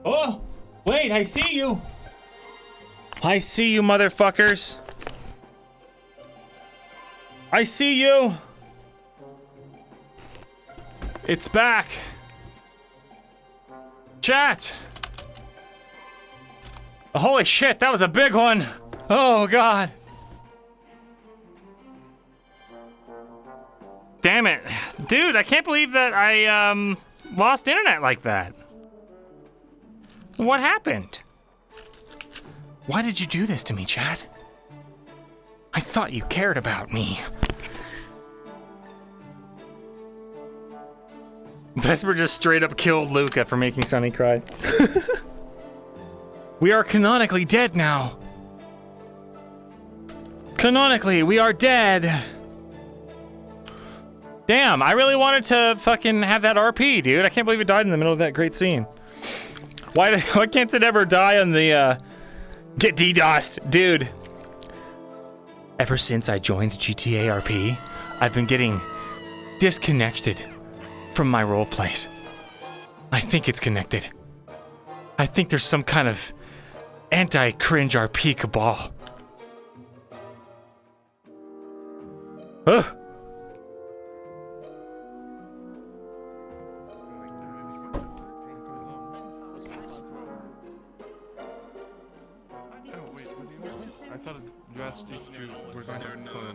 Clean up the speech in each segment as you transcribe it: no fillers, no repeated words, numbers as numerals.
Oh, wait, I see you. I see you, motherfuckers. I see you. It's back. Chat. Holy shit, that was a big one. Oh, God. Damn it. Dude, I can't believe that I, lost internet like that. What happened? Why did you do this to me, Chad? I thought you cared about me. Vesper just straight up killed Luka for making Sonny cry. We are canonically dead now. Canonically, we are dead. Damn, I really wanted to fucking have that RP, dude. I can't believe it died in the middle of that great scene. Why can't it ever die on the, get DDoSed? Dude. Ever since I joined GTA RP, I've been getting disconnected from my role plays. I think it's connected. I think there's some kind of anti-cringe RP cabal. Ugh.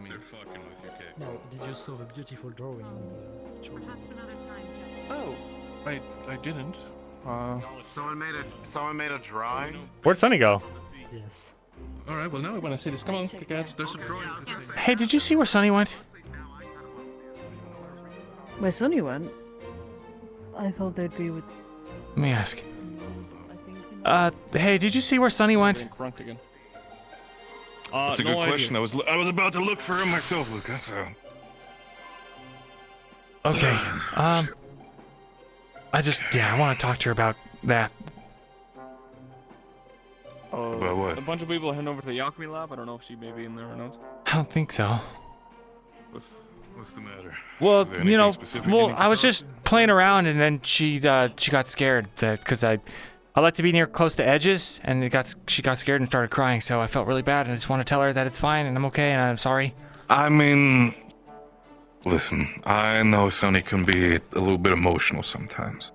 They're fucking with you, Kate. No, did you saw the beautiful drawing? Perhaps another time. Oh, I didn't. Someone made a drawing. Where'd Sonny go? Yes. All right. Well, now I want to see this. Come on, kick out. There's a drawing. Hey, did you see where Sonny went? Where Sonny went? I thought they'd be with. Let me ask. I think. Hey, did you see where Sonny went? Crunked again. That's a good question. I was about to look for him myself, Luka. So. Okay. I want to talk to her about that. About what? A bunch of people heading over to the Alchemy Lab. I don't know if she may be in there or not. I don't think so. What's the matter? Well, Is there anything specific you need to I was tell just playing around, and then she got scared. That's because I like to be near close to edges, and she got scared and started crying. So I felt really bad, and I just want to tell her that it's fine and I'm okay and I'm sorry. I mean, listen, I know Sonny can be a little bit emotional sometimes,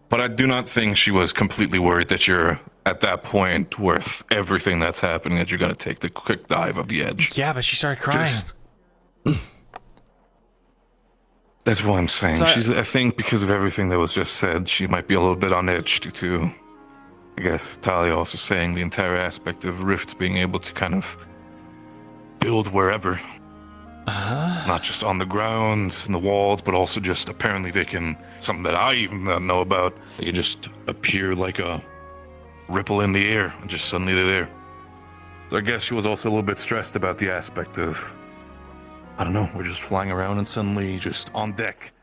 but I do not think she was completely worried that you're at that point with everything that's happening that you're gonna take the quick dive of the edge. Yeah, but she started crying. That's what I'm saying. So I think because of everything that was just said, she might be a little bit on edge due to, I guess, Talia also saying the entire aspect of Rifts being able to kind of build wherever. Not just on the ground, in the walls, but also just apparently they can, something that I even don't know about, they can just appear like a ripple in the air and just suddenly they're there. So I guess she was also a little bit stressed about the aspect of, I don't know, we're just flying around and suddenly just on deck,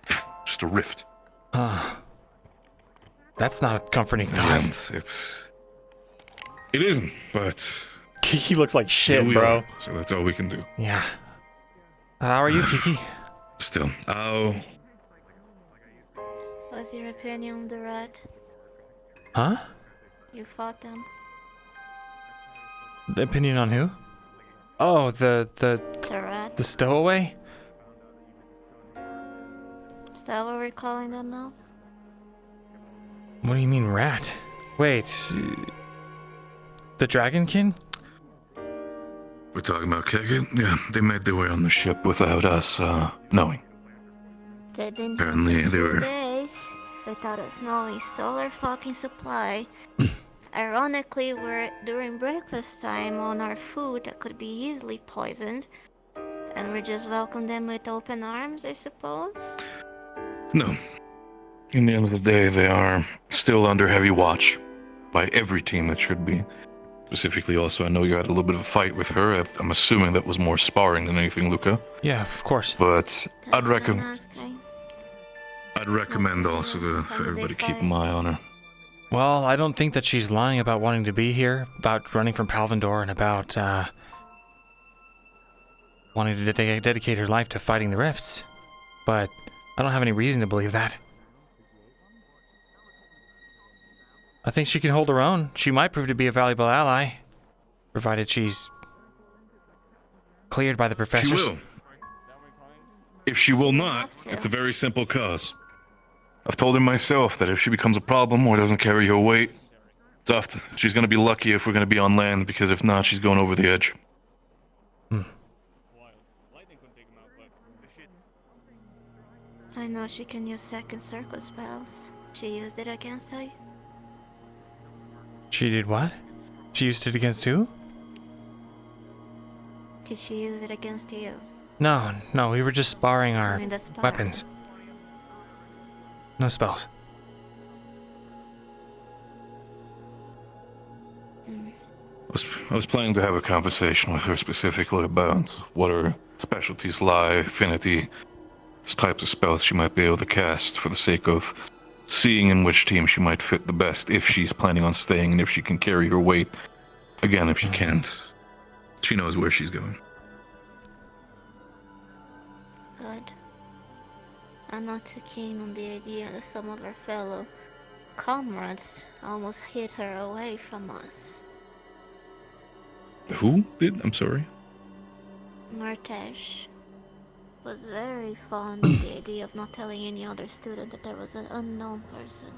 just a rift. That's not a comforting thought. And it isn't, but Kiki looks like here shit, we bro. are, so that's all we can do. Yeah. How are you, Kiki? Still, What's your opinion on the rat? Huh? You fought them. The opinion on who? Oh, the rat. the stowaway? Is that what we're calling them now? What do you mean rat? Wait, the Dragonkin? we're talking about Keket? Yeah, they made their way on the ship without us, knowing. They've been Apparently they were... days without us knowing. Stole our fucking supply. Ironically, we're during breakfast time on our food that could be easily poisoned. And we just welcome them with open arms, I suppose? No. In the end of the day, they are still under heavy watch by every team that should be. Specifically, also, I know you had a little bit of a fight with her. I'm assuming that was more sparring than anything, Luka. Yeah, of course. But That's what I'm asking. I'd recommend also for everybody to keep an eye on her. Well, I don't think that she's lying about wanting to be here, about running from Palvindor, and about, wanting to dedicate her life to fighting the rifts. But I don't have any reason to believe that. I think she can hold her own. She might prove to be a valuable ally, provided she's cleared by the professor. She will. If she will not, it's a very simple cause. I've told her myself that if she becomes a problem or doesn't carry her weight, it's off. She's going to be lucky if we're going to be on land, because if not, she's going over the edge. I know she can use second circle spells. She used it against her. She did what? She used it against who? Did she use it against you? No, we were just sparring our In the spar. weapons. No spells. I was planning to have a conversation with her specifically about what her specialties lie, affinity, types of spells she might be able to cast, for the sake of seeing in which team she might fit the best, if she's planning on staying and if she can carry her weight. Again, if she can't, she knows where she's going. Good. I'm not too keen on the idea that some of our fellow comrades almost hid her away from us. Who did? I'm sorry. Martesh was very fond of the idea of not telling any other student that there was an unknown person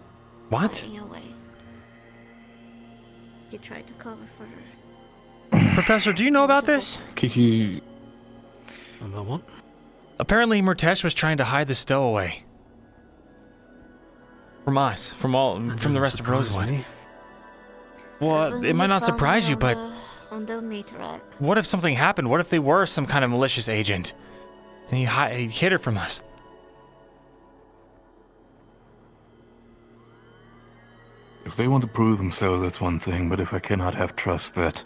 What? hiding away. He tried to cover for her. Professor, do you know about this? Kiki. About what? Apparently, Murtesh was trying to hide the stowaway. From us, from the rest of Rosewood. Well, it might not surprise you, but On the meat rack. what if something happened? What if they were some kind of malicious agent? And he hid her from us. If they want to prove themselves, that's one thing, but if I cannot have trust that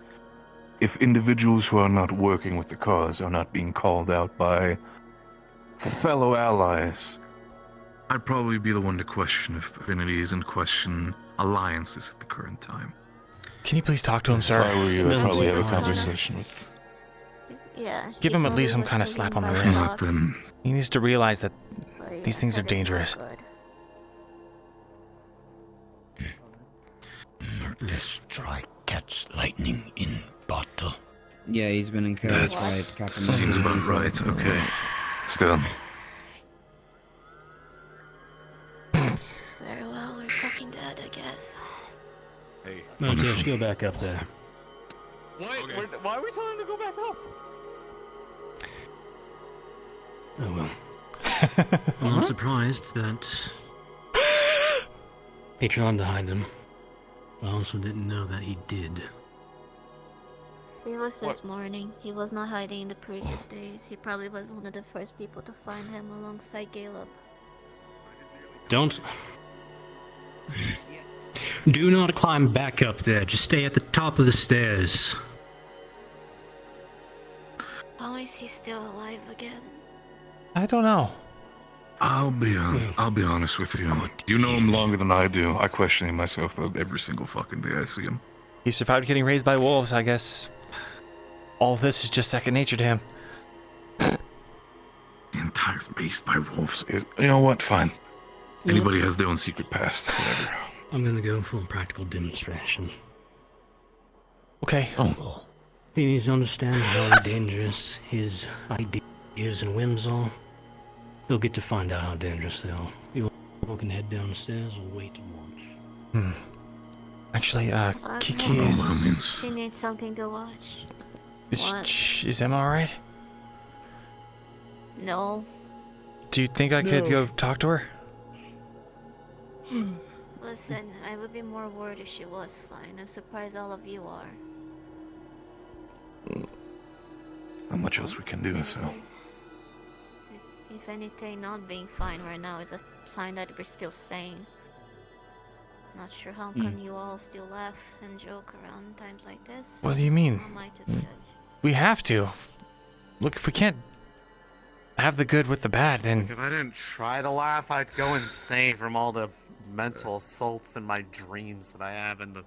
if individuals who are not working with the cause are not being called out by fellow allies, I'd probably be the one to question affinities and question alliances at the current time. Can you please talk to him, If I sir? were you, I'd probably have a Yeah. conversation with... Yeah. Give he him at probably least some was kind of feeling slap on the very wrist. Not hot, then. He needs to realize that but yeah, these things are that is not dangerous. good. Murder strike catch lightning in bottle. Yeah, he's been encouraged by That Captain seems about right, okay. Still, Very well, we're fucking dead, I guess. hey, No, just go back up there. Why are we telling him to go back up? Oh well. Well, I'm surprised that he tried to hide them. I also didn't know that he did. It was this morning. He was not hiding in the previous days. He probably was one of the first people to find him alongside Caleb. Don't. Do not climb back up there. Just stay at the top of the stairs. How is he still alive again? I don't know. I'll be honest with you. You know him longer than I do. I question him myself every single fucking day I see him. He survived getting raised by wolves, I guess. All this is just second nature to him. The entire raised by wolves is... You know what? Fine. Anybody has their own secret past. Whatever. I'm gonna go for a practical demonstration. Okay. Oh. He needs to understand how dangerous his ideas and whims are. He'll get to find out how dangerous they are. You can head down the stairs or wait to watch. Actually, Kiki No, is... by all means. She needs something to watch. What? Is Emma alright? No. Do you think I could go talk to her? Listen, I would be more worried if she was fine. I'm surprised all of you are. Not much else we can do, so... If anything, not being fine right now is a sign that we're still sane. Not sure how come you all still laugh and joke around times like this. What do you mean? How am I to judge? We have to. Look, if we can't have the good with the bad, then... If I didn't try to laugh, I'd go insane from all the mental assaults in my dreams that I have and the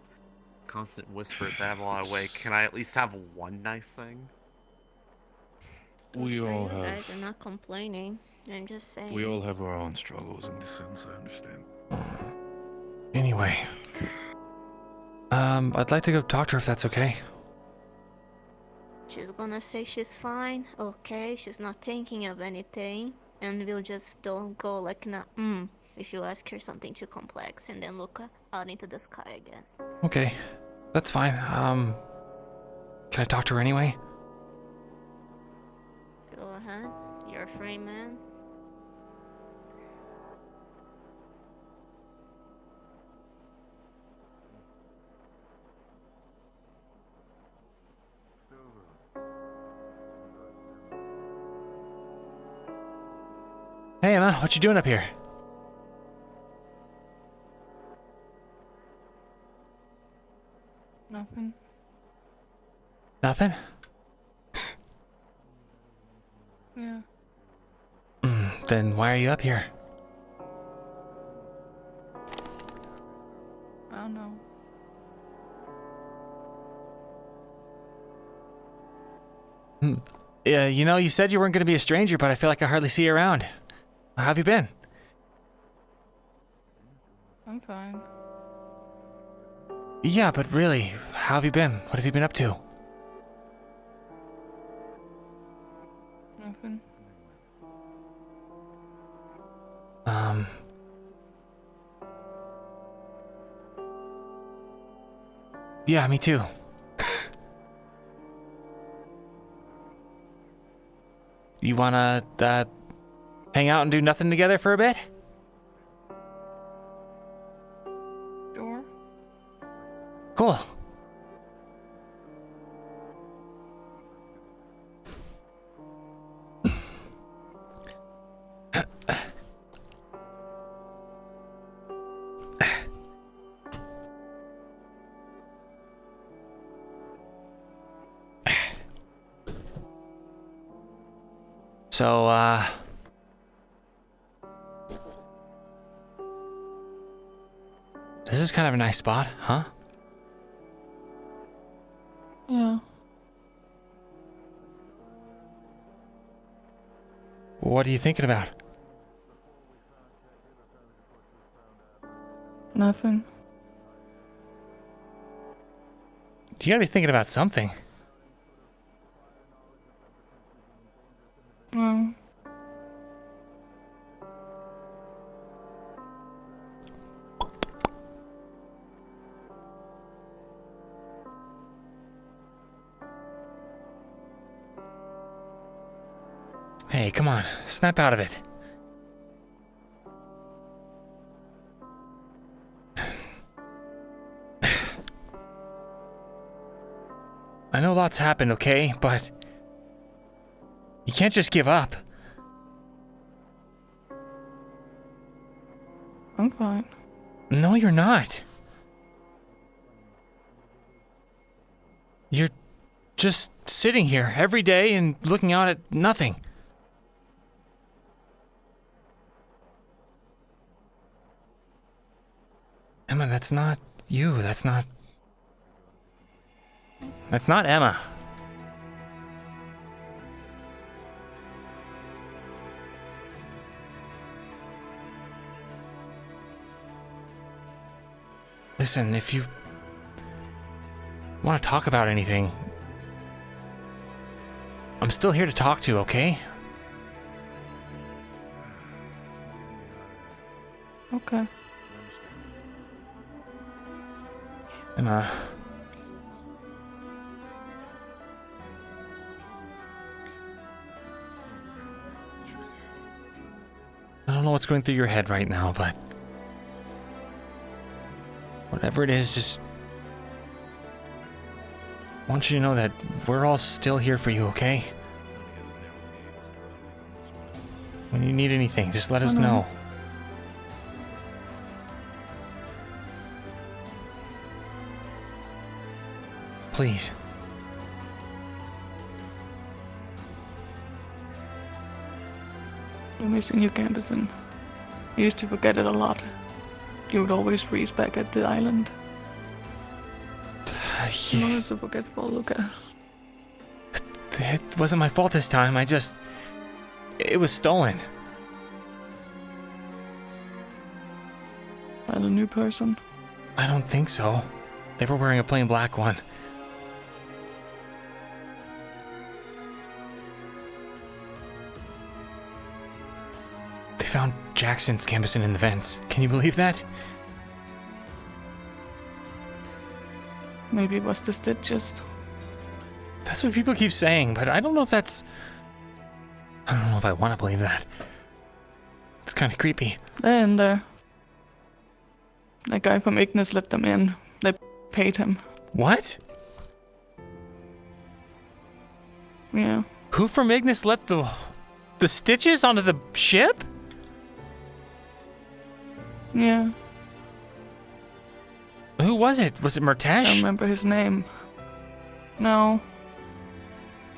constant whispers I have while I wake. Can I at least have one nice thing? We Good for all you have... guys are not complaining. I'm just saying. We all have our own struggles in this sense, I understand. Anyway, I'd like to go talk to her if that's okay. She's gonna say she's fine, okay, she's not thinking of anything, and we'll just don't go like if you ask her something too complex, and then look out into the sky again. Okay, that's fine. Can I talk to her anyway? Go ahead, you're a free man. Hey Emma, what you doing up here? Nothing. Nothing? Yeah. Then why are you up here? I don't know. Yeah, you know, you said you weren't going to be a stranger, but I feel like I hardly see you around. How have you been? I'm fine. Yeah, but really, how have you been? What have you been up to? Nothing. Yeah, me too. You wanna, hang out and do nothing together for a bit? Sure. Cool. So, this is kind of a nice spot, huh? Yeah. What are you thinking about? Nothing. You gotta be thinking about something. No. Hey, come on, snap out of it. I know lots happened, okay? But you can't just give up. I'm fine. No, you're not. You're just sitting here every day and looking out at nothing. Emma, that's not you. That's not Emma. Listen, if you want to talk about anything, I'm still here to talk to, okay? Okay. Emma. I don't know what's going through your head right now, but whatever it is, just want you to know that we're all still here for you, okay? When you need anything, just let us know. Please. We're missing you, Camperson. You used to forget it a lot. You would always freeze back at the island. I'm always so forgetful, Luka. It wasn't my fault this time. It was stolen. By the new person? I don't think so. They were wearing a plain black one. They found Jackson Scambison in the vents. Can you believe that? Maybe it was the stitches. That's what people keep saying, but I don't know if that's... I don't know if I want to believe that. It's kind of creepy. They're in there. That guy from Ignis let them in. They paid him. What? Yeah. Who from Ignis let the stitches onto the ship? Yeah. Who was it? Was it I Murtesh? don't remember his name. No.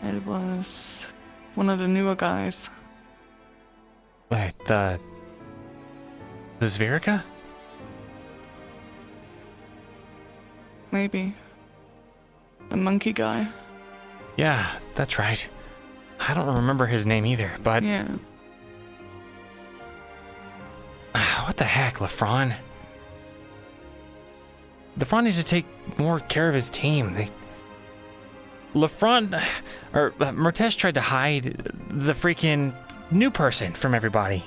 It was one of the newer guys. Wait, the Zverica? Maybe. The monkey guy. Yeah, that's right. I don't remember his name either, but... Yeah. What the heck, Lafron? Lafron needs to take more care of his team. Murtesh tried to hide the freaking new person from everybody.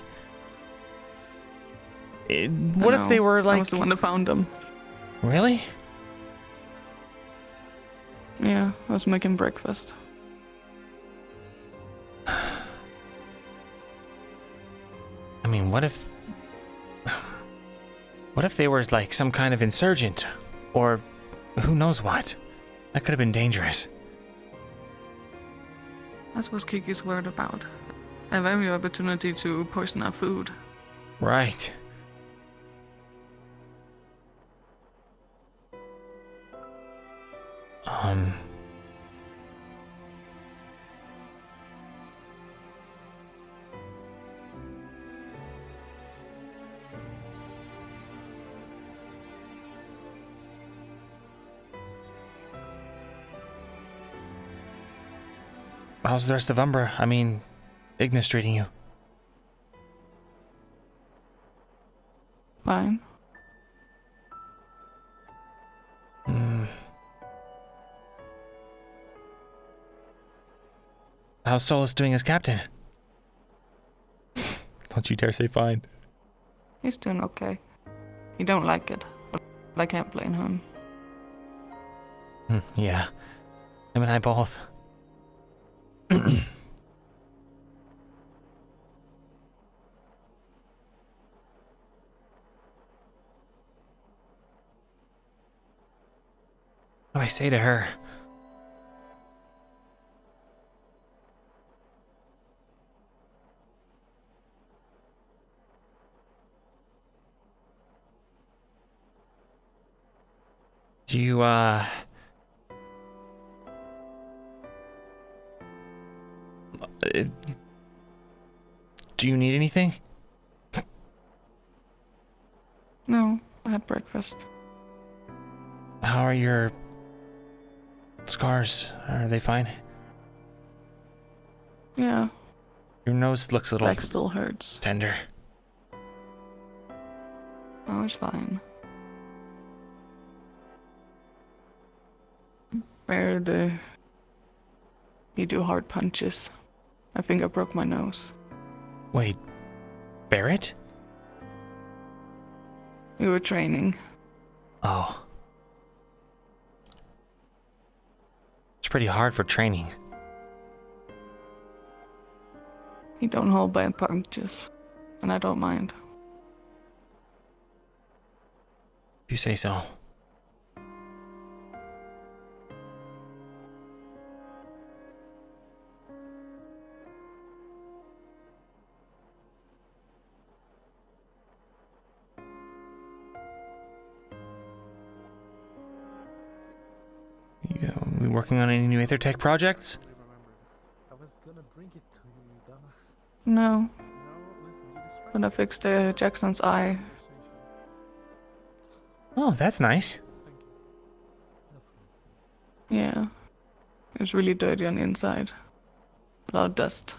What if they were like... I was the one that found them. Really? Yeah, I was making breakfast. I mean, what if they were like some kind of insurgent? Or who knows what? That could have been dangerous. That's what Kiki's worried about. Have every opportunity to poison our food. Right. How's the rest of Umbra? I mean, Ignis treating you? Fine. How's Solus doing as captain? Don't you dare say fine. He's doing okay. He don't like it, but I can't blame him. Yeah. Him and I both. What do I say to her? Do you, do you need anything? No, I had breakfast. How are your scars? Are they fine? Yeah. Your nose looks a little Back still hurts. tender. Oh, it's fine. Barely. You do hard punches. I think I broke my nose. Wait, Barrett? We were training. Oh. It's pretty hard for training. He don't hold back punches, and I don't mind. If you say so. We working on any new Aethertech projects? No. But I fixed Jackson's eye. Oh, that's nice. Yeah. It was really dirty on the inside. A lot of dust.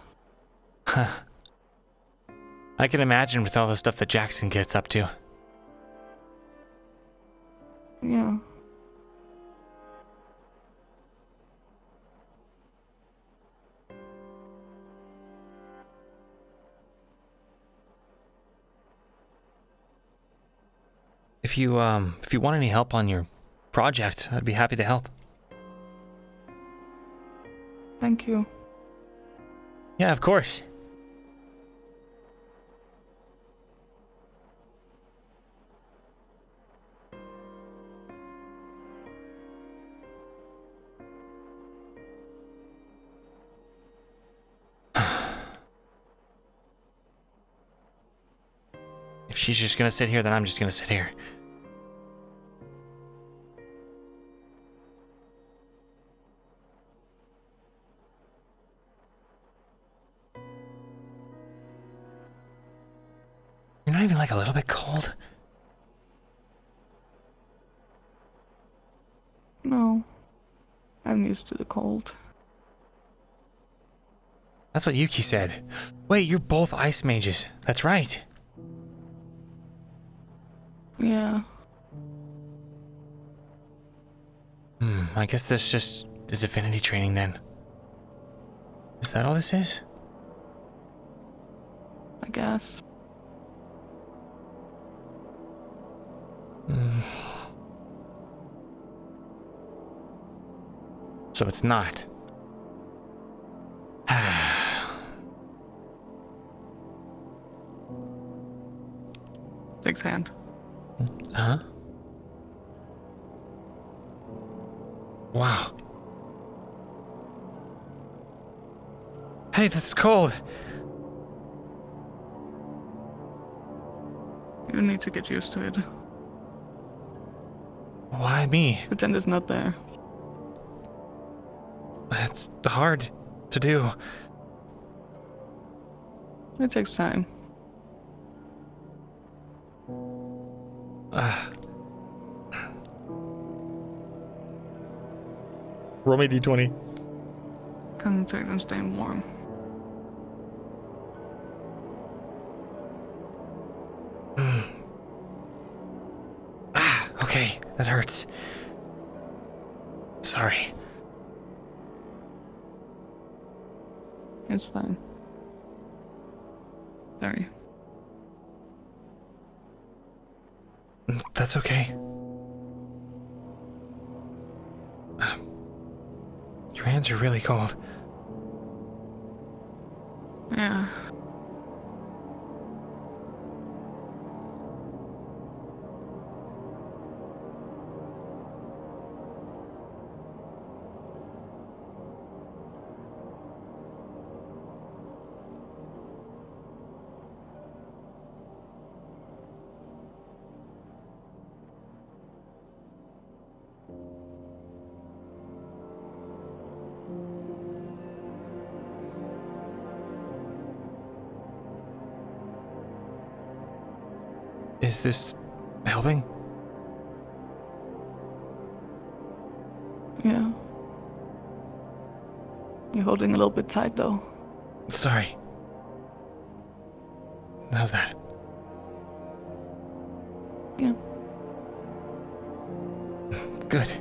I can imagine with all the stuff that Jackson gets up to. Yeah. if you want any help on your project, I'd be happy to help. Thank you. Yeah, of course. If she's just gonna sit here, then I'm just gonna sit here. You're not even like a little bit cold? No. I'm used to the cold. That's what Yuki said. Wait, you're both ice mages. That's right. Yeah. I guess this just is affinity training then. Is that all this is? I guess. So it's not. Six hand. Huh? Wow. Hey, that's cold. You need to get used to it. Why me? Pretend it's not there. It's hard to do. It takes time. Roll me d20. Concentrate on staying warm. Okay, that hurts. Sorry. It's fine. Sorry. That's okay. Your hands are really cold. Yeah. Is this helping? Yeah. You're holding a little bit tight though. Sorry. How's that? Yeah. Good.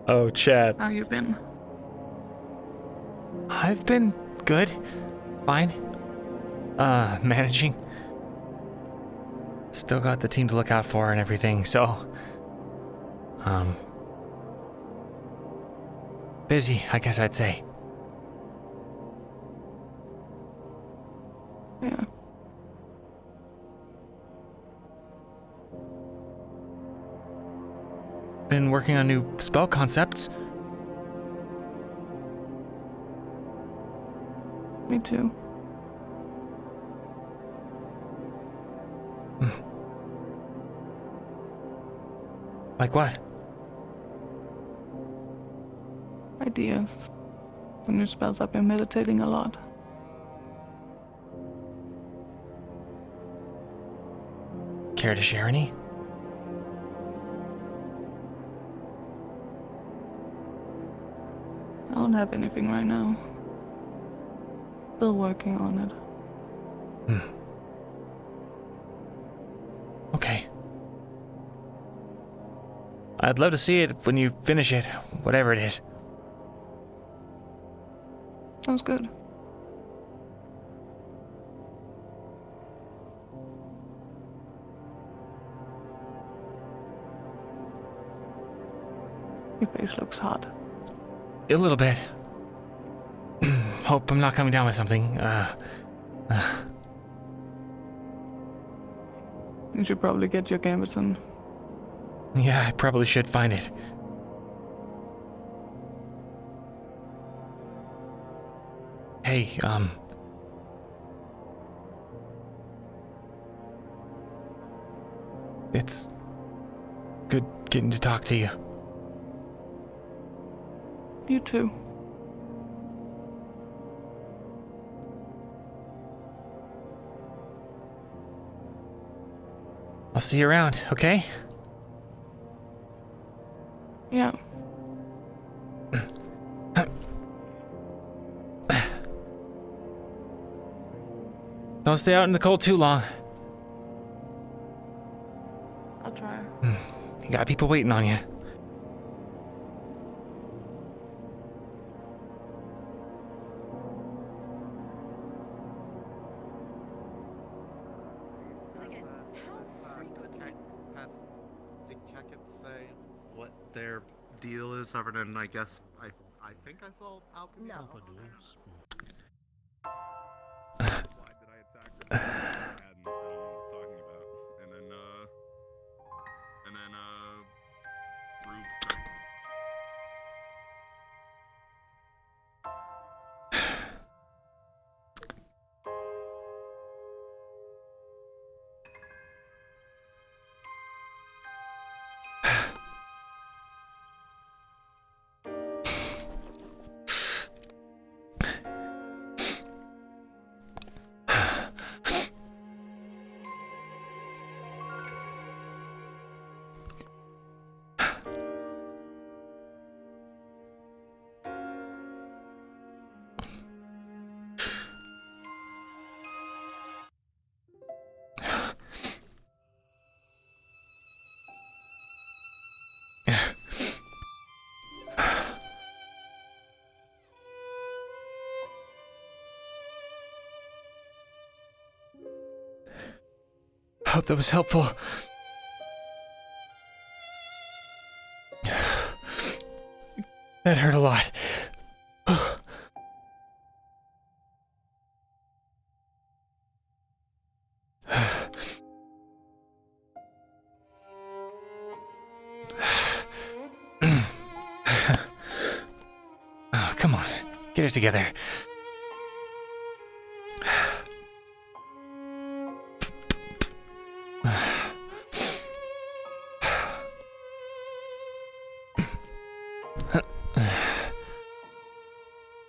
Oh, Chad. How you been? I've been good. Fine. Managing. Still got the team to look out for and everything, so... busy, I guess I'd say. Yeah. Been working on new spell concepts. Me too. Like what? Ideas. For new spells, I've been meditating a lot. Care to share any? I don't have anything right now. Still working on it. Okay. I'd love to see it when you finish it, whatever it is. Sounds good. Your face looks hot. A little bit. Hope I'm not coming down with something. You should probably get your Gambison. Yeah, I probably should find it. Hey, it's good getting to talk to you. You too. I'll see you around, okay? Yeah. Don't stay out in the cold too long. I'll try. You got people waiting on you. Did Keket say what their deal is? Other than I guess I think I saw alchemy. No. Why did I attack her? I don't know what talking about. And then Rube. Hope that was helpful. That hurt a lot. Oh, come on. Get it together.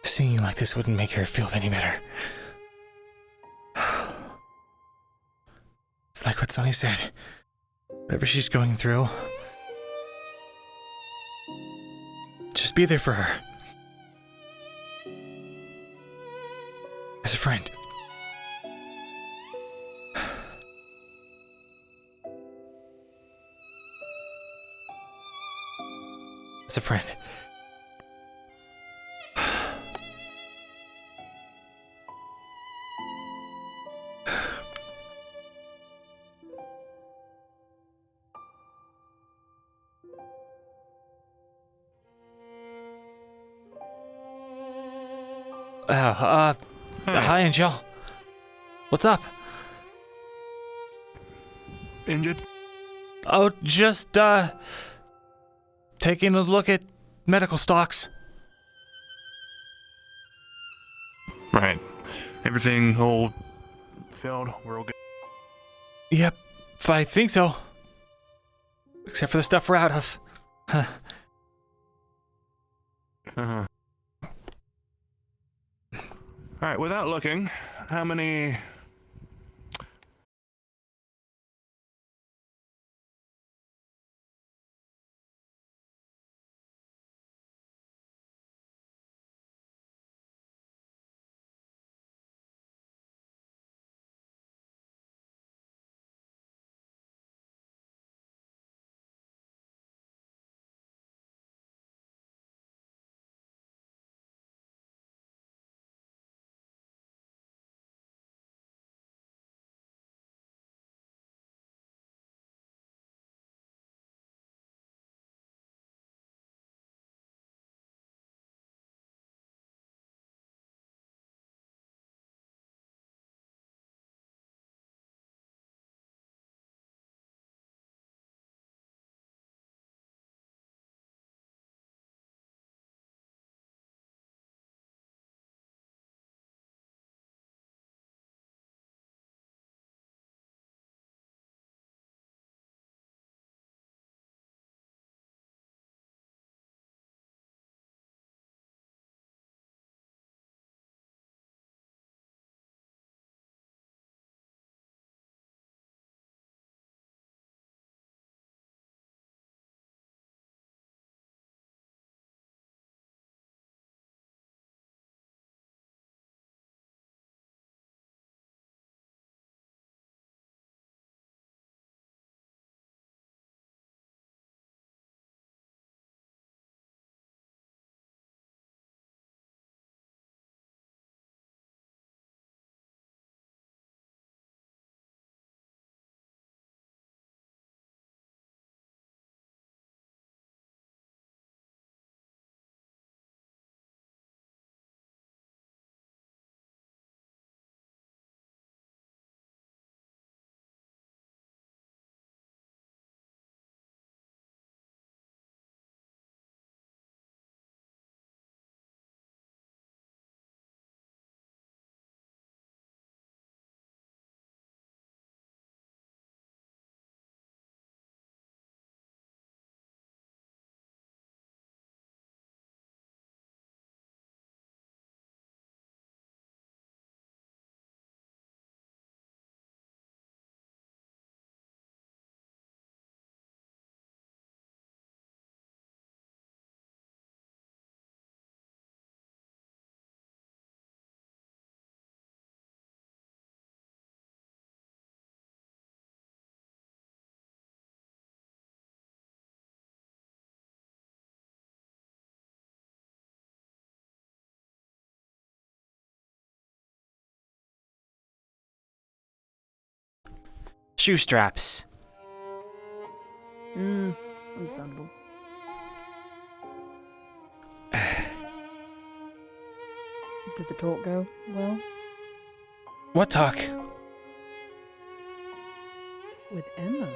Seeing you like this wouldn't make her feel any better. It's like what Sonny said. Whatever she's going through, just be there for her. As a friend. As a friend. Hi, Angel. What's up? Injured? Oh, just, taking a look at medical stocks. Right. Everything all filled? We're all good? Yep, I think so. Except for the stuff we're out of. Huh. Uh-huh. Alright, without looking, how many shoe straps. Understandable. Did the talk go well? What talk? With Emma?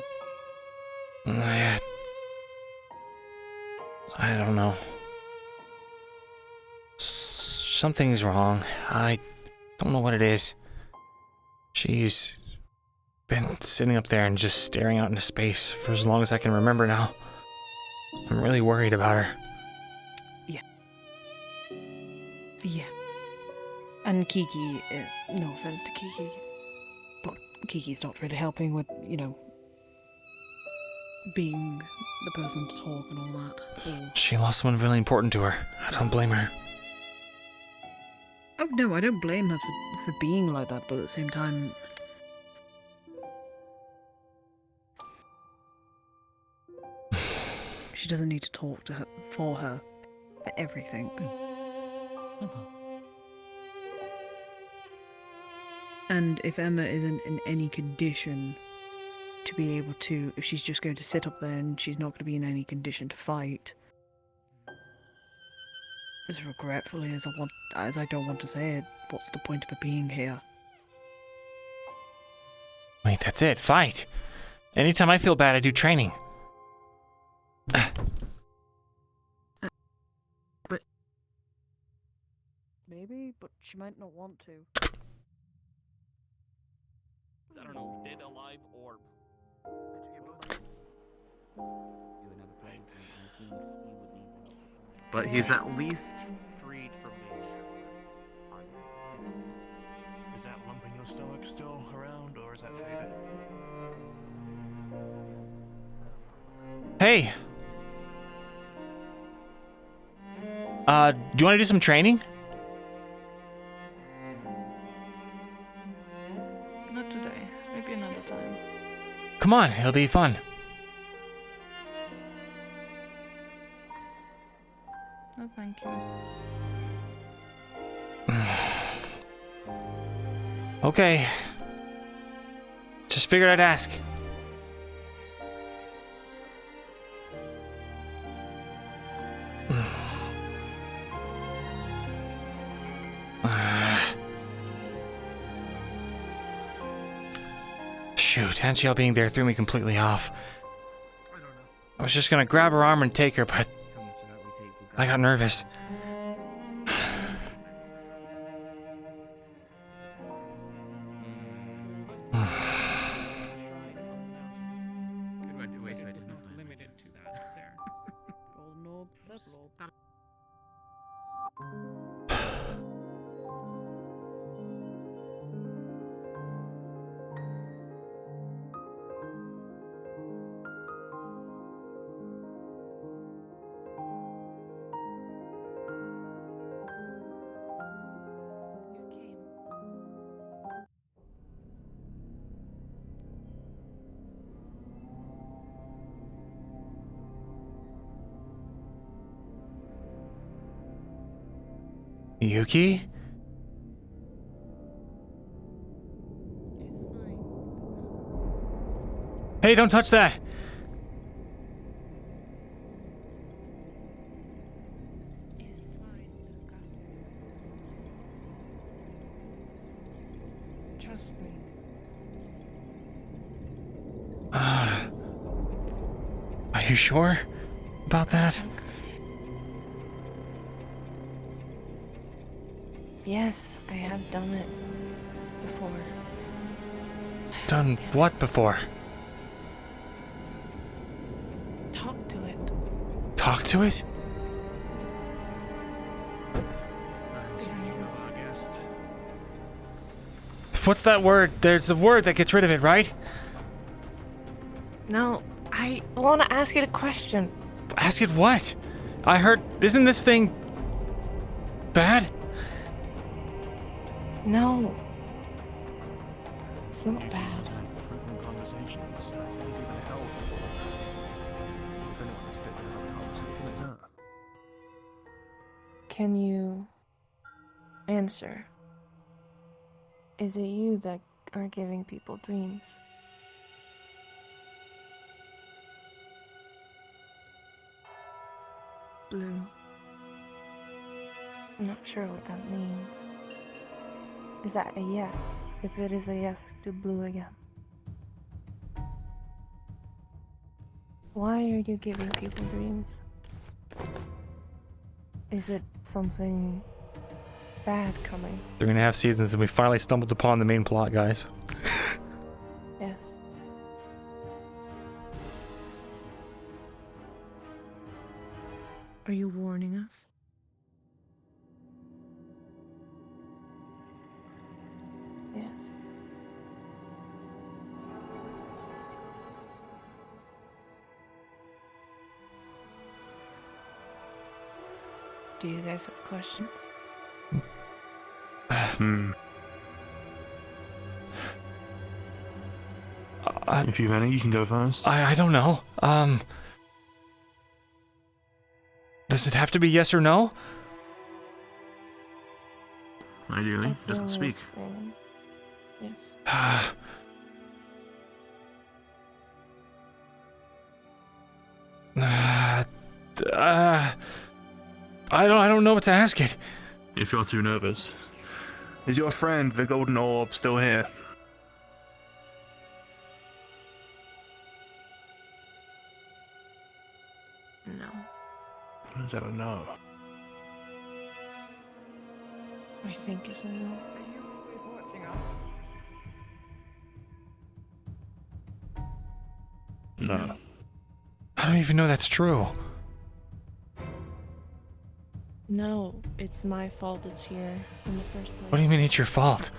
I don't know. Something's wrong. I don't know what it is. She's been sitting up there and just staring out into space for as long as I can remember now. I'm really worried about her. Yeah. And Kiki, no offense to Kiki, but Kiki's not really helping with, being the person to talk and all that. So... She lost someone really important to her. I don't blame her. Oh, no, I don't blame her for being like that, but at the same time... she doesn't need to talk to her for everything. Okay. And if Emma isn't in any condition to be able to, if she's just going to sit up there and she's not going to be in any condition to fight, as regretfully as I don't want to say it, what's the point of her being here? Wait, that's it. Fight. Anytime I feel bad, I do training. But maybe, but she might not want to. I don't know, dead, alive, orb. But he's at least freed from nature. Is that lump in your stomach still around, or is that faded? Hey! Do you want to do some training? Not today. Maybe another time. Come on, it'll be fun. No, thank you. Okay. Just figured I'd ask. Shoot, Angiel being there threw me completely off. I was just gonna grab her arm and take her, but I got nervous. Yuki? Hey, don't touch that! Trust me. Are you sure about that? Yes, I have done it before. Done what before? Talk to it. Talk to it? And speaking of our guest, What's that word? There's a word that gets rid of it, right? No, I want to ask you a question. Ask it what? I heard... Isn't this thing... bad? No. It's not bad. frequent conversations, I think it can help. If anyone's fit to have a conversation, it's her. Can you answer? Is it you that are giving people dreams? Blue. I'm not sure what that means. Is that a yes? If it is a yes, do blue again. Why are you giving people dreams? Is it something bad coming? 3.5 seasons and we finally stumbled upon the main plot, guys. Yes. Are you warning us? Yes. Do you guys have questions? If you have any, you can go first. I don't know. Does it have to be yes or no? Ideally, That's the doesn't only speak. thing. Yes. I don't know what to ask it. If you're too nervous. Is your friend, the Golden Orb, still here? No. Is that a no? I think it's a no. Are you always watching us? No. I don't even know that's true. No, it's my fault it's here in the first place. What do you mean it's your fault?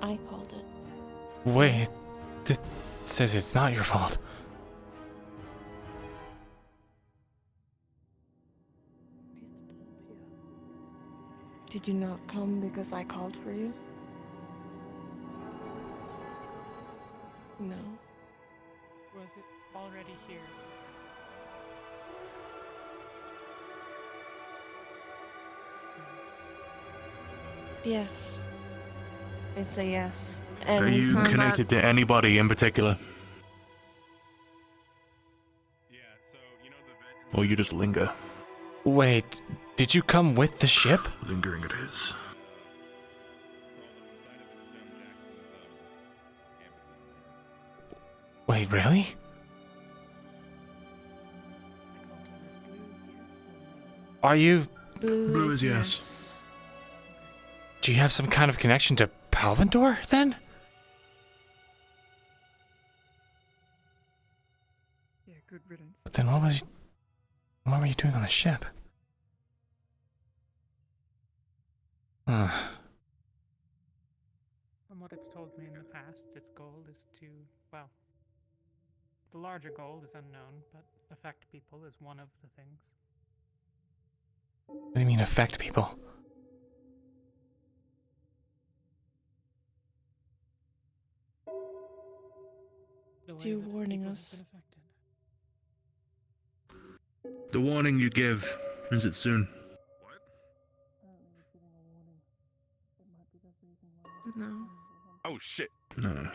I called it. Wait, it says it's not your fault. Did you not come because I called for you? No. Was it already here? Yes. It's a yes. And Are we you found connected to anybody in particular? Or you just linger? Wait, did you come with the ship? Lingering it is. Wait, really? Are you... Blue is yes. Do you have some kind of connection to Palvindor, then? Yeah, good riddance. But then what were you doing on the ship? From what it's told me in the past, its goal is to, well, the larger goal is unknown, but affect people is one of the things. What do you mean affect people? The way So you're that warning people us? have been affected. The warning you give, is it soon? No. Oh shit. No.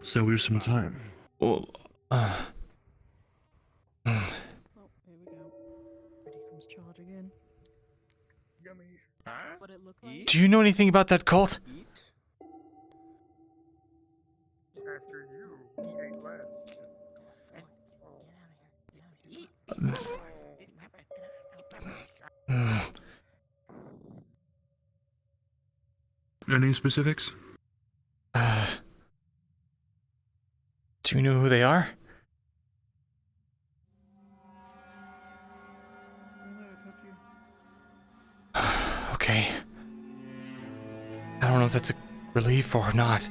So we have some time. Well, Oh, here we go. Ready comes charge again. Yummy. That's what it looked like. do you know anything about that cult? After you, eat less. Any specifics? Do you know who they are? Okay. I don't know if that's a relief or not.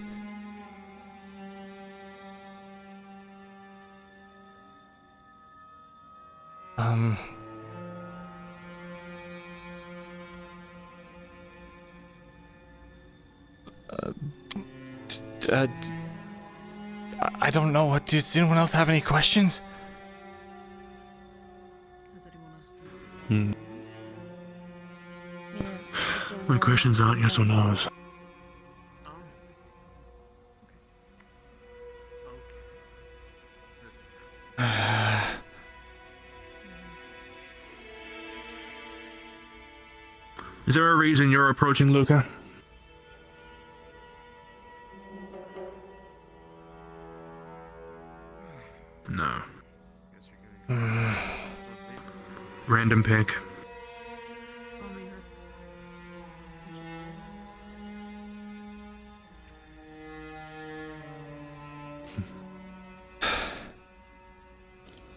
I don't know. What does anyone else have any questions? Has anyone asked Hmm. Yes, it's a My questions aren't yes or no's. Oh. Okay. reason you're approaching Luka? No. Random pick.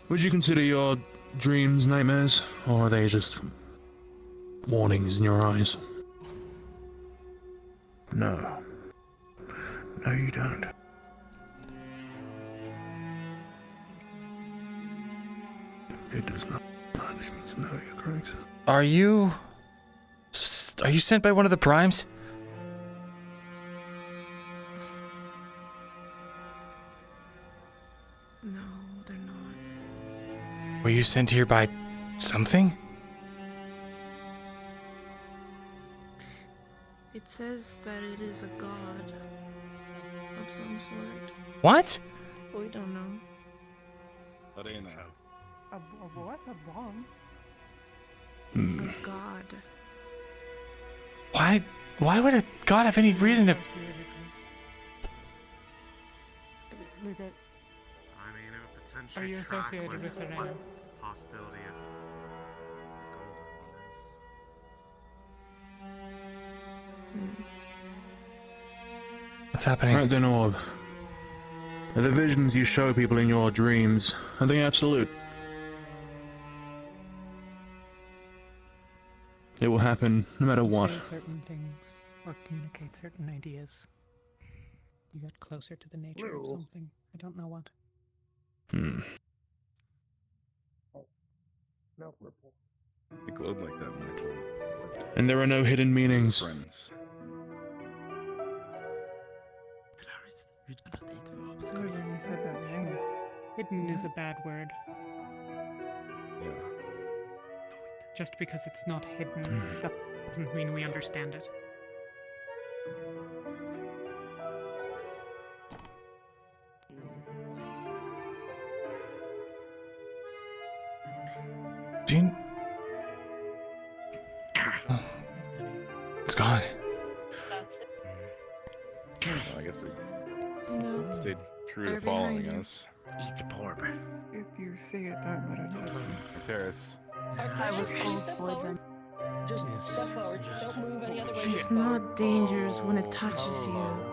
Would you consider your dreams nightmares, or are they just warnings in your eyes? No. No, you don't. It does not. It means no, you're correct. Are you sent by one of the primes? No, they're not. Were you sent here by something? It says that it is a god of some sort. What? We don't know. A what? A bomb? A god. Why would a god have any reason to... Luka, I mean, it would potentially are you track associated with the what name? this possibility of the golden one is. What's happening? Right then, Orb. Are the visions you show people in your dreams, are they absolute? It will happen no matter what. Say certain things or communicate certain ideas. You get closer to the nature of something. I don't know what. It glowed like that when I told him. And there are no hidden meanings. Friends. Sorry, you said that name. Hidden is a bad word. Yeah. Just because it's not hidden, that doesn't mean we understand it. Jean? It's gone. Well, I guess it No. stayed true They're to following behind you. us. Eat the orb. If you say it, I'm gonna know. Terrace. I was called for them. Just step forward. Don't move any other way. It's not dangerous when it touches you.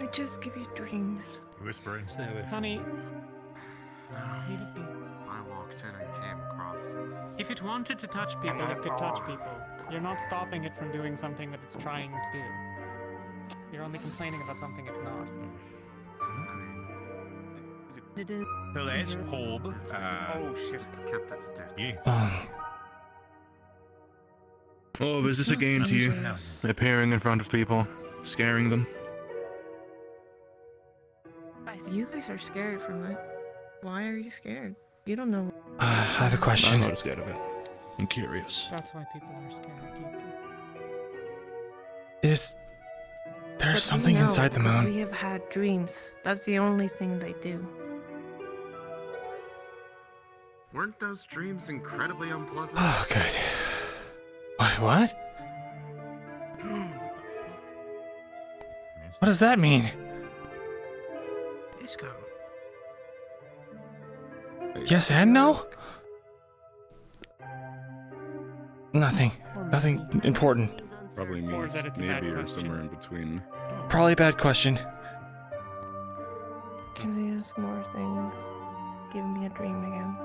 It just gives you dreams. Whispering. Sonny, leave it be. I walked in and came across this. If it wanted to touch people, it could touch people. You're not stopping it from doing something that it's trying to do. You're only complaining about something it's not. It is. So that's Hob. Oh shit. It's kept its distance. Orb, is this a game to you? Appearing in front of people, scaring them? You guys are scared from it. Why are you scared? You don't know. I have a question. I'm not scared of it. I'm curious. That's why people are scared deeply. Is there But something we know, inside the 'cause moon? We have had dreams. That's the only thing they do. Weren't those dreams incredibly unpleasant? Oh, good. What? What does that mean? Disco. Yes and no? Nothing. Nothing important. Probably means that it's a bad maybe or question. somewhere in between. Probably a bad question. Can I ask more things? Give me a dream again.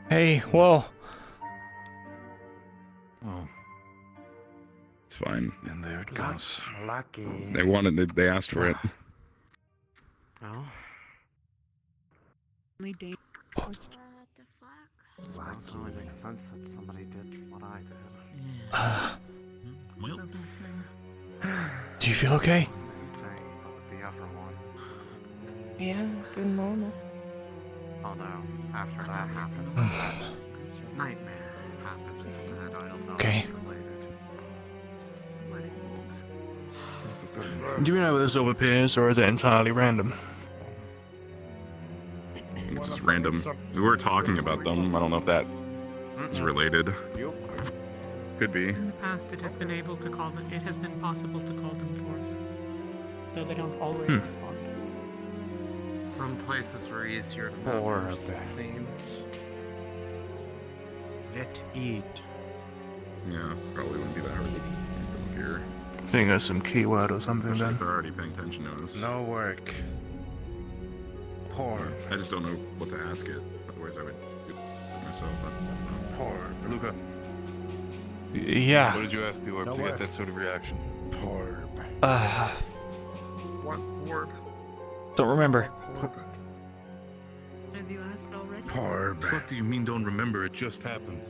Hey, whoa. Oh, It's fine. and there it goes. Lucky. They wanted it. They asked for it. No. What the fuck? So it only makes sense that somebody did what I did. Well, Do you feel okay? Same thing, but the other one. Yeah, good normal. Oh no, after that happened, nightmare happened instead. I don't know. Okay. If it's related. Do you know where this orb appears, or is it entirely random? I think it's just random. We were talking about them. I don't know if that is related. Could be. In the past, it has been able to call them. It has been possible to call them forth, though they don't always respond. Some places were easier than others, it seems. Let eat. Yeah, probably wouldn't be that hard to come up here. I think that's some keyword or something Especially then. if they're already paying attention to us. No work. Poor. I just don't know what to ask it. Otherwise, I would do it myself. I don't know. Poor. Luka. Yeah. What did you ask the orb to get that sort of reaction? Poor. What orb? Don't remember. Have you asked already? Poor. What the fuck do you mean don't remember? It just happened.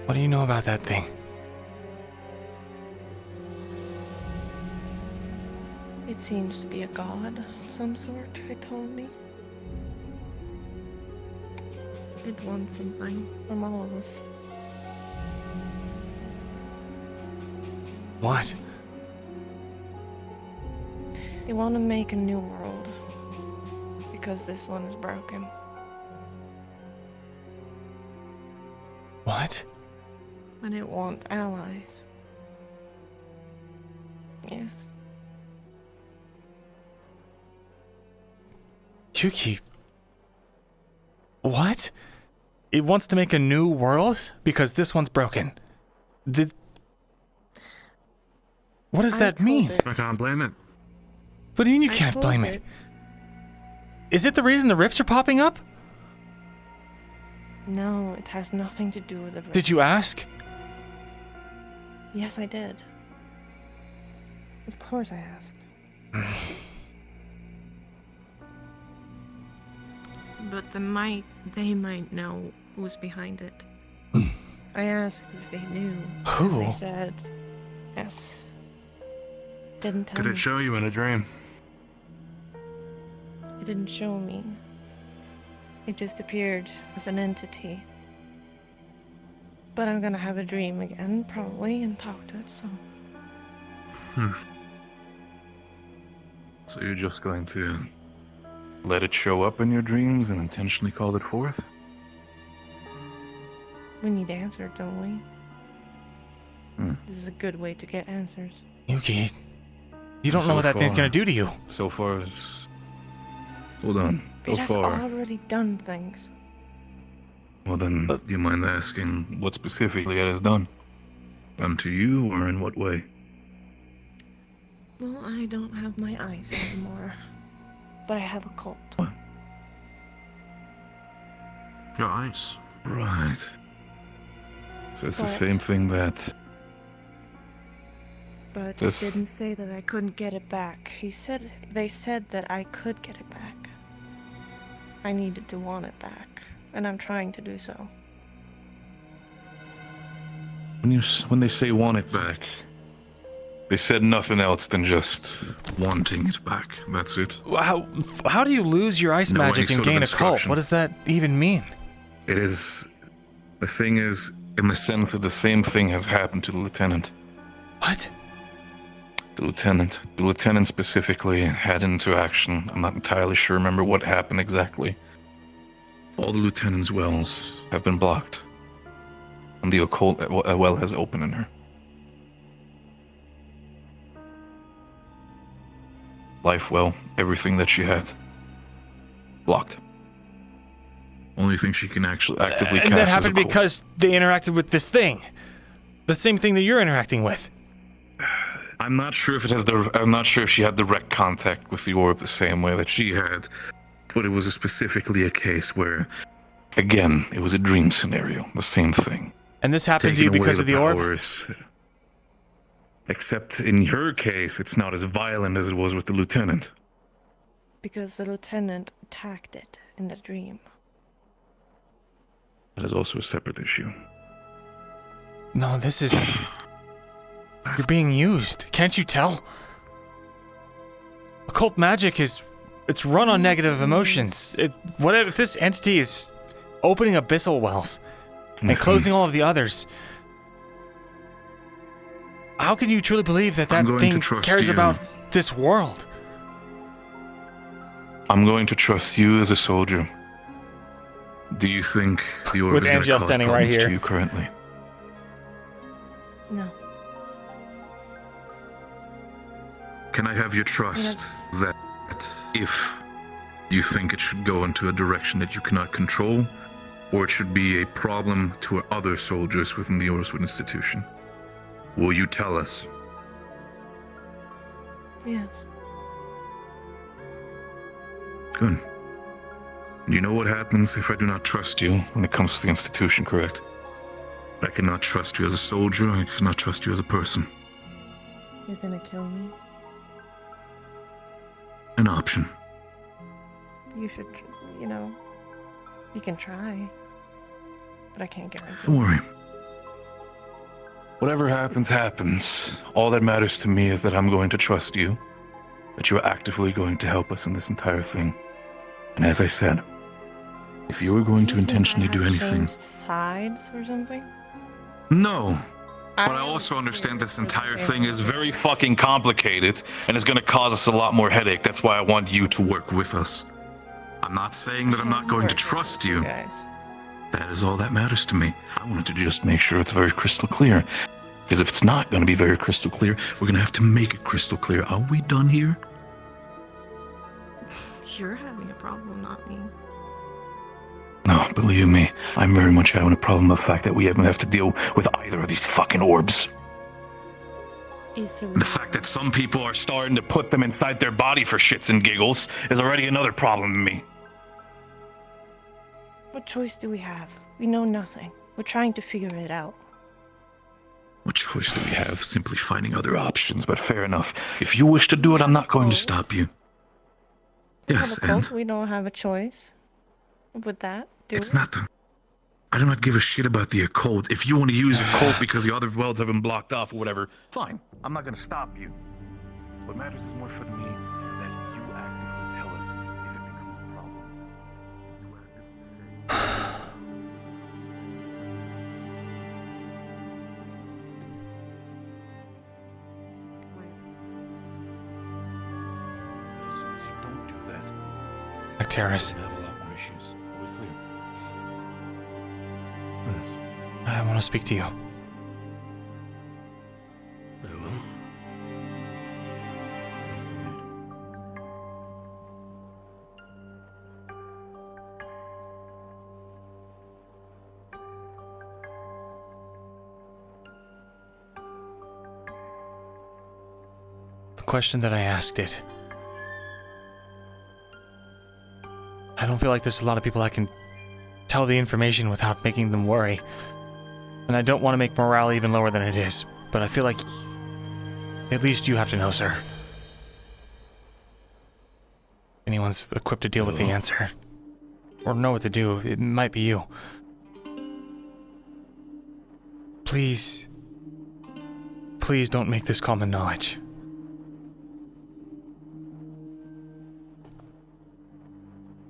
What do you know about that thing? It seems to be a god of some sort, it told me. It wants something from all of us. What? They want to make a new world. Because this one is broken. What? And it wants allies. Yes. Yuki. What? It wants to make a new world? Because this one's broken. What does that mean? I can't blame it. What do you mean you can't blame it? Is it the reason the rifts are popping up? No, it has nothing to do with the Did you ask? Yes, I did. Of course I asked. But they might know who's behind it. I asked if they knew. Who? They said yes. Didn't tell Could me. it show you in a dream? It didn't show me. It just appeared as an entity. But I'm gonna have a dream again, probably, and talk to it, so... So you're just going to let it show up in your dreams and intentionally call it forth? We need answers, don't we? Hmm. This is a good way to get answers. Yuki, you don't know what that thing's gonna do to you. So far as... Hold on. It So has far. already done things. Well then, do you mind asking what specifically it has done? Done to you, or in what way? Well, I don't have my eyes anymore. But I have a cult. Your eyes. Right. So it's the But- same thing that... But This- it didn't say that I couldn't get it back. They said that I could get it back. I needed to want it back, and I'm trying to do so. When they say want it back, they said nothing else than just wanting it back. That's it. How do you lose your ice No, any magic and sort of gain a cult? instruction. What does that even mean? It is... The thing is, in the sense that the same thing has happened to the lieutenant. What? The lieutenant specifically had interaction. I'm not entirely sure, remember what happened exactly. All the lieutenant's wells have been blocked. And the occult well has opened in her. Life well, everything that she had. Blocked. Only thing she can actually actively And cast that is happened occult. because they interacted with this thing. The same thing that you're interacting with. I'm not sure if I'm not sure if she had direct contact with the orb the same way that she had, but it was specifically a case where, again, it was a dream scenario, the same thing. And this happened to you Taking away because of the orb? powers. Except in her case, it's not as violent as it was with the lieutenant. Because the lieutenant attacked it in the dream. That is also a separate issue. No, this is... You're being used. Can't you tell? Occult magic is... It's run on negative emotions. If this entity is opening abyssal wells and closing all of the others, how can you truly believe that thing cares about this world? I'm going to trust you as a soldier. Do you think the orb is going to cause problems to you currently? No. Can I have your trust that if you think it should go into a direction that you cannot control, or it should be a problem to other soldiers within the Rosewood institution, will you tell us? Yes. Good. You know what happens if I do not trust you when it comes to the institution, correct? I cannot trust you as a soldier, I cannot trust you as a person. You're gonna kill me? An option. You should, you can try. But I can't guarantee. Don't worry. Whatever happens, happens. All that matters to me is that I'm going to trust you, that you are actively going to help us in this entire thing. And as I said, if you were going to intentionally do anything... Sides or something? No. But I also understand this entire thing is very fucking complicated, and it's going to cause us a lot more headache. That's why I want you to work with us. I'm not saying that I'm not going to trust you. That is all that matters to me. I wanted to just make sure it's very crystal clear. Because if it's not going to be very crystal clear, we're going to have to make it crystal clear. Are we done here? You're having a problem, not me. No, believe me, I'm very much having a problem with the fact that we haven't have to deal with either of these fucking orbs. The fact that some people are starting to put them inside their body for shits and giggles is already another problem to me. What choice do we have? We know nothing. We're trying to figure it out. What choice do we have? Simply finding other options, but fair enough. If you wish to do it, I'm not going to stop you. Yes, and... We don't have a choice with that, do we? It's not... I do not give a shit about the occult. If you want to use occult because the other worlds have been blocked off or whatever, fine. I'm not going to stop you. What matters is more for me is that you actively tell us if it becomes a problem. As soon as you don't do that, Acteris. we have a lot more issues. Are we clear? I want to speak to you. Very well. The question that I asked it. I don't feel like there's a lot of people I can tell the information without making them worry. And I don't want to make morale even lower than it is, but I feel like at least you have to know, sir. If anyone's equipped to deal with the answer, or know what to do, it might be you. Please don't make this common knowledge.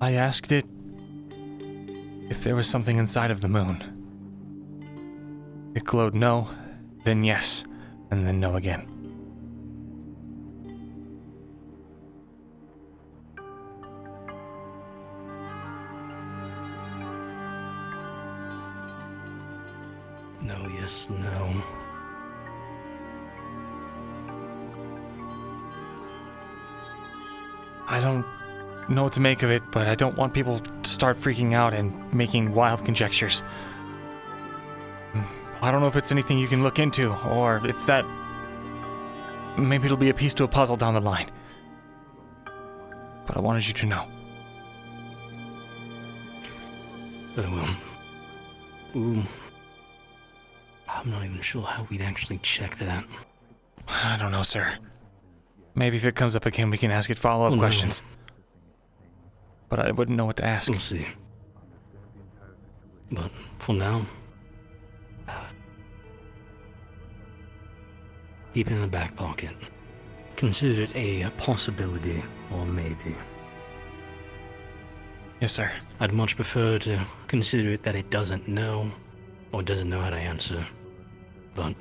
I asked it if there was something inside of the moon. It glowed no, then yes, and then no again. No, yes, no. I don't know what to make of it, but I don't want people to start freaking out and making wild conjectures. I don't know if it's anything you can look into, or if that... Maybe it'll be a piece to a puzzle down the line. But I wanted you to know. I'm not even sure how we'd actually check that. I don't know, sir. Maybe if it comes up again, we can ask it follow-up questions. But I wouldn't know what to ask. We'll see. But for now, keep it in the back pocket. Consider it a possibility, or maybe. Yes, sir. I'd much prefer to consider it that it doesn't know, or doesn't know how to answer. But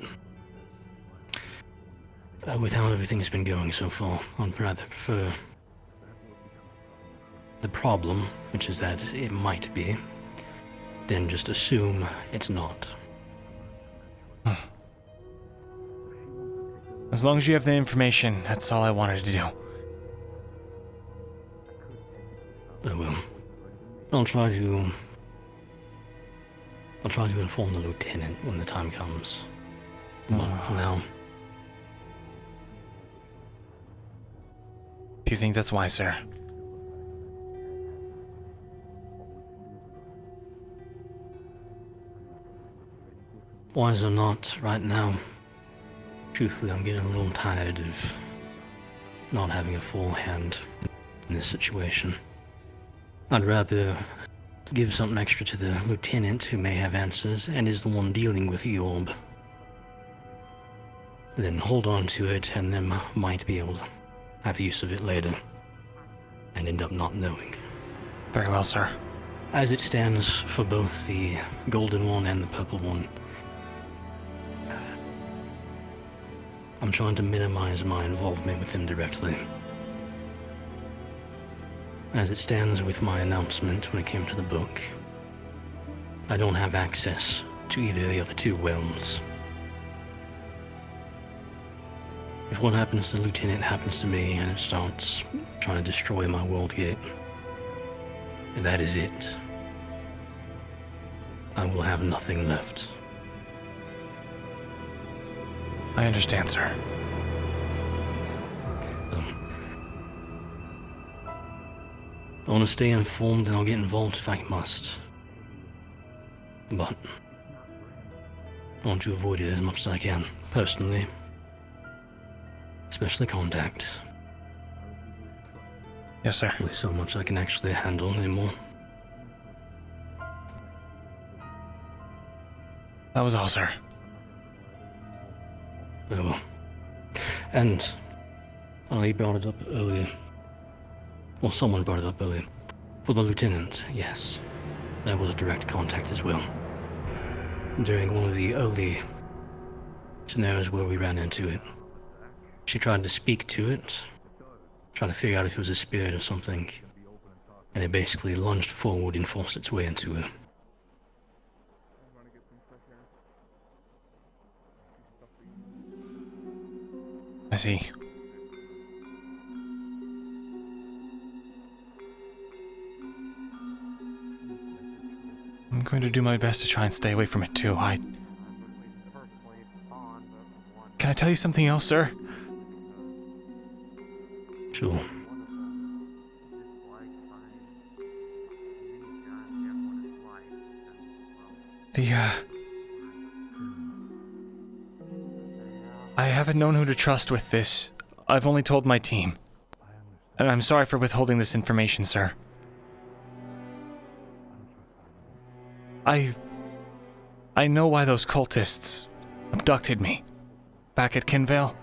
with how everything's been going so far, I'd rather prefer the problem, which is that it might be, than just assume it's not. As long as you have the information, that's all I wanted to do. I will. I'll try to inform the lieutenant when the time comes. But for now, Do you think that's wise, sir? wise or not, right now, truthfully, I'm getting a little tired of not having a full hand in this situation. I'd rather give something extra to the lieutenant who may have answers and is the one dealing with the orb, then hold on to it and then might be able to have use of it later and end up not knowing. Very well, sir. As it stands for both the golden one and the purple one, I'm trying to minimize my involvement with him directly. As it stands with my announcement when it came to the book, I don't have access to either of the other two realms. If what happens to the lieutenant happens to me and it starts trying to destroy my world gate, that is it. I will have nothing left. I understand, sir. I want to stay informed and I'll get involved if I must. But I want to avoid it as much as I can, personally. Especially contact. Yes, sir. There's so much I can actually handle anymore. That was all, sir. Very well. And I brought it up earlier. Well, someone brought it up earlier. For the lieutenant, yes. There was a direct contact as well. During one of the early scenarios where we ran into it. She tried to speak to it, trying to figure out if it was a spirit or something, and it basically lunged forward and forced its way into her. I see. I'm going to do my best to try and stay away from it too. Can I tell you something else, sir? Sure. I haven't known who to trust with this. I've only told my team. And I'm sorry for withholding this information, sir. I know why those cultists abducted me back at Kinvale.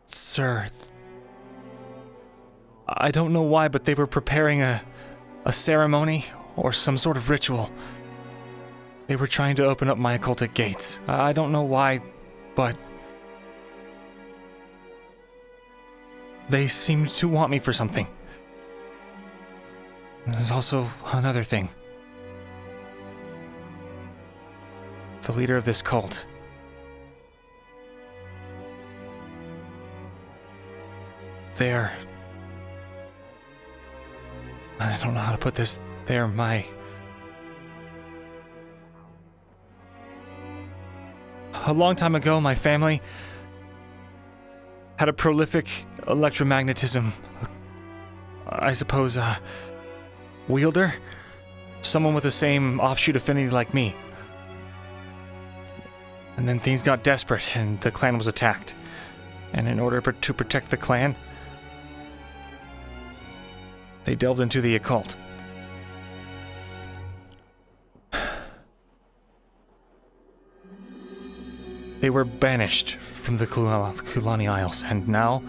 Sir, I don't know why, but they were preparing a ceremony or some sort of ritual. They were trying to open up my occultic gates. I don't know why, but they seemed to want me for something. There's also another thing. The leader of this cult. I don't know how to put this. They're my... A long time ago, my family had a prolific electromagnetism, I suppose, wielder? Someone with the same offshoot affinity like me. And then things got desperate, and the clan was attacked. And in order to protect the clan, they delved into the occult. They were banished from the Kulani Isles, and now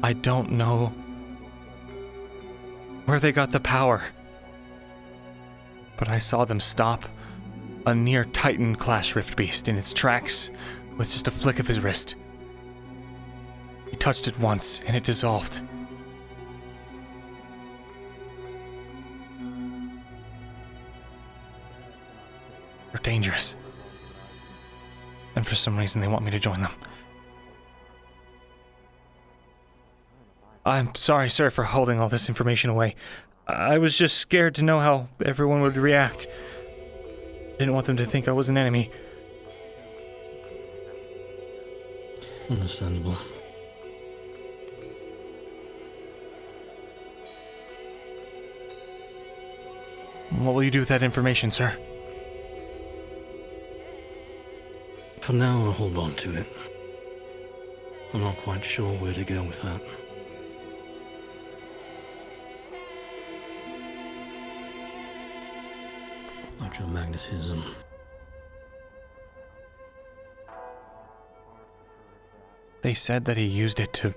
I don't know where they got the power. But I saw them stop a near Titan class rift beast in its tracks with just a flick of his wrist. He touched it once and it dissolved. They're dangerous. And for some reason they want me to join them. I'm sorry, sir, for holding all this information away. I was just scared to know how everyone would react. Didn't want them to think I was an enemy. Understandable. What will you do with that information, sir? For now, I'll hold on to it. I'm not quite sure where to go with that. Electromagnetism. They said that he used it to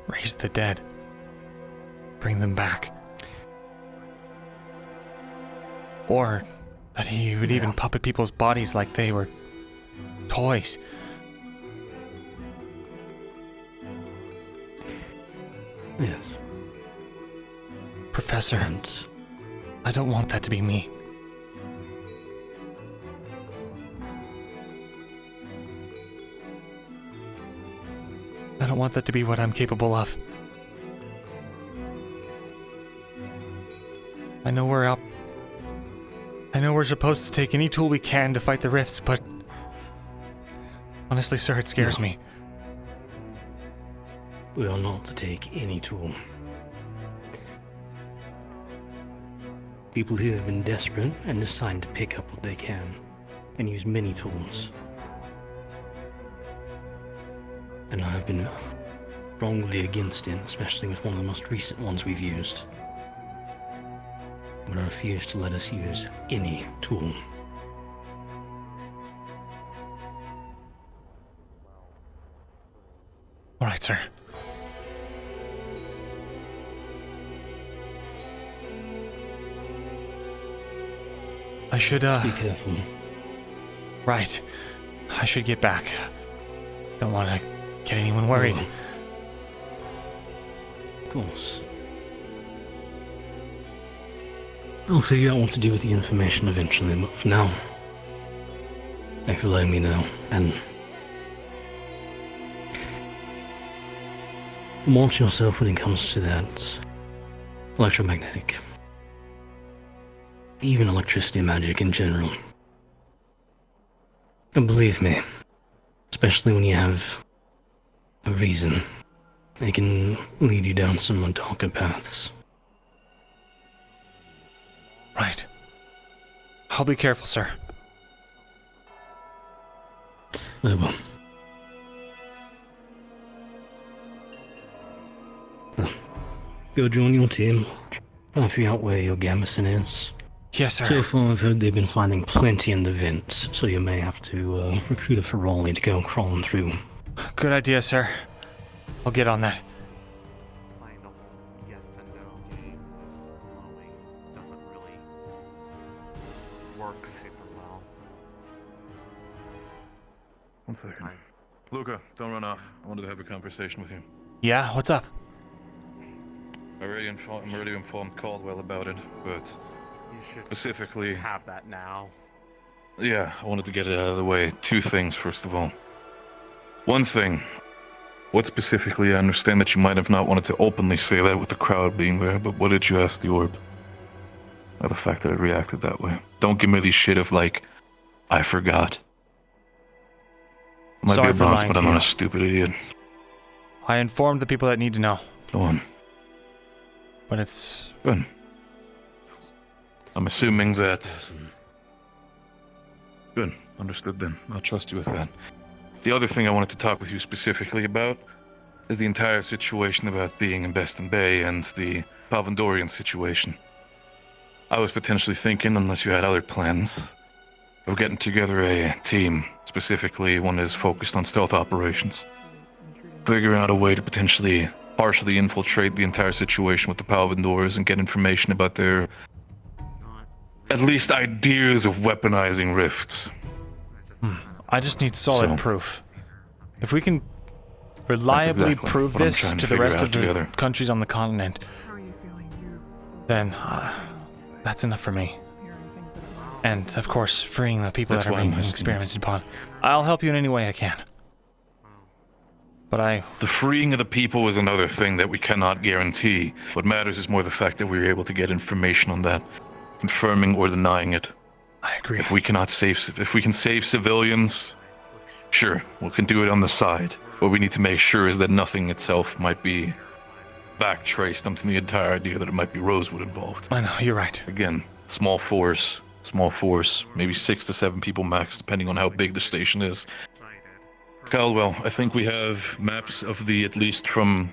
raise the dead. Bring them back. Or that he would even puppet people's bodies like they were toys. Yes. Professor, I don't want that to be me. I don't want that to be what I'm capable of. I know we're supposed to take any tool we can to fight the rifts, but honestly, sir, it scares me. We are not to take any tool. People here have been desperate and decided to pick up what they can and use many tools. And I have been strongly against it, especially with one of the most recent ones we've used. But I refuse to let us use any tool. All right, sir. I should, Be careful. Right. I should get back. Don't want to get anyone worried. Of course. I'll figure out what to do with the information eventually, but for now, thanks for letting me know, and watch yourself when it comes to that electromagnetic, even electricity magic in general. And believe me, especially when you have a reason, they can lead you down some darker paths. Right. I'll be careful, sir. I will. Go join your team. Try to figure out where your Gamison is. Yes, sir. So far, I've heard they've been finding plenty in the vents, so you may have to recruit a Ferrari to go crawling through. Good idea, sir. I'll get on that. Playing the whole yes and no game with glowing doesn't really work super well. One second. Luka, don't run off. I wanted to have a conversation with you. Yeah, what's up? I'm already informed Caldwell about it, but You should specifically just have that now. Yeah, I wanted to get it out of the way. Two things, first of all. One thing. What specifically, I understand that you might have not wanted to openly say that with the crowd being there, but what did you ask the orb? Or the fact that it reacted that way. Don't give me these shit of like, I forgot. I might Sorry be a for boss, lying but to I'm not you. a stupid idiot. I informed the people that need to know. Go on. But it's... Good. I'm assuming that... Good. Understood then. I'll trust you with that. The other thing I wanted to talk with you specifically about is the entire situation about being in Bestin Bay and the Palvandorian situation. I was potentially thinking, unless you had other plans, of getting together a team. Specifically, one is focused on stealth operations. Figuring out a way to potentially partially infiltrate the entire situation with the Palvandors and get information about their, at least, ideas of weaponizing rifts. I just need solid proof. If we can reliably exactly prove what I'm this trying to to the figure rest out of the together. countries on the continent, then that's enough for me. And, of course, freeing the people That's that are why I'm being asking. experimented upon. I'll help you in any way I can. But The freeing of the people is another thing that we cannot guarantee. What matters is more the fact that we were able to get information on that, confirming or denying it. I agree. If we can save civilians, sure, we can do it on the side. What we need to make sure is that nothing itself might be backtraced onto the entire idea that it might be Rosewood involved. I know, you're right. Again, small force, maybe 6 to 7 people max, depending on how big the station is. Caldwell, I think we have maps of the, at least from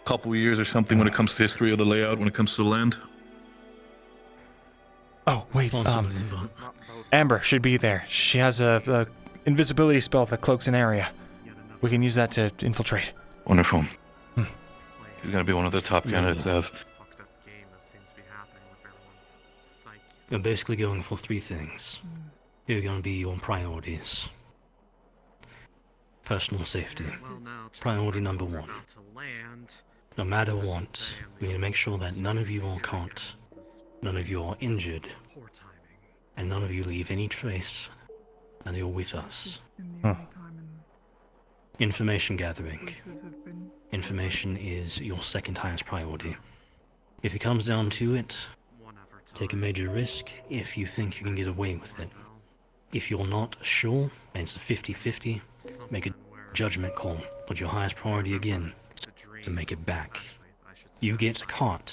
a couple years or something when it comes to history of the layout, when it comes to the land. Oh, wait, Amber should be there. she has a invisibility spell that cloaks an area. We can use that to infiltrate. Wonderful. You're gonna be one of the top candidates, Ev. You're basically going for 3 things. Here are going to be your priorities. Personal safety. Priority number 1. No matter what, we need to make sure that none of you are caught, none of you are injured, and none of you leave any trace that you're with us. Information gathering. Information is your second highest priority. If it comes down to it, take a major risk if you think you can get away with it. If you're not sure, and it's a 50-50, make a judgment call. But your highest priority again is to make it back. You get caught,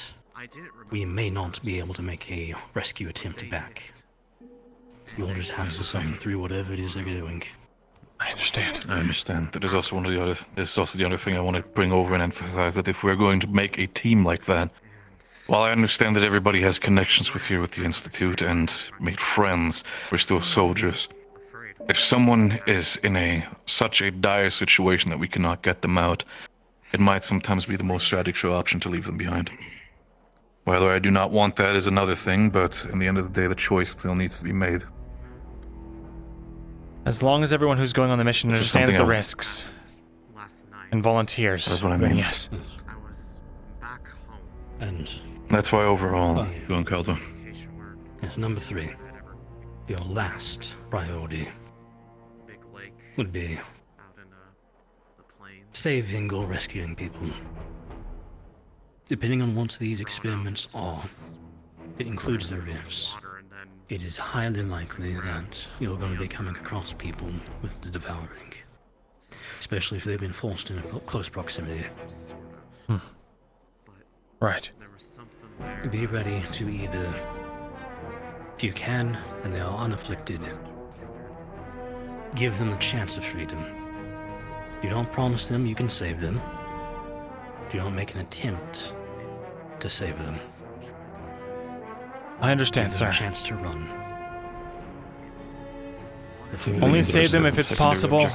we may not be able to make a rescue attempt back. You'll just have to suffer through whatever it is they're doing. I understand. I understand. There's also the other thing I want to bring over and emphasize, that if we're going to make a team like that, while I understand that everybody has connections with the Institute and made friends, we're still soldiers. If someone is in such a dire situation that we cannot get them out, it might sometimes be the most strategic option to leave them behind. Whether I do not want that is another thing, but in the end of the day, the choice still needs to be made. As long as everyone who's going on the mission This is understands the something risks and volunteers, That's what I then mean. yes. And that's why overall, go on, Caldo. yes, number 3, your last priority would be saving or rescuing people. Depending on what these experiments are, it includes the rifts. It is highly likely that you're going to be coming across people with the devouring, especially if they've been forced in close proximity. Right. Be ready to either, if you can, and they are unafflicted, give them a chance of freedom. If you don't promise them you can save them, if you don't make an attempt to save them, I understand, give them sir. a chance to run. Only save them if it's possible,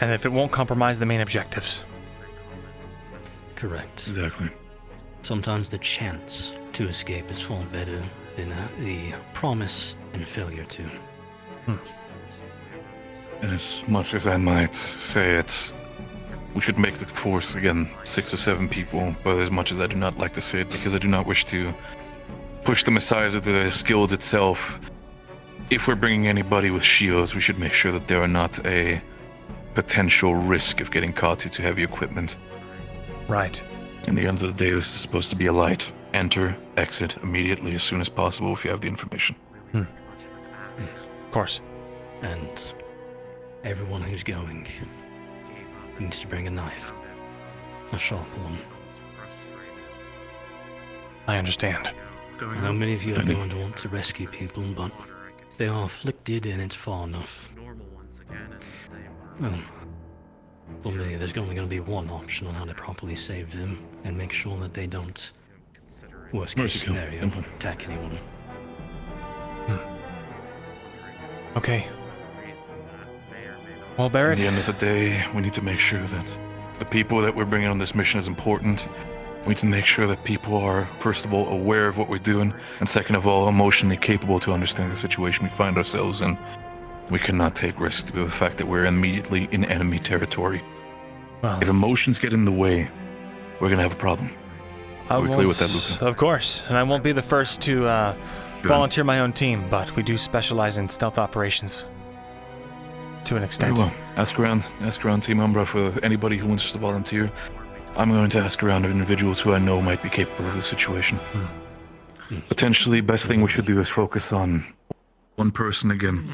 and if it won't compromise the main objectives. Correct. Exactly. Sometimes the chance to escape is far better than the promise and failure to. And as much as I might say it, we should make the force, again, 6 or 7 people, but as much as I do not like to say it, because I do not wish to push them aside of the skills itself, if we're bringing anybody with shields, we should make sure that they are not a potential risk of getting caught due to heavy equipment. Right. In the end of the day, this is supposed to be a light. Enter, exit immediately as soon as possible if you have the information. Of course. And everyone who's going needs to bring a knife. A sharp one. I understand. I know many of you are going to want to rescue people, but they are afflicted and it's far enough. Well, for me, there's only going to be one option on how to properly save them and make sure that they don't, worst case scenario, attack anyone. Okay. Well, Barrett. At the end of the day, we need to make sure that the people that we're bringing on this mission is important. We need to make sure that people are, first of all, aware of what we're doing, and second of all, emotionally capable to understand the situation we find ourselves in. We cannot take risks due to the fact that we're immediately in enemy territory. Well, if emotions get in the way, we're gonna have a problem. Are we clear with that, Luka? Of course, and I won't be the first to volunteer my own team, but we do specialize in stealth operations. To an extent. Very well. Ask around Team Umbra for anybody who wants to volunteer. I'm going to ask around individuals who I know might be capable of the situation. Potentially, best thing we should do is focus on one person again.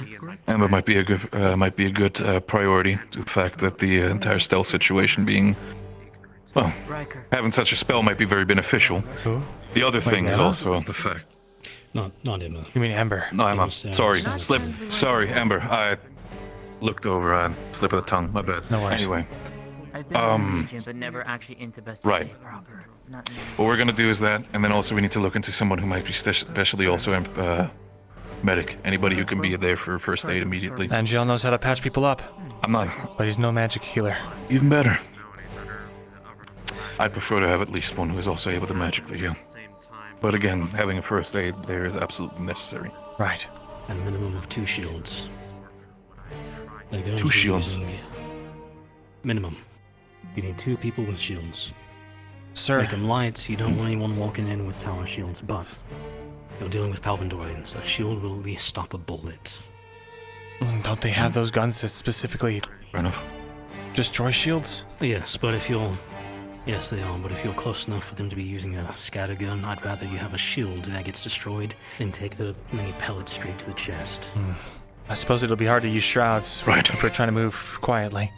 Amber might be a good priority. To the fact that the entire stealth situation being, well, having such a spell might be very beneficial. Who? The other thing is also the fact. Not Emma. You mean Amber? No, Emma. Sorry, Sorry, Amber. I looked over. Slip of the tongue. My bad. No worries. Anyway. I've been in the region, but never actually into Bestin Right. proper. What we're gonna do is that, and then also we need to look into someone who might be especially also medic. Anybody who can be there for first aid immediately. Angel knows how to patch people up. I'm not. But he's no magic healer. Even better. I'd prefer to have at least one who is also able to magically heal. But again, having a first aid there is absolutely necessary. Right. And a minimum of 2 shields. 2 shields? Minimum. You need 2 people with shields. Sir. Make them light, you don't want anyone walking in with tower shields, but you're dealing with Palvindorians. A shield will at least stop a bullet. Don't they have those guns that specifically destroy shields? Yes, but if you're... Yes, they are, but if you're close enough for them to be using a scatter gun, I'd rather you have a shield that gets destroyed than take the mini pellet straight to the chest. I suppose it'll be hard to use shrouds if we're trying to move quietly.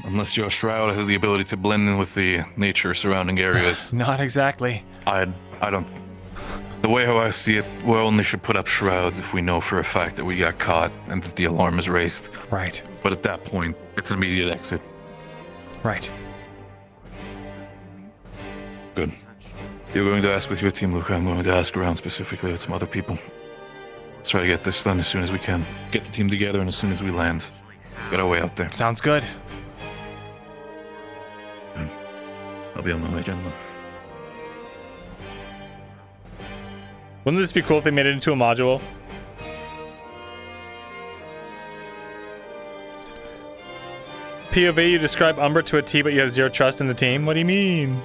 Unless your shroud has the ability to blend in with the nature surrounding areas. Not exactly. I don't... The way how I see it, we only should put up shrouds if we know for a fact that we got caught and that the alarm is raised. Right. But at that point, it's an immediate exit. Right. Good. You're going to ask with your team, Luka. I'm going to ask around specifically with some other people. Let's try to get this done as soon as we can. Get the team together, and as soon as we land, get our way out there. Sounds good. Good. I'll be on my way, gentlemen. Wouldn't this be cool if they made it into a module? POV, you describe Umbra to a T, but you have 0 trust in the team? What do you mean?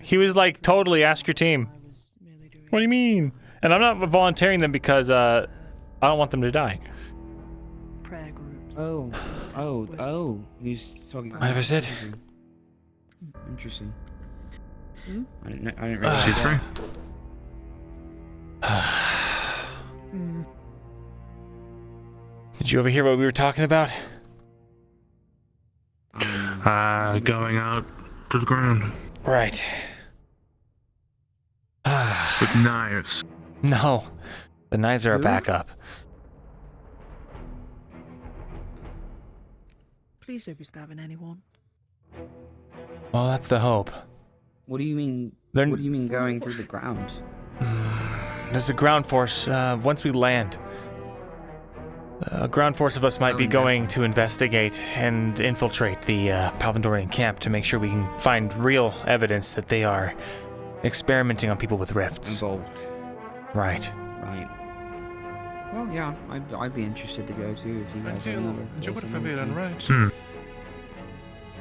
He was like, totally, ask your team. What do you mean? And I'm not volunteering them because I don't want them to die. Prayer groups. Oh. He's talking about... Mind if I sit? Interesting. Hmm? I didn't realize She's free. Did you overhear what we were talking about? Going out to the ground. Right. With knives. No. The knives are a backup. Please don't be stabbing anyone. Well, that's the hope. What do you mean? What do you mean going through the ground? There's a ground force once we land. A ground force of us might be going to investigate and infiltrate the Palvindorian camp to make sure we can find real evidence that they are experimenting on people with rifts. Involved. Right. Right. Well, yeah, I'd be interested to go too if you guys have another. Do you work for Baron, right?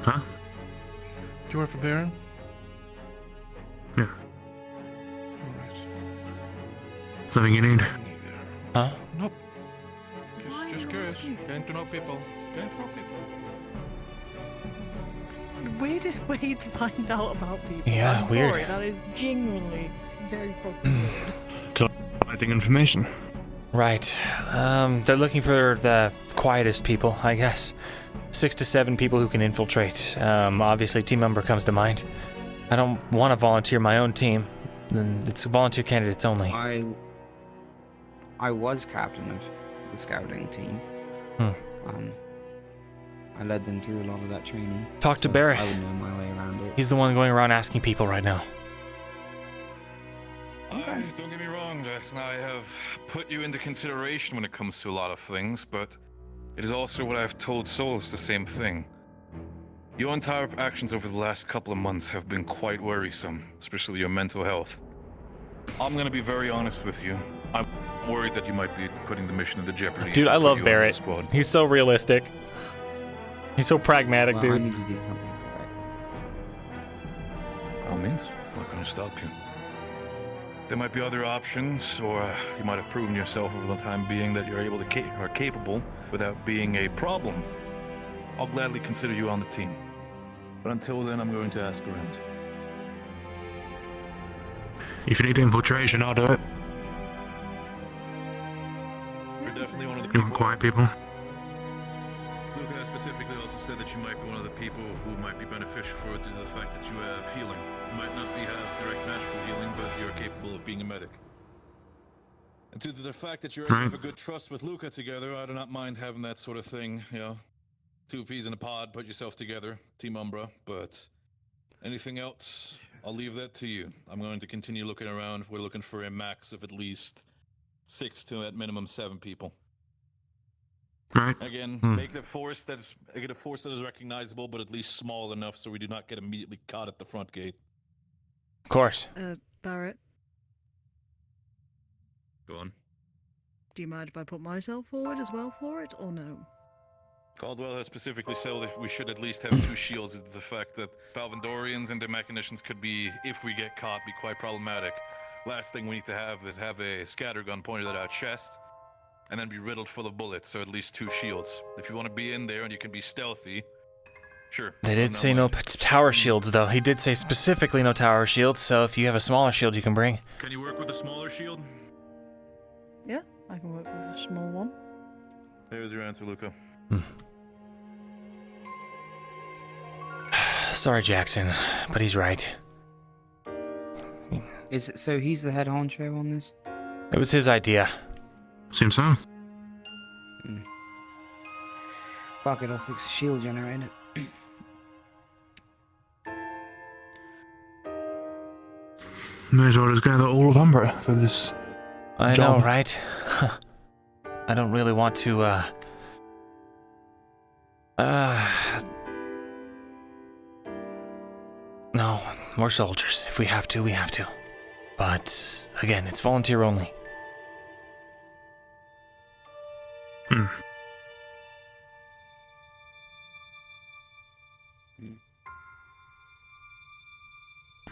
Huh? Do you work for Baron? Yeah. Something you need? Huh? Nope. Just curious. Getting to know people. Weirdest way to find out about people. Yeah, I'm weird. Sorry, that is genuinely very fucking weird. Collecting information. Right. They're looking for the quietest people, I guess. 6 to 7 people who can infiltrate. Obviously, Team Umbra comes to mind. I don't want to volunteer my own team. Then it's volunteer candidates only. I was captain of the scouting team. I led them through a lot of that training. Talk to Barrett. I would know my way around it. He's the one going around asking people right now. Okay. Don't get me wrong, Jackson. I have put you into consideration when it comes to a lot of things, but it is also what I've told Solus the same thing. Your entire actions over the last couple of months have been quite worrisome, especially your mental health. I'm gonna be very honest with you. I'm worried that you might be putting the mission into jeopardy. Dude, I love Barrett. He's so realistic. He's so pragmatic, dude. I need to do something for it. By all means, I'm not gonna stop you. There might be other options, or you might have proven yourself over the time being that you're able to are capable without being a problem. I'll gladly consider you on the team. But until then, I'm going to ask around. If you need infiltration, I'll do it. You're definitely one of the You people. want quiet people? Luka specifically also said that you might be one of the people who might be beneficial for it due to the fact that you have healing. You might not have direct magical healing, but you're capable of being a medic. And due to the fact that you have a good trust with Luka together, I do not mind having that sort of thing, you know. 2 peas in a pod, put yourself together, Team Umbra, but anything else, I'll leave that to you. I'm going to continue looking around. We're looking for a max of at least 6 to at minimum 7 people. Right. Again, make a force that is recognizable, but at least small enough so we do not get immediately caught at the front gate. Of course. Barrett, Go on. do you mind if I put myself forward as well for it, or no? Caldwell has specifically said that we should at least have 2 shields due to the fact that Palvandorians and their mechanicians could be, if we get caught, be quite problematic. Last thing we need to have is have a scattergun pointed at our chest and then be riddled full of bullets, so at least 2 shields. If you want to be in there and you can be stealthy, sure. They did say no tower shields, though. He did say specifically no tower shields, so if you have a smaller shield you can bring. Can you work with a smaller shield? Yeah, I can work with a small one. There's your answer, Luka. Sorry, Jackson, but he's right. Is it, so he's the head honcho on this? It was his idea. Seems so. Fuck it, I'll fix a shield generator. May as well just gather all of Umbra for this I job. know, right? I don't really want to, no, more soldiers. If we have to, we have to. But, again, it's volunteer only.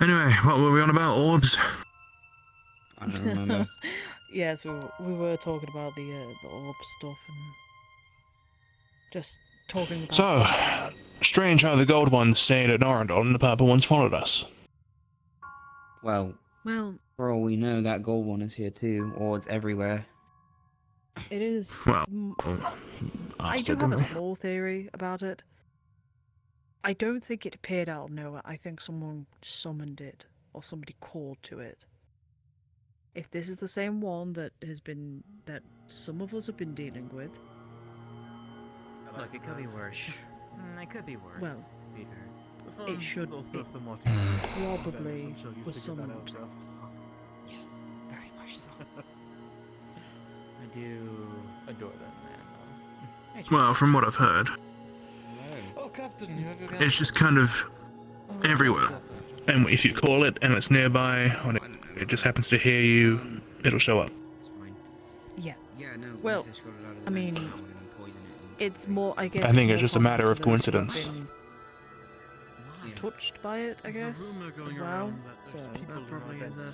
Anyway, what were we on about? Orbs? I don't remember. Yes, we were talking about the orb stuff and just talking about. So, strange how the gold ones stayed at Norandon and the purple ones followed us. Well, for all we know, that gold one is here too, or it's everywhere. It is. Well, I do have a small theory about it. I don't think it appeared out of nowhere. I think someone summoned it, or somebody called to it. If this is the same one that some of us have been dealing with. Look, it could be worse. It could be worse. Well, Peter. it should. It probably was summoned. Yes, very much so. I do adore that man, though. Well, from what I've heard, Oh, Captain, it's just kind of everywhere. And if you call it and it's nearby, or it just happens to hear you, it'll show up. Yeah. Yeah, no. Well, I mean, it's more. I guess. I think it's just a matter of coincidence. Touched by it, I guess. As well, so that probably is a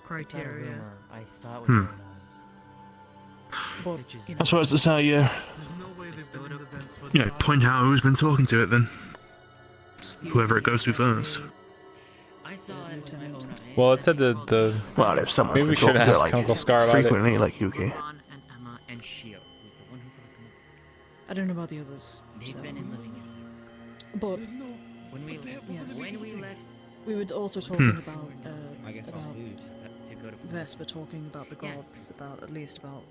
criteria. I thought we But, I suppose that's how you point out who's been talking to it then. Whoever it goes to first. I saw it with my own eyes. Well, it said the Well, if someone maybe we can should talk to it, ask like, Uncle Scar about frequently, it. like Yuki. And Shio, who's the one who brought them up. I don't know about the others. They've So. been in living here. But When we left, we were also talking about to go to Vesper talking about the gods, at least about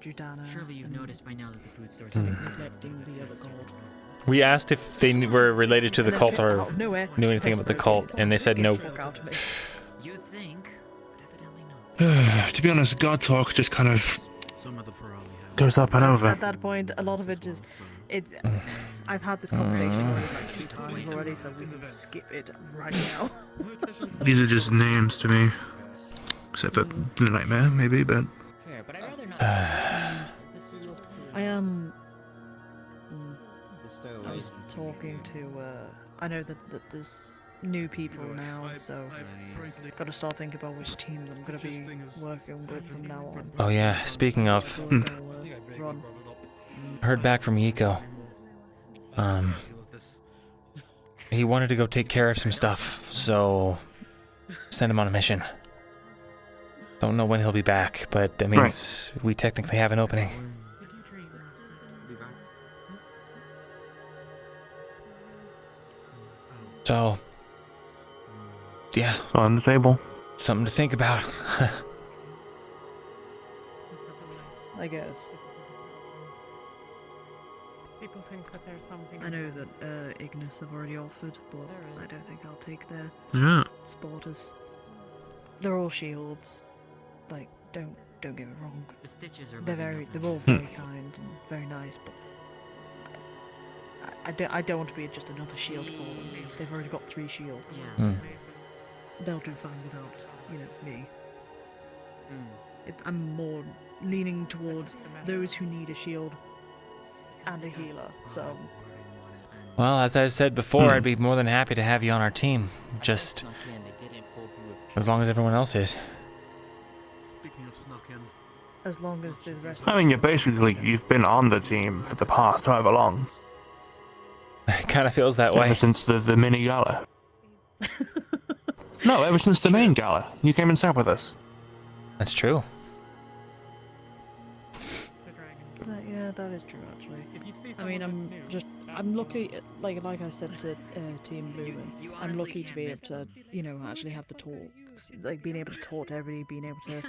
Judana. Surely you've noticed by now that the food stores neglecting the other god. We asked if they were related to the cult or knew anything about the cult, and they said no. You think, To be honest, God talk just kind of goes up and over. At that point, a lot of it just I've had this conversation already like 2 times already, so we can skip it right now. These are just names to me. Except for the nightmare, maybe, but... I am... I was talking to... I know that there's new people now, so... Gotta start thinking about which teams I'm gonna be working with from now on. Oh yeah, speaking of... Run. Heard back from Yiko. He wanted to go take care of some stuff, so... Send him on a mission. Don't know when he'll be back, but that means we technically have an opening. So, yeah. On the table. Something to think about. I guess. People think that there's something. I know that Ignis have already offered, but I don't think I'll take their supporters. They're all shields. Like, don't get me wrong. The stitches are they're all very kind and very nice, but I don't want to be just another shield for them. They've already got 3 shields. Yeah. They'll do fine without, me. I'm more leaning towards those who need a shield and a healer, so... Well, as I've said before, I'd be more than happy to have you on our team. Just... as long as everyone else is. As long as the rest... I mean, you've been on the team for the past however long. It kind of feels that way. Ever since the mini gala. No, ever since the main gala. You came and sat with us. That's true. Yeah, that is true, actually. I mean, I'm lucky, like I said to Team Blumen, I'm lucky to be able to, actually have the talks, like being able to talk to everybody, being able to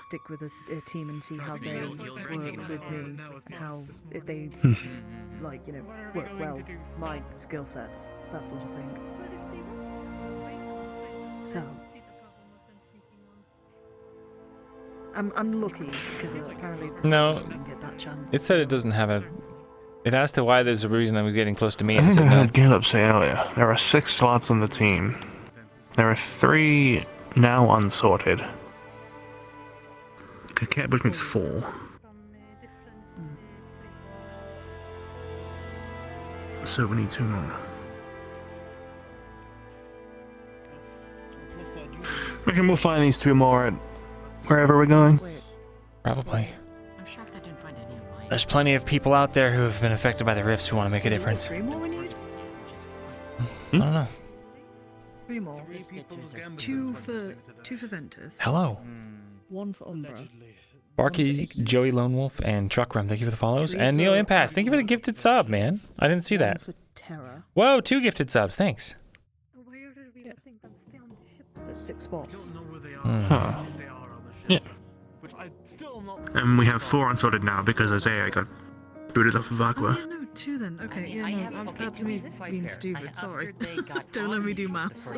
stick with a team and see how they work with me, and how, if they, work well, my skill sets, that sort of thing. So, I'm lucky, because apparently No, didn't get that chance. it said it doesn't have a... It asked why there's a reason I'm getting close to me, I and it think I said no. heard Caleb say earlier, there are 6 slots on the team. There are 3 now unsorted. Which makes 4. So we need 2 more. Reckon we'll find these 2 more at wherever we're going. Probably. I'm shocked I didn't find any of mine. There's plenty of people out there who have been affected by the rifts who want to make a difference. 3 more we need? I don't know. 3 more. 2 for Ventus. Hello. 1 for Umbra. Barky, Joey Lone Wolf, and Truckrum, thank you for the follows. And Neo Impasse, thank you for the gifted sub, man. I didn't see that. 1 for Terra. Whoa, 2 gifted subs, thanks. Yeah. There's 6 spots. Huh. Yeah. And we have 4 unsorted now because Isaiah got booted off of Aqua. Oh, yeah, no, 2 then. Okay, that's me being stupid, sorry. Don't let me do maths.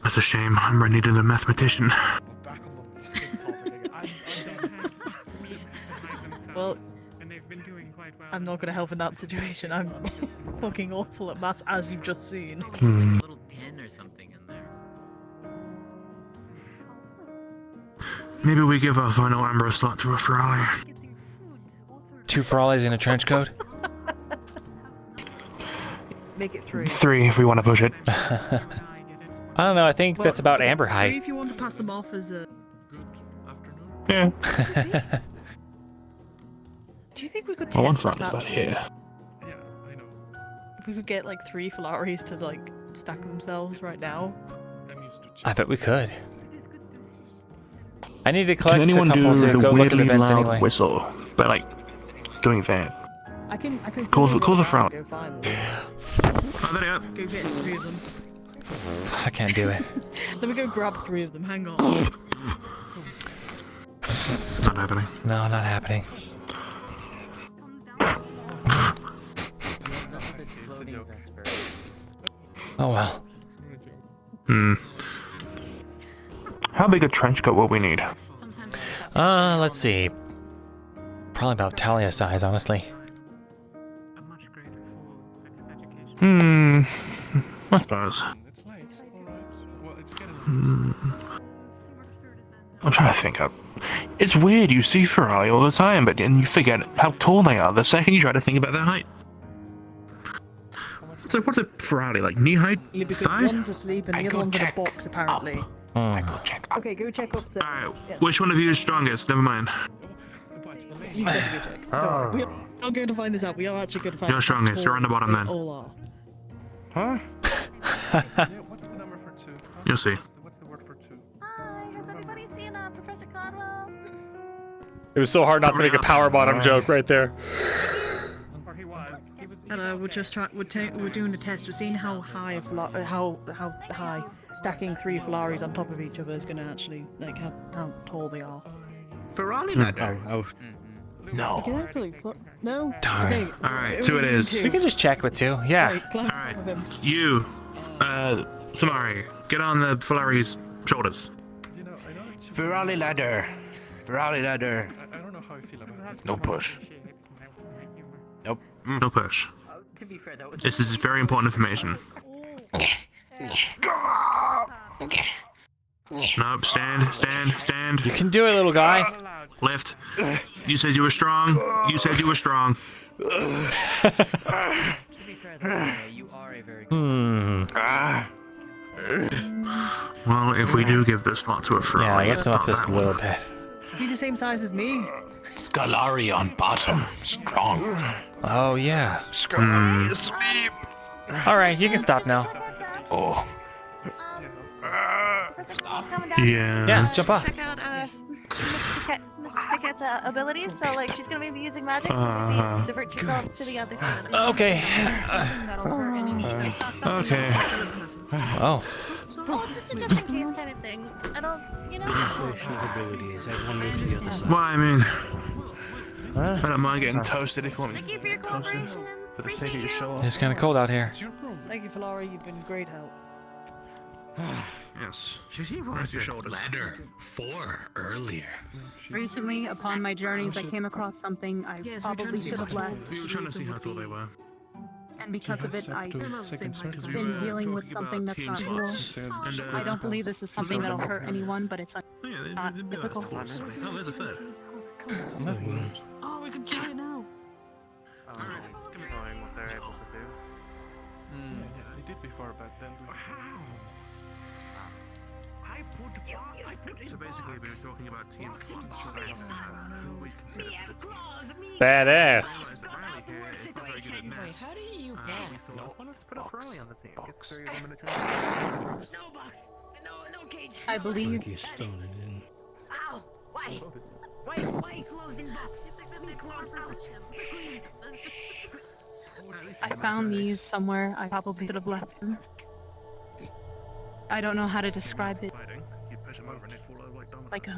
That's a shame. I'm ready to the mathematician. Well, I'm not gonna help in that situation. I'm fucking awful at maths, as you've just seen. A little den or something in there. Maybe we give our final Amber slot to a Ferrari. 2 Ferralis in a trench coat? Make it 3. 3 if we want to push it. I don't know, I think that's about Amber 3 height. if you want to pass them off as a... Yeah. Do you think we could Well, one test front is that? about here. If we could get like 3 Ferraris to like stack themselves right now. I bet we could. I need to Can collect a anyone couple do to the go look at weirdly events loud anyway. whistle? But like, doing that. I can Call quickly the go front. Go find them. Oh, there you Go get 3 of them. I can't do it. Let me go grab 3 of them. Hang on. Not happening. No, not happening. Oh well. How big a trench coat will we need? Let's see. Probably about Talia size, honestly. I suppose. I'm trying to think up. It's weird, you see Ferrari all the time, but then you forget how tall they are the second you try to think about their height. So what's a Ferrari like? Knee height? Because Thigh? one's asleep and the other one's in a box, apparently. Okay, go check upstairs. Alright, which one of you is strongest? Never mind. You go check. We are not going to find this out. We are actually going to find You're strongest. You're on the bottom They then. all Huh? are. You'll see. It was so hard not to make a power bottom joke right there. Hello, we're just trying. We're doing a test. We're seeing how high how high stacking 3 Falaris on top of each other is going to actually like how tall they are. Ferrari ladder. No. Exactly. No. Darn. Okay. Alright, 2 it is. We can just check with 2. Yeah. Alright. You, Samari, get on the Ferrari's shoulders. Ferrari ladder. Ferrari ladder. No push. Nope. No push. To be fair, that was This is very important information. Nope, stand. You can do it, little guy. Lift. You said you were strong. You said you were strong. To be fair, though, you are a very good Well, if we do give this lot to a Yeah, Ferrari, lift it's him up not just that a little one. bit. Be the same size as me. Scalari on bottom. Strong. Oh, yeah. Scalari asleep. Alright, you can stop now. Oh. Yeah. Yeah, jump off. Check out Miss Pickett's abilities. So like she's gonna be using magic. So Uh-huh. divert yourselves to the other side. Okay. Okay. Oh. Well, just in case kind of thing. I don't, you know. Social abilities. Everyone move to the other side. Well, I mean, I don't mind getting toasted if you want me Thank you to for your get toasted. cooperation. For the sake of your show off. It's kind of cold out here. Thank you, Falara. You've been great help. Yes. Where's your shoulders? Ladder 4 earlier. Recently, upon my journeys, I came across something I probably should have left. We were trying to see how tall they were. And because of it, I've been dealing with something that's not real. I don't believe this is something that'll hurt anyone, but it's not typical. Oh, there's a third. Oh, we can try it now. Showing what they're able to do. Yeah, they did before, but then we... So basically, we were talking about team slots. Who we consider for the team. Badass. How do you We thought, why not put a Ferrari on the team? Gets very eliminatory. No box. No cage. I believe You started in. Ow! Why closed in box? I found these somewhere. I probably should have left them. I don't know how to describe it. You push them over and they fall over like dominoes. Like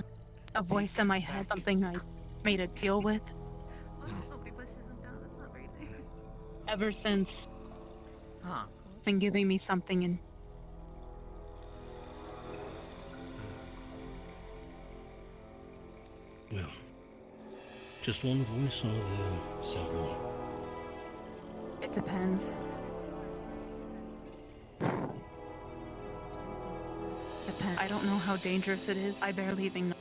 a voice in my head, something I made a deal with. Ever since, been giving me something and Well, just one voice or several? it depends. Depends. I don't know how dangerous it is. I barely even know.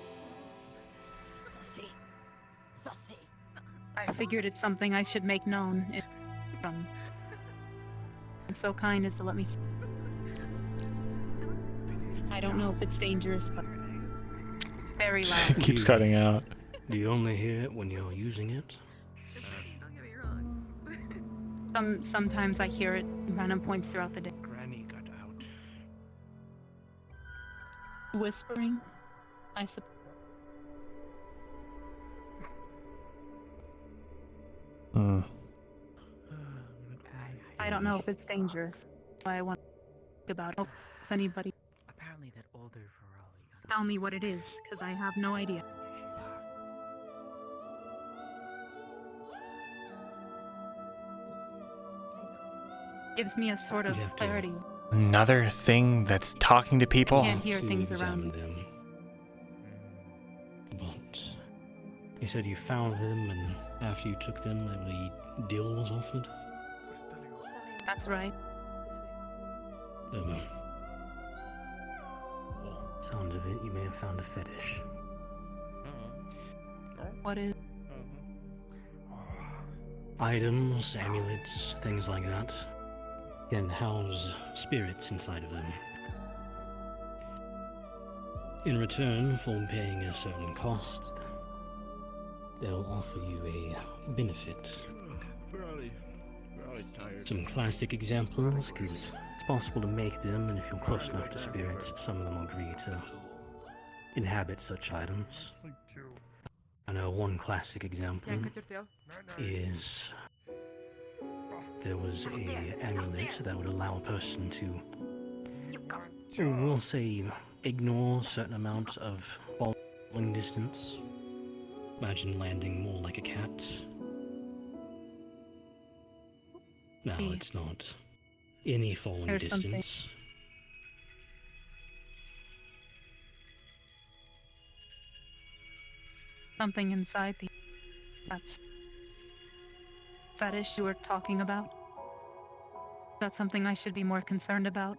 I figured it's something I should make known. And so kind as to let me. I don't know if it's dangerous, but very loud. It keeps cutting out. Do you only hear it when you're using it? Sometimes I hear it at random points throughout the day. Granny got out. Whispering, I suppose. Hmm. I don't know if it's dangerous. I want to think about it. If anybody Apparently that older Ferrari tell me what it is, because I have no idea. Gives me a sort of clarity. Another thing that's talking to people? I can't hear things around me. them. But you said you found them, and after you took them, a deal was offered? That's right. Oh, well. Sounds of it, you may have found a fetish. What is? Items, amulets, things like that can house spirits inside of them. In return for paying a certain cost, they'll offer you a benefit. Very tired. Some classic examples, because it's possible to make them, and if you're close enough to spirits, some of them will agree to inhabit such items. I know one classic example is there was a amulet that would allow a person to, we'll say, ignore a certain amount of falling distance. Imagine landing more like a cat. No, it's not any falling There's distance. Something inside the that's fetish you were talking about. That's something I should be more concerned about.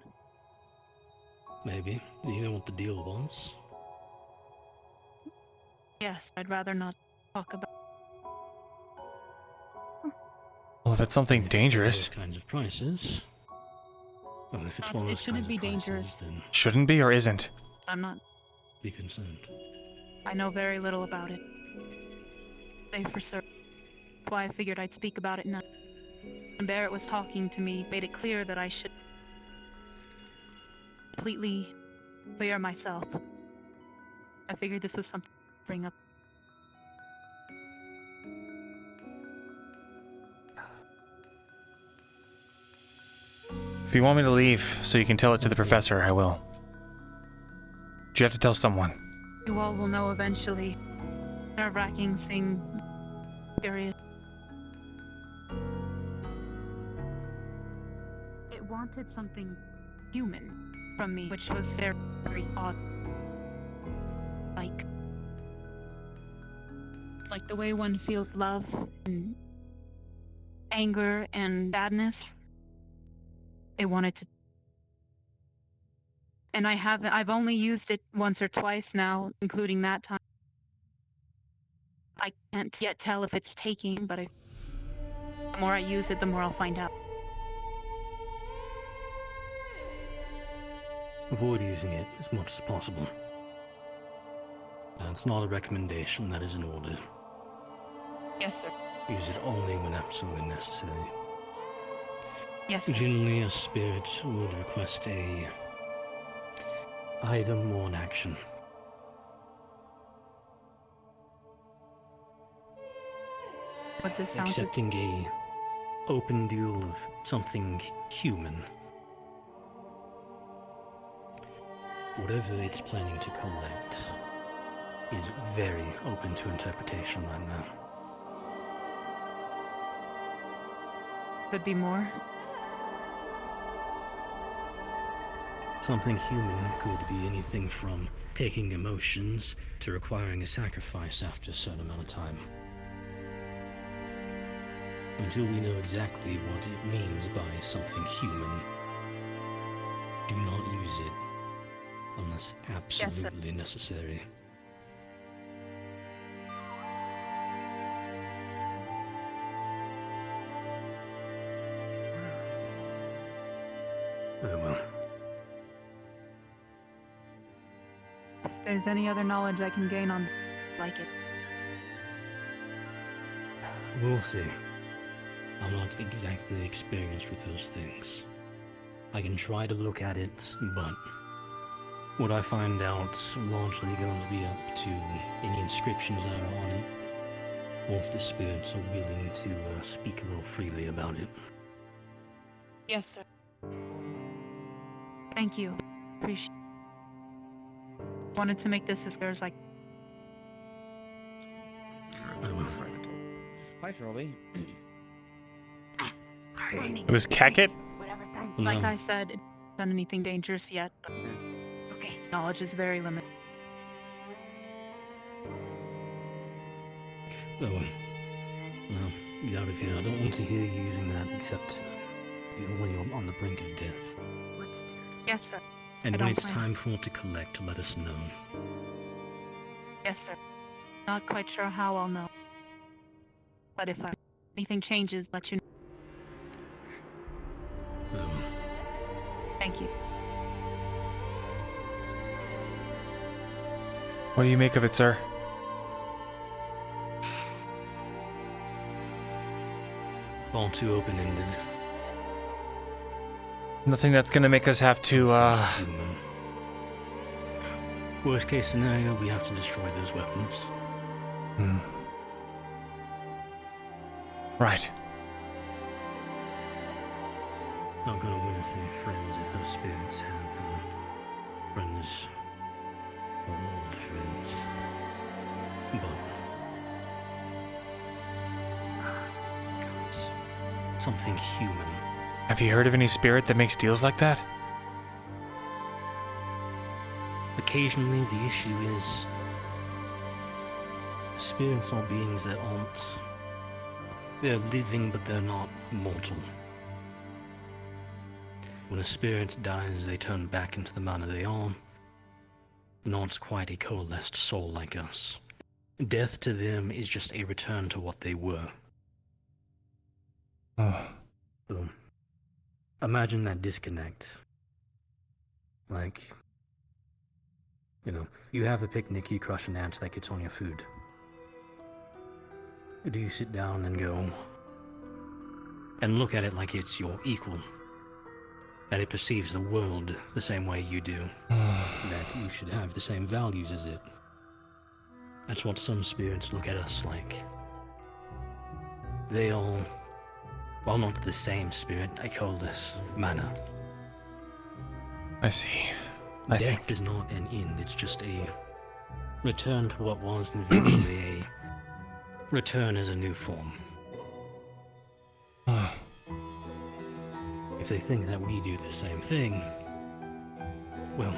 Maybe. Do you know what the deal was? Yes, I'd rather not talk about. Well, if it's something dangerous. Those kinds of prices. Well, if it's one of It those shouldn't kinds be of prices, dangerous. then Shouldn't be or isn't? I'm not. be concerned. I know very little about it. Say for certain. That's why I figured I'd speak about it now. When Barrett was talking to me, made it clear that I should completely clear myself. I figured this was something to bring up. If you want me to leave so you can tell it to the professor, I will. Do you have to tell someone? You all will know eventually. Nerve-wracking, seeing period. It wanted something human from me, which was very, very odd. Like the way one feels love and anger and sadness. It wanted to. And I've only used it once or twice now, including that time. I can't yet tell if it's taking, but the more I use it, the more I'll find out. Avoid using it as much as possible. That's not a recommendation, that is an order. Yes, sir. Use it only when absolutely necessary. Yes, sir. Generally, a spirit would request a item or an action. What this sounds like. Accepting a open deal of something human. Whatever it's planning to collect is very open to interpretation right now. Could be more. Something human could be anything from taking emotions to requiring a sacrifice after a certain amount of time. Until we know exactly what it means by something human, do not use it unless absolutely necessary. Very well. If there's any other knowledge I can gain on like it. We'll see. I'm not exactly experienced with those things. I can try to look at it, but what I find out largely going to be up to any inscriptions that are on it or if the spirits are willing to speak a little freely about it. Yes, sir. Thank you. Appreciate. Wanted to make this as clear as I. Hi, Frolly. It was Kaket? Like I said, it hasn't done anything dangerous yet. Okay. Knowledge is very limited. Oh, well, get out of here. I don't want to hear you using that except when you're on the brink of death. Yes, sir. And I when don't it's plan. time for it to collect, let us know. Yes, sir. Not quite sure how I'll know. But if anything changes, let you know. Oh, Thank you. What do you make of it, sir? all too open-ended. Nothing that's gonna make us have to, Worst case scenario, we have to destroy those weapons. Right. Not gonna win us any friends if those spirits have friends or old friends. But something human. Have you heard of any spirit that makes deals like that? Occasionally, the issue is spirits are beings that aren't. They're living, but they're not mortal. When a spirit dies, they turn back into the manner they are. Not quite a coalesced soul like us. Death to them is just a return to what they were. So, imagine that disconnect. Like, you know, you have a picnic, you crush an ant that gets on your food. Do you sit down and go and look at it like it's your equal? That it perceives the world the same way you do? That you should have the same values as it? That's what some spirits look at us like. They all, well, not the same spirit, I call this manner. I see. Death is not an end, it's just a return to what was and eventually a return as a new form. If they think that we do the same thing, well,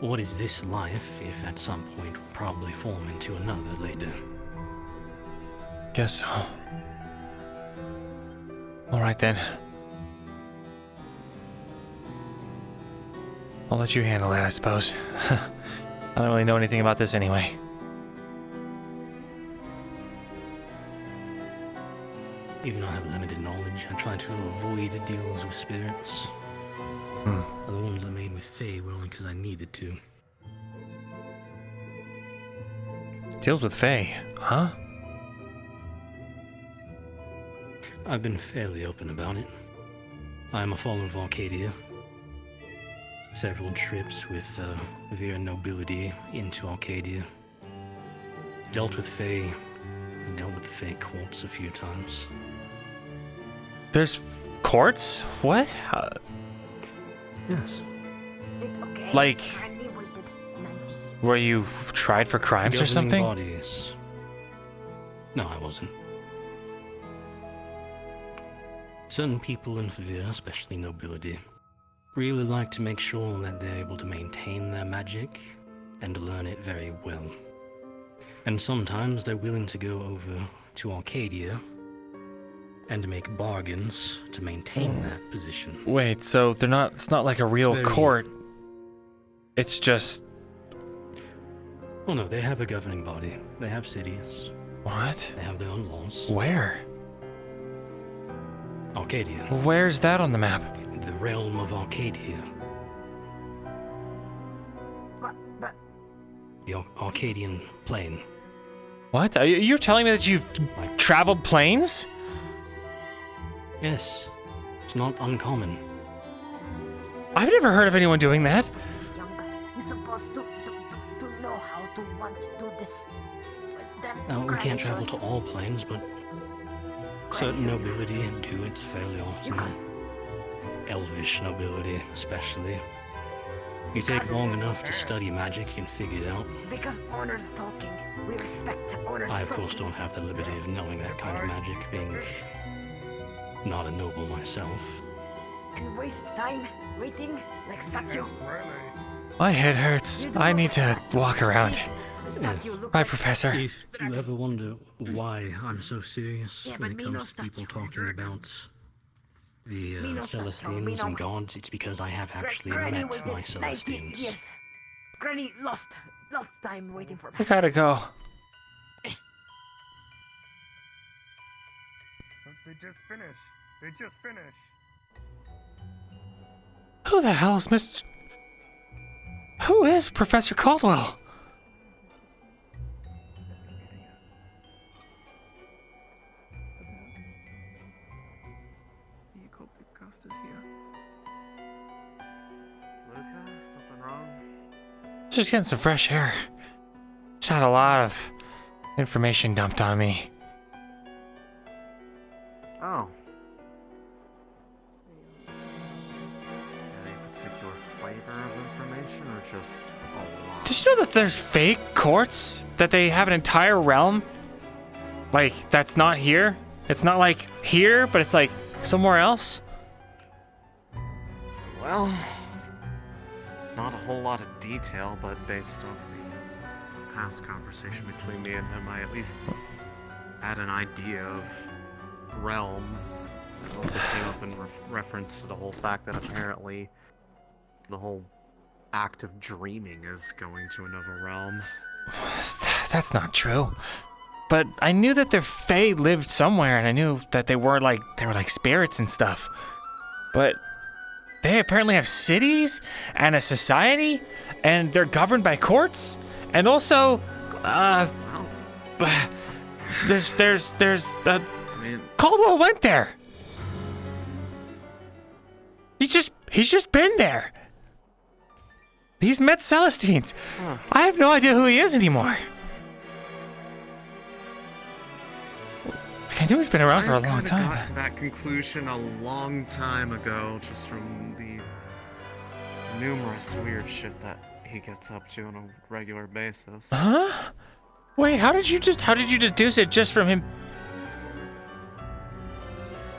what is this life if at some point we'll probably form into another later? Guess so. Alright then. I'll let you handle it, I suppose. I don't really know anything about this anyway. Even though I have limited knowledge, I try to avoid deals with spirits. And the ones I made with Faye were only because I needed to. Deals with Faye, huh? I've been fairly open about it. I am a follower of Arcadia. Several trips with Vera nobility into Arcadia. Dealt with Faye. Dealt with the Faye courts a few times. There's courts? What? Yes. Like, were you tried for crimes or Governing something? Bodies. No, I wasn't. Certain people in Favir, especially nobility, really like to make sure that they're able to maintain their magic and learn it very well. And sometimes they're willing to go over to Arcadia and make bargains to maintain that position. Wait, so they're not, it's not like a real Very- court. It's just... Oh no, they have a governing body. They have cities. What? They have their own laws. Where? Arcadia. Where's that on the map? The realm of Arcadia. The Arcadian plane. What? You're telling me that you've traveled planes? Yes. It's not uncommon. I've never heard of anyone doing that. You're supposed to know how to want to do this. Now, we can't travel to all planes, but certain nobility do it fairly often. Elvish nobility, especially. You take long enough to study magic, you can figure it out. Because owner's talking. We respect owner's I, of course, don't have the liberty of knowing that kind of magic, being not a noble myself. And waste time waiting like statue. My head hurts. I need to walk around. Bye, Professor. If you ever wonder why I'm so serious when it comes to people talking about the Celestines and gods, it's because I have actually met my Celestines. Yes. Granny lost time waiting for me. I gotta go. They just finished. Who the hell is Mr. Who is Professor Caldwell? The occultic ghost is here. Luka, something wrong? Just getting some fresh air. Just had a lot of information dumped on me. Oh. Any particular flavor of information, or just a lot? Did you know that there's fake courts? That they have an entire realm? Like, that's not here? It's not like here, but it's like somewhere else? Well, not a whole lot of detail, but based off the past conversation between me and him, I at least had an idea of realms. It also came up in reference to the whole fact that apparently the whole act of dreaming is going to another realm. That's not true. But I knew that their fae lived somewhere, and I knew that they were like spirits and stuff. But they apparently have cities and a society, and they're governed by courts, and also, there's Caldwell went there. He's just been there. He's met Celestines. I have no idea who he is anymore. I knew he's been around for a long time. I got to that conclusion a long time ago, just from the numerous weird shit that he gets up to on a regular basis. Huh? Wait, how did you deduce it just from him?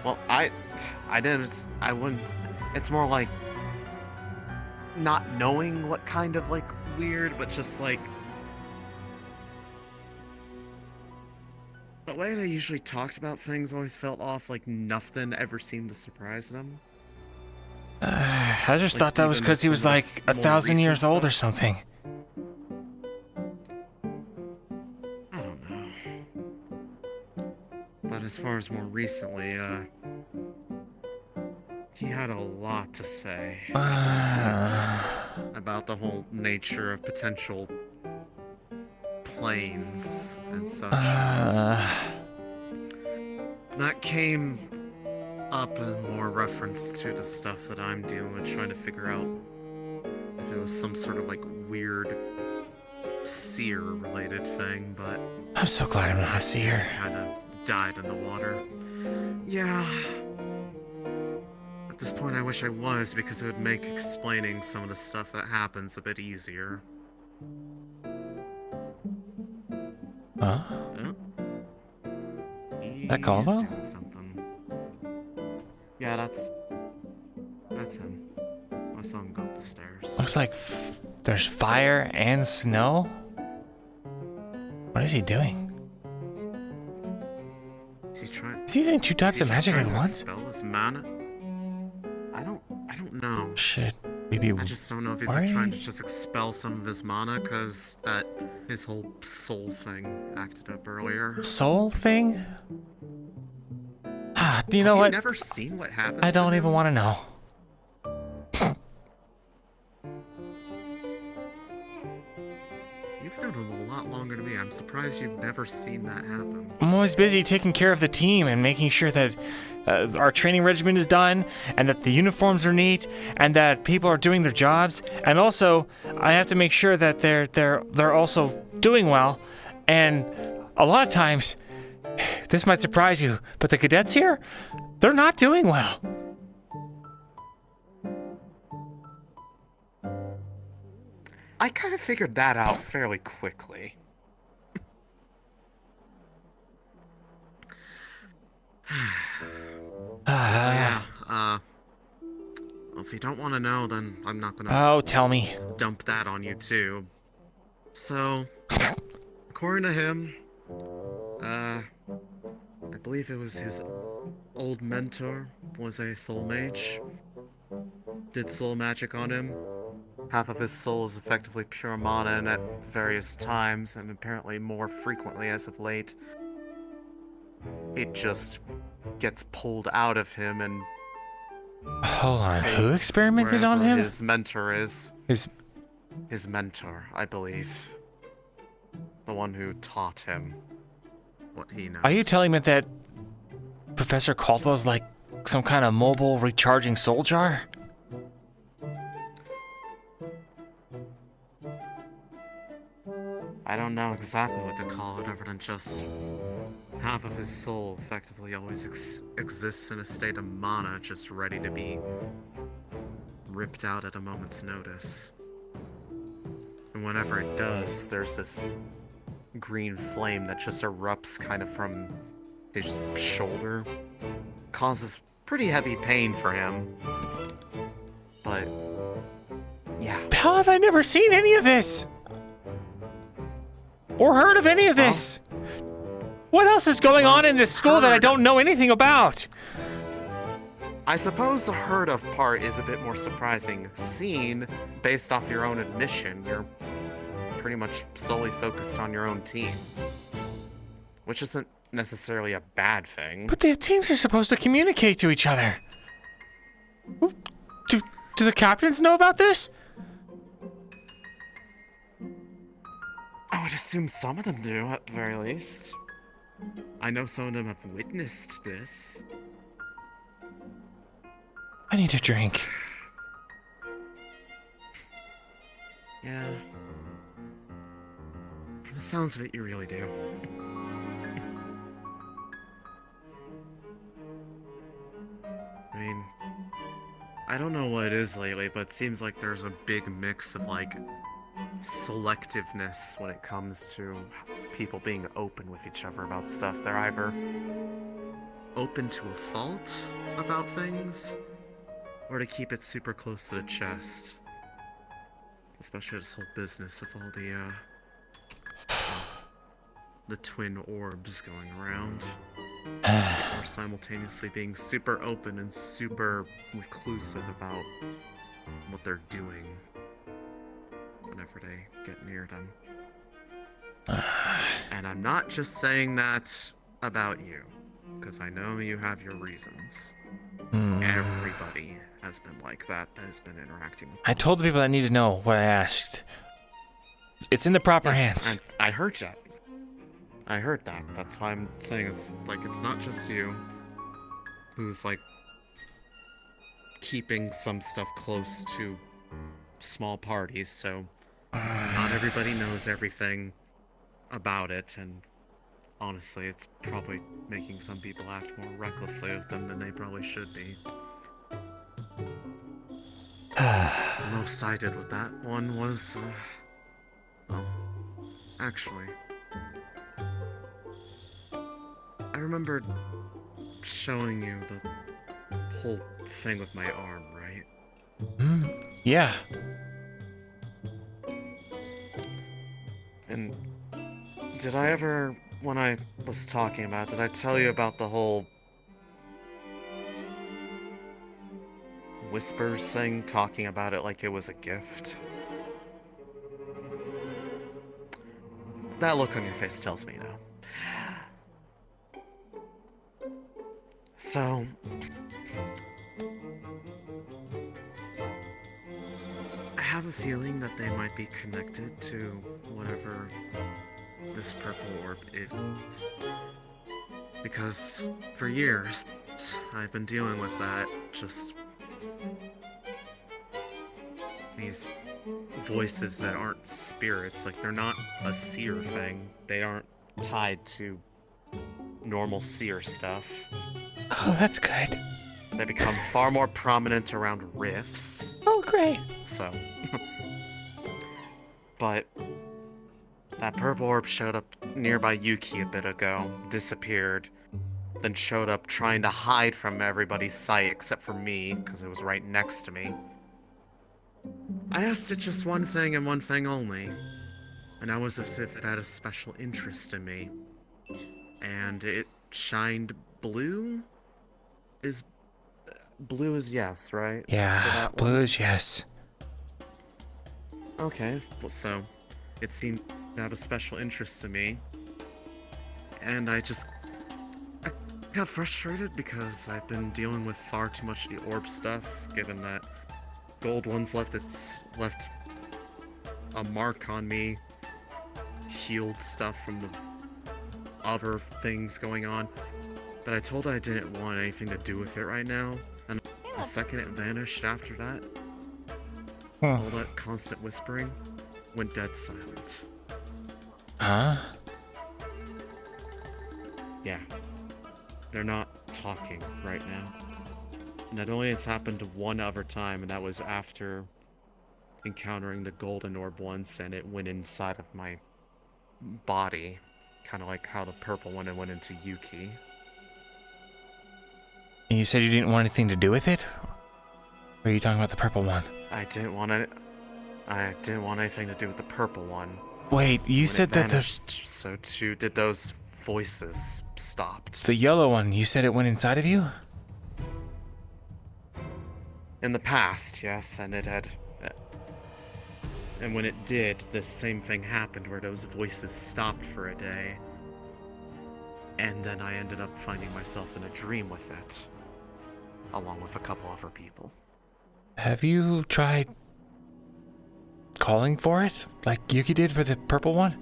Well, I wouldn't. It's more like not knowing what kind of like weird, but just like the way they usually talked about things always felt off. Like nothing ever seemed to surprise them. I just thought that was because he was like 1,000 years old or something. I don't know. But as far as more recently, he had a lot to say about the whole nature of potential planes and such. That came up in more reference to the stuff that I'm dealing with, trying to figure out if it was some sort of like weird seer related thing, but I'm so glad I'm not a seer. Kind of died in the water. Yeah. At this point I wish I was, because it would make explaining some of the stuff that happens a bit easier. Huh? Yeah. That Caldwell? He's doing something. Yeah, that's him. I saw him go up the stairs. Looks like there's fire and snow. What is he doing? Is he trying? Is he using two types of magic at once? Spell his mana? I don't know. Shit. Maybe. I just don't know if he's like trying to just expel some of his mana, cause that his whole soul thing acted up earlier. Soul thing? You know what? Have you never seen what happens? I don't to even him? want to know. You've known him a lot longer than me. I'm surprised you've never seen that happen. I'm always busy taking care of the team and making sure that our training regimen is done, and that the uniforms are neat, and that people are doing their jobs. And also, I have to make sure that they're also doing well. And a lot of times, this might surprise you, but the cadets here, they're not doing well. I kind of figured that out fairly quickly. Yeah, if you don't want to know, then I'm not gonna... Oh, tell me. Dump that on you, too. So, according to him, I believe it was his old mentor was a soul mage. Did soul magic on him. Half of his soul is effectively pure mana, and at various times, and apparently more frequently as of late, it just gets pulled out of him and... Hold on, who experimented on him? His mentor is. His mentor, I believe. The one who taught him what he knows. Are you telling me that Professor Caldwell's like some kind of mobile recharging soul jar? I don't know exactly what to call it other than just half of his soul effectively always exists in a state of mana, just ready to be ripped out at a moment's notice. And whenever it does, there's this green flame that just erupts kind of from his shoulder. Causes pretty heavy pain for him. But, yeah. How have I never seen any of this? Or heard of any of this? What else is going on in this school that I don't know anything about? I suppose the heard of part is a bit more surprising. Seen, based off your own admission, you're pretty much solely focused on your own team. Which isn't necessarily a bad thing. But the teams are supposed to communicate to each other. Do the captains know about this? I would assume some of them do, at the very least. I know some of them have witnessed this. I need a drink. Yeah. From the sounds of it, you really do. I mean, I don't know what it is lately, but it seems like there's a big mix of, like, selectiveness when it comes to people being open with each other about stuff. They're either open to a fault about things, or to keep it super close to the chest. Especially this whole business with all the twin orbs going around. Or simultaneously being super open and super reclusive about what they're doing whenever they get near them. And I'm not just saying that about you, because I know you have your reasons. Everybody has been like that has been interacting with I told the people that need to know what I asked. It's in the proper hands. I heard that. I heard that. That's why I'm saying it's like it's not just you who's like keeping some stuff close to small parties, so not everybody knows everything about it, and honestly, it's probably making some people act more recklessly with them than they probably should be. The most I did with that one was, well, actually, I remembered showing you the whole thing with my arm, right? Yeah. And did I ever, when I was talking about, did I tell you about the whole whispers thing, talking about it like it was a gift? That look on your face tells me no. So, I have a feeling that they might be connected to whatever this purple orb is. Because for years, I've been dealing with that, just these voices that aren't spirits, like they're not a seer thing. They aren't tied to normal seer stuff. Oh, that's good. They become far more prominent around rifts. Oh, great. So. But that purple orb showed up nearby Yuki a bit ago, disappeared, then showed up trying to hide from everybody's sight except for me, because it was right next to me. I asked it just one thing and one thing only, and that was as if it had a special interest in me. And it shined blue? Blue is yes, right? Yeah, blue is yes. Okay, well, so it seemed to have a special interest in me. And I got frustrated because I've been dealing with far too much of the orb stuff, given that gold one's left a mark on me, healed stuff from the other things going on. But I told her I didn't want anything to do with it right now, and the second it vanished after that, all that constant whispering went dead silent. Huh? Yeah. They're not talking right now. Not only has happened one other time, and that was after encountering the golden orb once, and it went inside of my body. Kind of like how the purple one went into Yuki. And you said you didn't want anything to do with it? Or are you talking about the purple one? I didn't want anything to do with the purple one. Wait, you said that so too did those voices stopped. the yellow one, you said it went inside of you? In the past, yes, and it had... And when it did, the same thing happened where those voices stopped for a day. And then I ended up finding myself in a dream with it. Along with a couple other people. Have you tried calling for it? Like Yuki did for the purple one?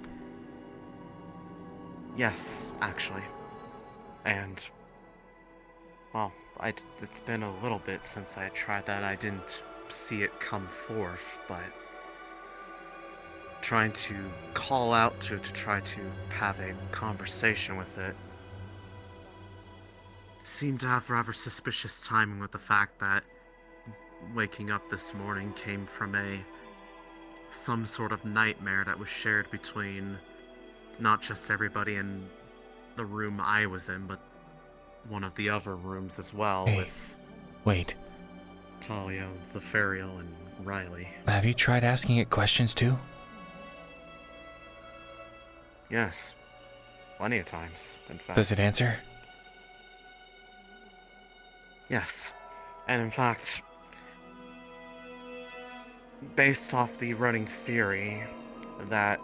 Yes, actually. And... well, it's been a little bit since I tried that. I didn't see it come forth, but... trying to call out to try to have a conversation with it seemed to have rather suspicious timing, with the fact that waking up this morning came from some sort of nightmare that was shared between not just everybody in the room I was in, but one of the other rooms as well. Wait. Talia, Lefariel, and Riley. Have you tried asking it questions too? Yes. Plenty of times, in fact. Does it answer? Yes. And in fact, based off the running theory that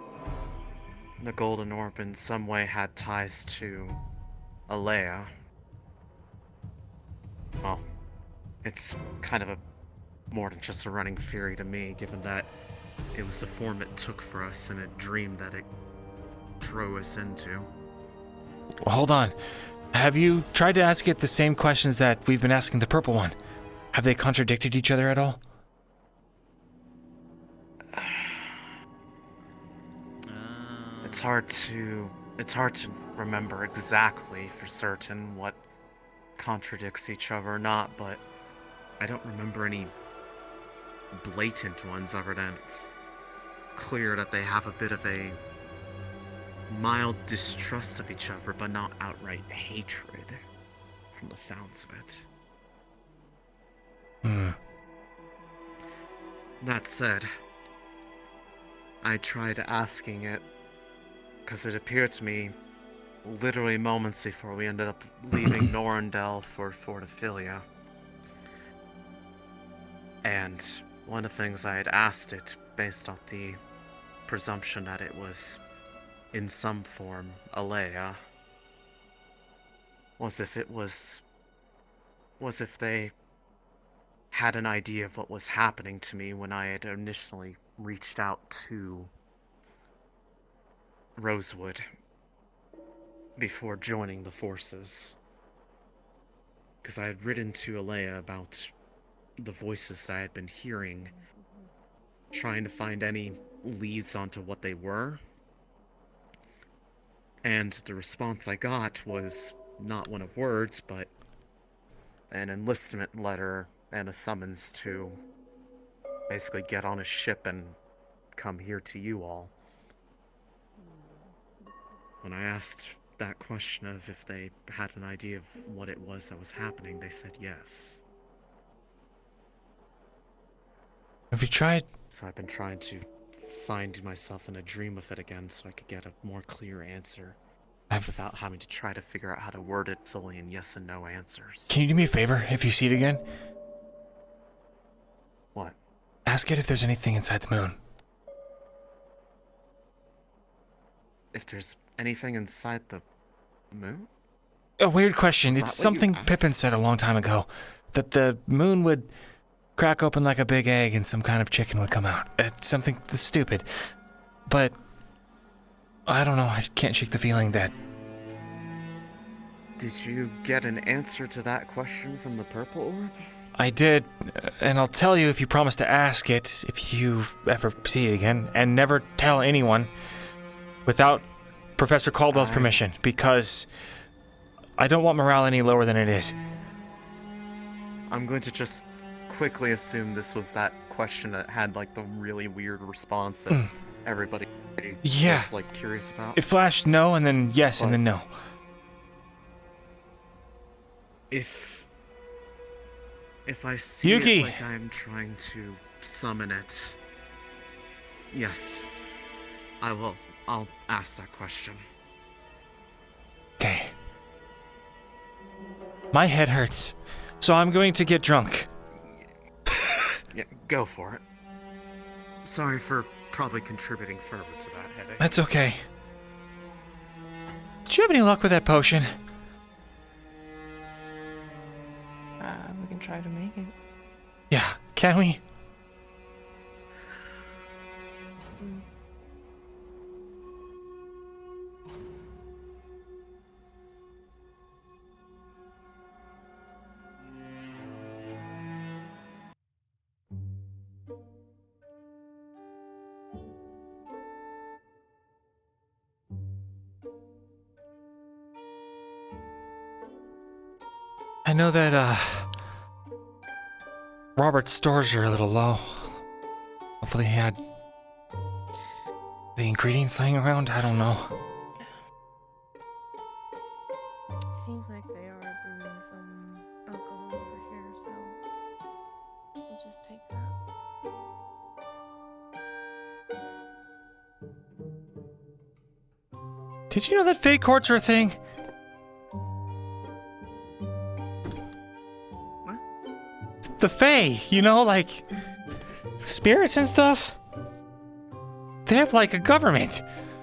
the Golden Orb in some way had ties to Alea, well, it's kind of more than just a running theory to me, given that it was the form it took for us in a dream that it drew us into. Hold on. Have you tried to ask it the same questions that we've been asking the purple one? Have they contradicted each other at all? It's hard to remember exactly for certain what contradicts each other or not, but I don't remember any blatant ones other than it's clear that they have a bit of a mild distrust of each other, but not outright hatred, from the sounds of it. That said, I tried asking it, because it appeared to me literally moments before we ended up leaving Norendel for Fortiphilia. And one of the things I had asked it, based on the presumption that it was in some form Alea, was if they had an idea of what was happening to me when I had initially reached out to Rosewood before joining the forces. Because I had written to Alea about the voices I had been hearing, trying to find any leads onto what they were. And the response I got was not one of words, but an enlistment letter and a summons to basically get on a ship and come here to you all. When I asked that question of if they had an idea of what it was that was happening, they said yes. Have you tried? So I've been trying to find myself in a dream with it again so I could get a more clear answer without having to try to figure out how to word it solely in yes and no answers. Can you do me a favor if you see it again? What? Ask it if there's anything inside the moon. If there's anything inside the moon? A weird question. Is It's that what you something asked? Pippin said a long time ago. That the moon would crack open like a big egg and some kind of chicken would come out. It's something stupid. But I don't know. I can't shake the feeling that... Did you get an answer to that question from the purple orb? I did, and I'll tell you if you promise to ask it if you ever see it again, and never tell anyone without Professor Caldwell's permission, because I don't want morale any lower than it is. I'm going to just quickly assume this was that question that had like the really weird response that everybody was like curious about. It flashed no, and then yes, and then no. If I see Yuki! it like I'm trying to summon it, yes, I will. I'll ask that question. Okay. My head hurts, so I'm going to get drunk. Yeah, go for it. Sorry for probably contributing further to that headache. That's okay. Did you have any luck with that potion? We can try to make it. Yeah, can we? I know that, Robert's stores are a little low. Hopefully he had the ingredients laying around, I don't know. Seems like they are brewing some alcohol over here, so we'll just take that. Did you know that fake courts are a thing? The Fae, you know, like spirits and stuff. They have like a government.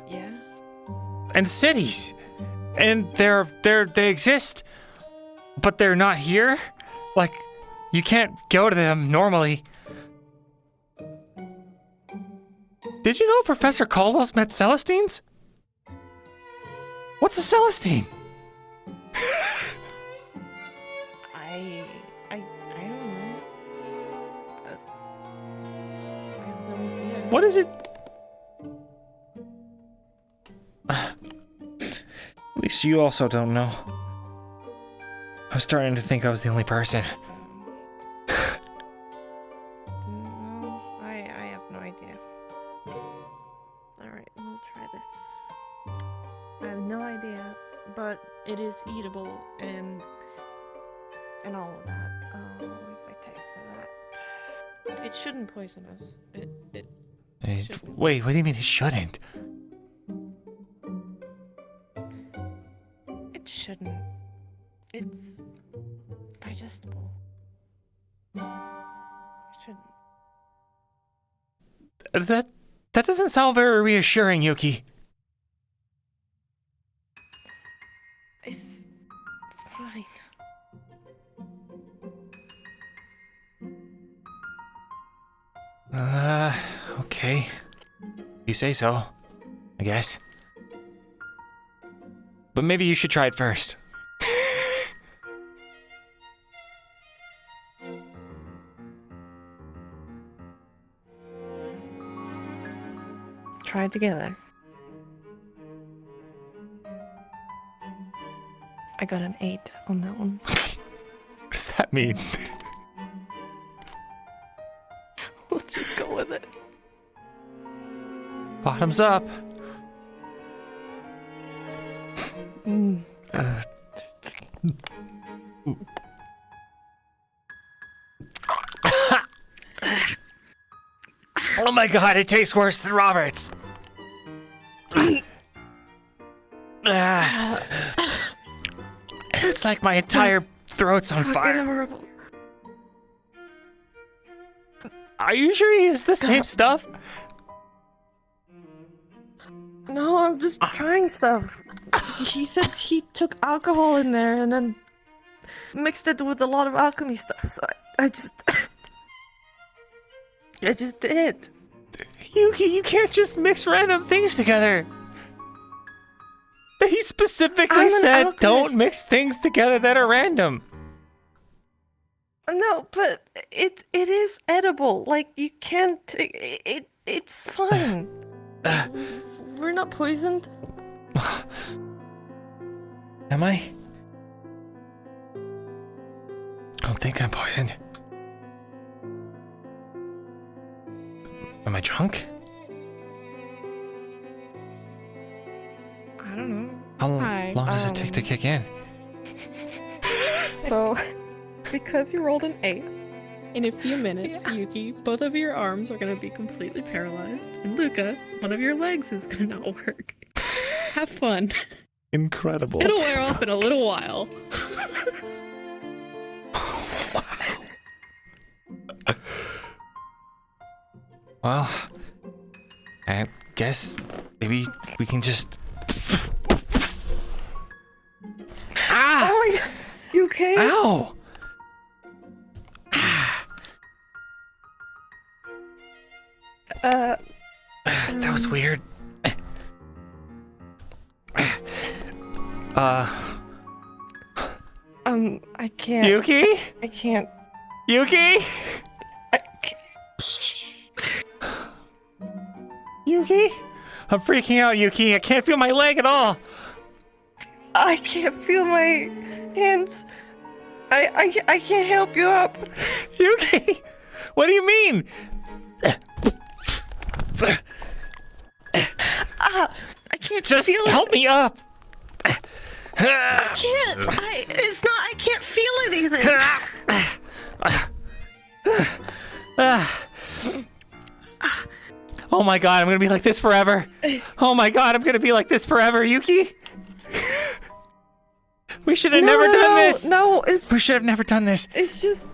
Yeah. And cities. And they exist, but they're not here. Like, you can't go to them normally. Did you know Professor Caldwell's met Celestines? What's a Celestine? What is it? At least you also don't know. I was starting to think I was the only person. No, I have no idea. Alright, we'll try this. I have no idea, but it is eatable and all of that. Oh, if I take that. It shouldn't poison us. Wait, what do you mean it shouldn't? It shouldn't. It's digestible. It shouldn't. That doesn't sound very reassuring, Yuki. It's fine. Okay. You say so, I guess. But maybe you should try it first. Try it together. I got an 8 on that one. What does that mean? We'll just go with it. Bottoms up. Oh my god, it tastes worse than Robert's. It's like my entire throat's on fire. Are you sure he used the same stuff? No, I'm just trying stuff. He said he took alcohol in there and then mixed it with a lot of alchemy stuff, so I just... I just did. You can't just mix random things together. He specifically said don't mix things together that are random. No, but it is edible. Like, you can't... It's fine. We're not poisoned. Am I? I don't think I'm poisoned. Am I drunk? I don't know. How Hi, long does it take to kick in? So, because you rolled an 8, in a few minutes, Yuki, both of your arms are gonna be completely paralyzed, and Luka, one of your legs is gonna not work. Have fun. Incredible. It'll wear off in a little while. Well, I guess maybe we can just... Ah! Oh my god! You okay? Ow! That was weird. I can't. Yuki? I can't. Yuki? Yuki? I'm freaking out, Yuki. I can't feel my leg at all. I can't feel my hands. I can't help you up. Yuki? What do you mean? I can't Just feel help me up. I can't. I can't feel anything. Oh my god, I'm gonna be like this forever. Oh my god, I'm gonna be like this forever, Yuki. We should have never done this. No, we should have never done this. It's just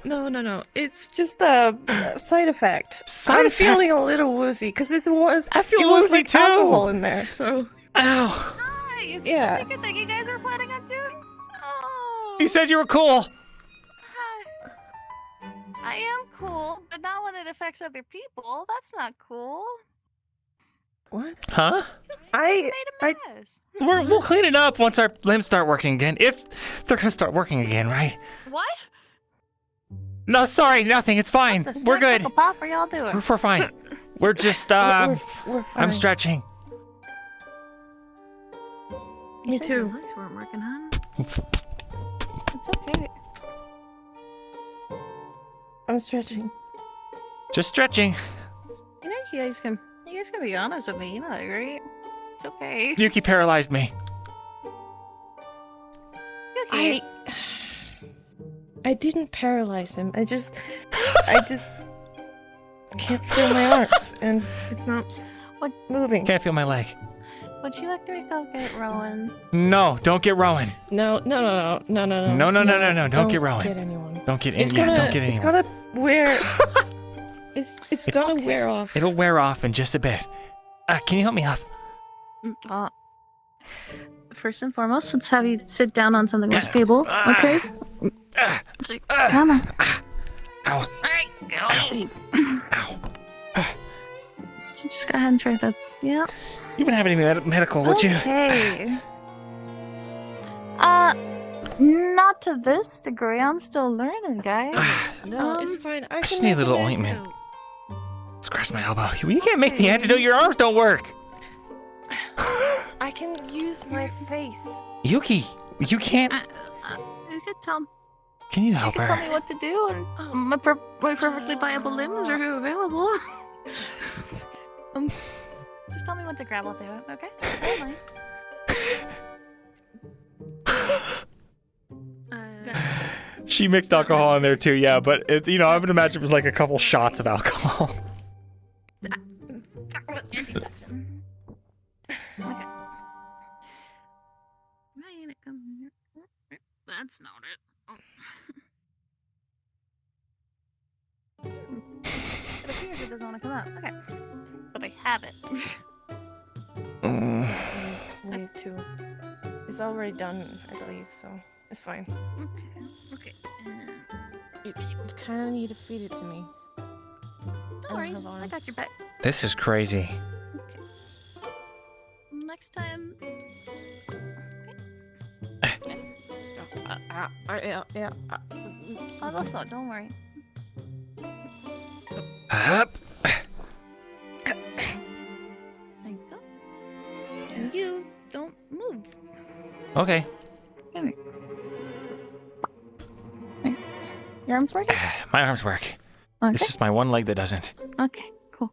no. It's just a side effect. Side I'm effect? feeling a little woozy because it was. I feel it was woozy like too. alcohol in there, so. Ow. Hi, is Yeah. this a secret thing you guys were planning on doing? Oh. You said you were cool. I am cool, but not when it affects other people. That's not cool. What? Huh? Made a mess. We'll clean it up once our limbs start working again. If they're gonna start working again, right? What? No, sorry, nothing. It's fine. The We're good. snack pop are y'all doing? We're fine. We're just We're fine. I'm stretching. Me You said your too. legs weren't working, huh? It's okay. I'm stretching. Just stretching. You know, you guys can be honest with me. You know that, right? It's okay. Yuki paralyzed me. Yuki. I didn't paralyze him. I just can't feel my arms, and it's not moving. Can't feel my leg. Would you like to go get Rowan? No, don't get Rowan. No. No, don't get Rowan. Get anyone. Don't get It's anyone. gonna, Don't get it's anyone. gonna wear. It's gonna wear off. It'll wear off in just a bit. Can you help me up? First and foremost, let's have you sit down on something more stable, okay? Come on. Ow. Alright, go easy. So just go ahead and try to, yeah. You wouldn't have any medical, would you? Okay. Not to this degree. I'm still learning, guys. No, it's fine. I just need a little ointment. Let's cross my elbow. You can't make the antidote. Your arms don't work. I can use my face. Yuki, you can't. You could tell. Can you help You could her? tell me what to do, and my perfectly viable limbs are available. Just tell me what to grab. I'll do it. Okay. She mixed alcohol in there too, yeah, but it, you know, I would imagine it was like a couple shots of alcohol. Antitoxin. Okay. That's not it. Oh. It appears it doesn't want to come out. Okay. But I have it. I need to. It's already done, I believe, so it's fine. Okay. You kind of need to feed it to me. No worries. I got your back. This is crazy. Next time. Yeah. I'll go slow. Don't worry. Up. There you go. And you don't move. Okay. Come here. There. Your arms working? My arms work. Okay. It's just my one leg that doesn't. Okay, cool.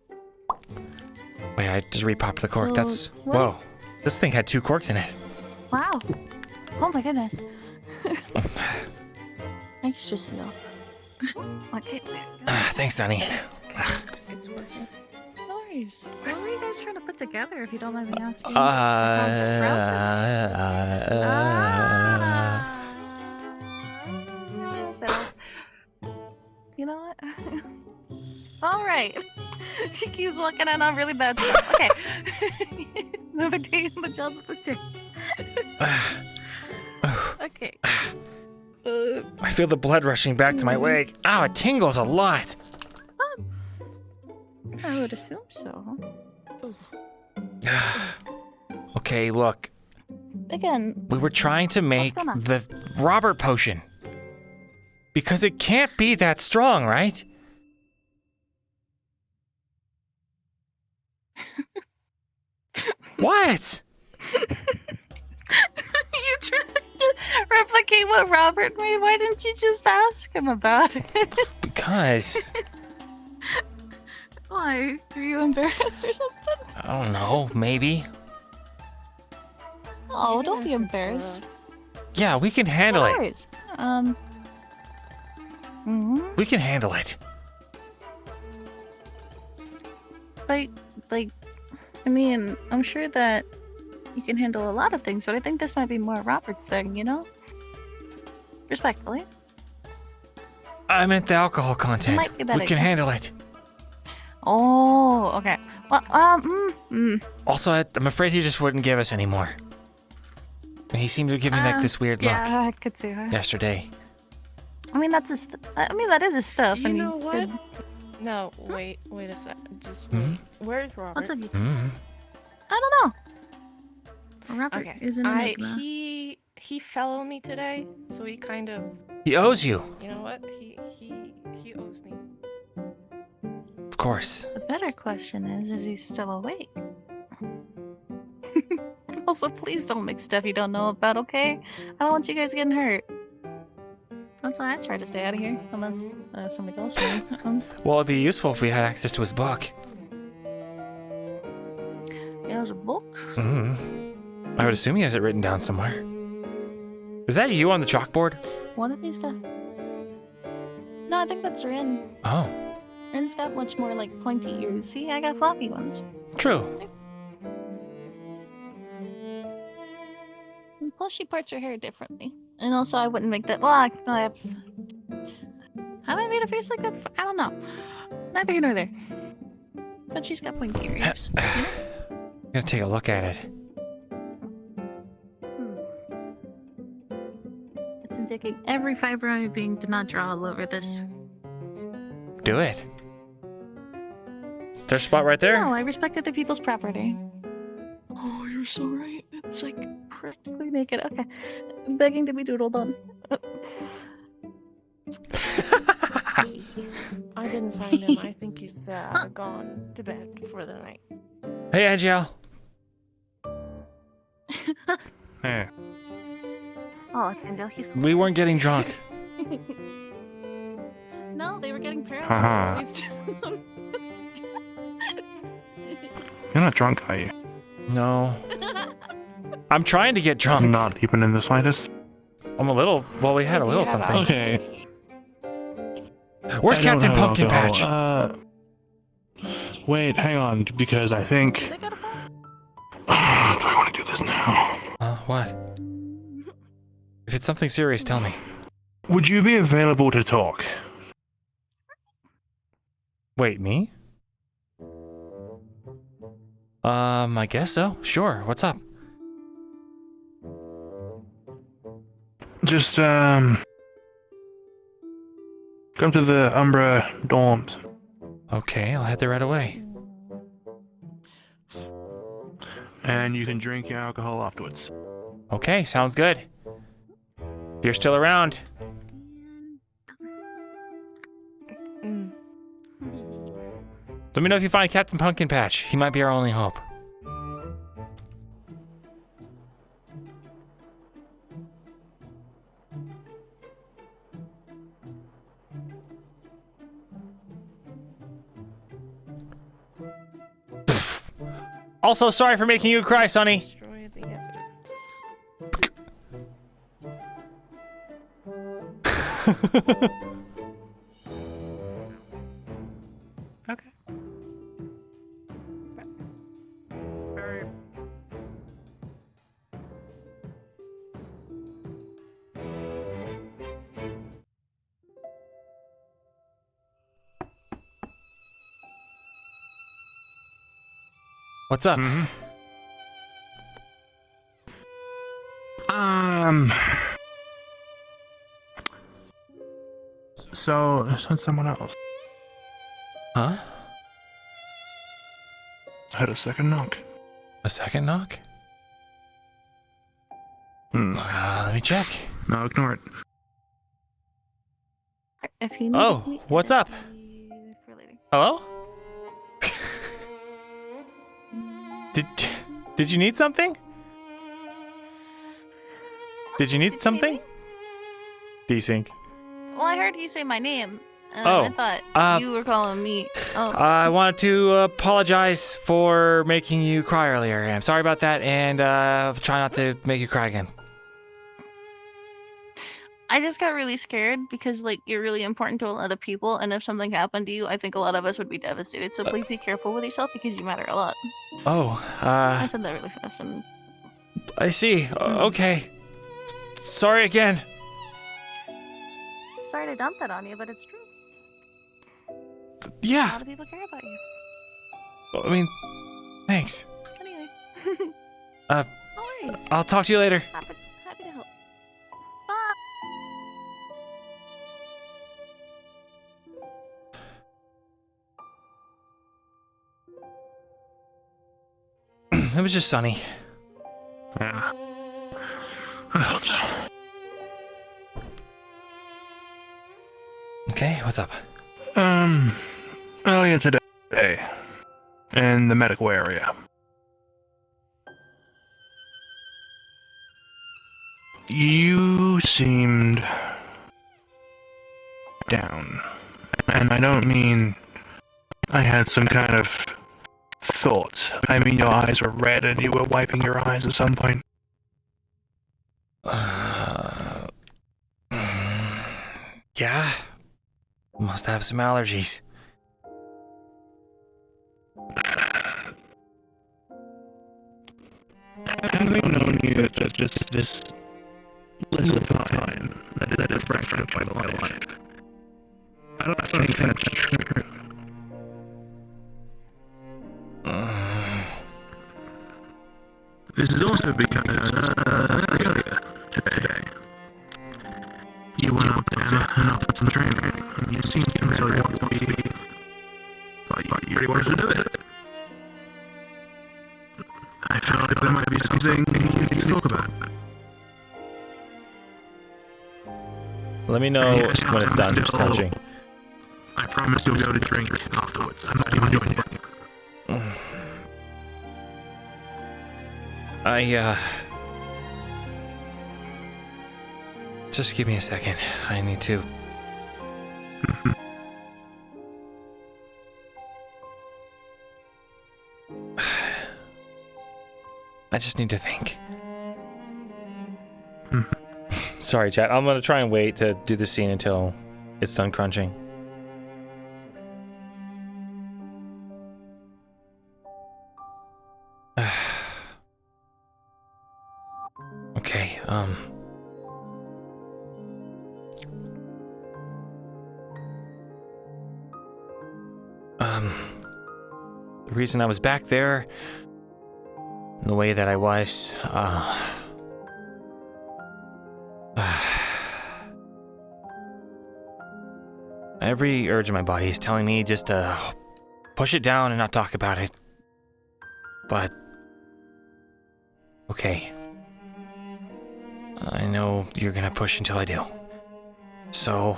Wait, I just repopped the cork. So, That's... what? Whoa. This thing had 2 corks in it. Wow. Oh my goodness. Extra slow. Okay, there you go. Thanks, honey. It's working. No worries. What were you guys trying to put together, if you don't mind me asking? You know what? Alright. He keeps walking in on really bad stuff. Okay. Another day in the job of the tips. Okay. I feel the blood rushing back to my leg. Ow, it tingles a lot. I would assume so. Okay, look. Again. We were trying to make going on? the Robert potion. Because it can't be that strong, right? What? You tried to replicate what Robert made. Why didn't you just ask him about it? Because... Why? Are you embarrassed or something? I don't know, maybe. Oh, don't be embarrassed. Yeah, we can handle No it. worries. We can handle it. Like, I mean, I'm sure that you can handle a lot of things, but I think this might be more Robert's thing, you know? Respectfully. I meant the alcohol content. Might be better. We can handle it. Oh, okay. Well, Also, I'm afraid he just wouldn't give us any more. And he seemed to give me like this weird look Yeah, I could see that. yesterday. I mean, that's his. I mean, that is his stuff. You and know he what? did- No, wait a sec. Just Hmm? wait. Where's Robert? What's up? Mm. I don't know. Robert Okay. is an enigma. He fell on me today, so he kind of. He owes you. You know what? He owes me. Of course. The better question is he still awake? Also, please don't make stuff you don't know about, okay? I don't want you guys getting hurt. That's why I try to stay out of here, unless somebody else should. Well, it'd be useful if we had access to his book. He has a book? Hmm. I would assume he has it written down somewhere. Is that you on the chalkboard? One of these guys? No, I think that's Rin. Oh, Rin's got much more, like, pointy ears. See, I got floppy ones. true. And plus, she parts her hair differently. And also, I wouldn't make that. Well, I have. Have I made a face like that? I don't know. Neither here nor there. But she's got pointy ears. I'm gonna take a look at it. It's been taking every fiber of my being to not draw all over this. Do it. There's a spot right there. No, I respect other people's property. Oh, you're so right. It's like practically naked. Okay. I'm begging to be doodled on. I didn't find him. I think he's gone to bed for the night. Hey, Angel. Hey. Oh, it's Angel. He's cool. We weren't getting drunk. No, they were getting Haha. paralyzed. You're not drunk, are you? No. I'm trying to get drunk. Not even in the slightest? I'm a little. Well, we had a little something. Okay. Where's I don't Captain have Pumpkin alcohol. Patch? Wait, hang on, because I think. Do I want to do this now? What? If it's something serious, tell me. Would you be available to talk? Wait, me? I guess so. Sure. What's up? Just, come to the Umbra dorms. Okay, I'll head there right away. And you can drink your alcohol afterwards. Okay, sounds good. If you're still around. Let me know if you find Captain Pumpkin Patch. He might be our only hope. Also, sorry for making you cry, Sonny. Destroy the evidence. Okay. Very. What's up? So, it's someone else. Huh? I heard a second knock. A second knock? Let me check. No, ignore it. If you need Oh, me, what's up? for later. Hello? Did you need something? Did you need something? Desync. Well, I heard you say my name. And Oh, I thought you were calling me. Oh. I wanted to apologize for making you cry earlier. I'm sorry about that, and try not to make you cry again. I just got really scared because, like, you're really important to a lot of people, and if something happened to you, I think a lot of us would be devastated. So please be careful with yourself because you matter a lot. Oh, I said that really fast. And I see. Okay. Sorry again. sorry to dump that on you, but it's true. A Yeah. lot of people care about you. I mean, thanks. Anyway. Uh, No worries. I'll talk to you later. Happy to help. It was just sunny. Yeah. I thought so. Okay, what's up? Earlier today, in the medical area. You seemed down. And I don't mean I had some kind of thought. I mean your eyes were red and you were wiping your eyes at some point. Yeah. Must have some allergies. Having known you for just this little time, that is fraction of my life, I don't think that's true. This is also because earlier today, you went up there and offered some training, and you seemed to really want to be, but you really wanted to do it. I felt like there might be something you need to talk about. Let me know Yes, when it's done stretching. I promise you'll go to drink afterwards. I'm not even doing anything. Just give me a second. I need to... I just need to think. Sorry, chat. I'm gonna try and wait to do the scene until it's done crunching. Okay, the reason I was back there, the way that I was, every urge in my body is telling me just to push it down and not talk about it. But, okay. I know you're gonna push until I do. So...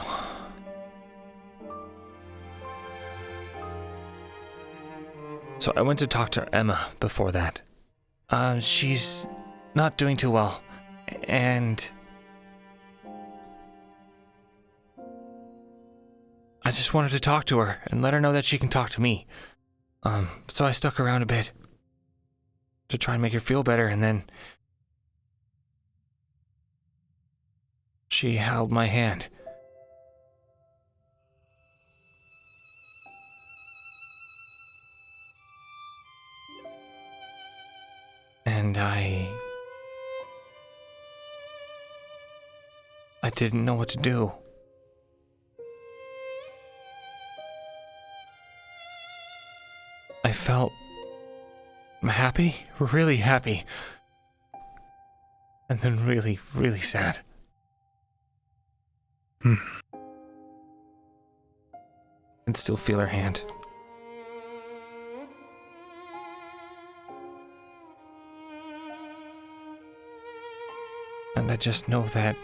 So I went to talk to Emma before that. She's not doing too well, and I just wanted to talk to her and let her know that she can talk to me. So I stuck around a bit to try and make her feel better, and then she held my hand. And I didn't know what to do. I felt happy, really happy, and then really, really sad. I can still feel her hand. And I just know that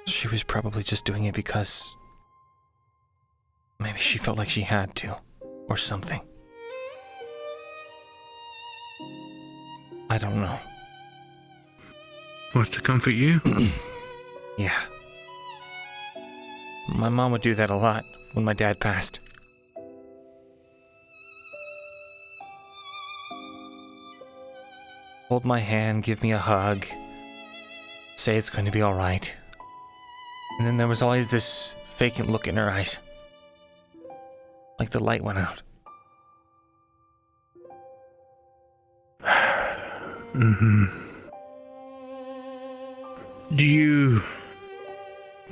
she was probably just doing it because maybe she felt like she had to, or something. I don't know. What, to comfort you? Yeah. My mom would do that a lot when my dad passed. Hold my hand, give me a hug, say it's going to be all right. And then there was always this vacant look in her eyes. Like the light went out. Do you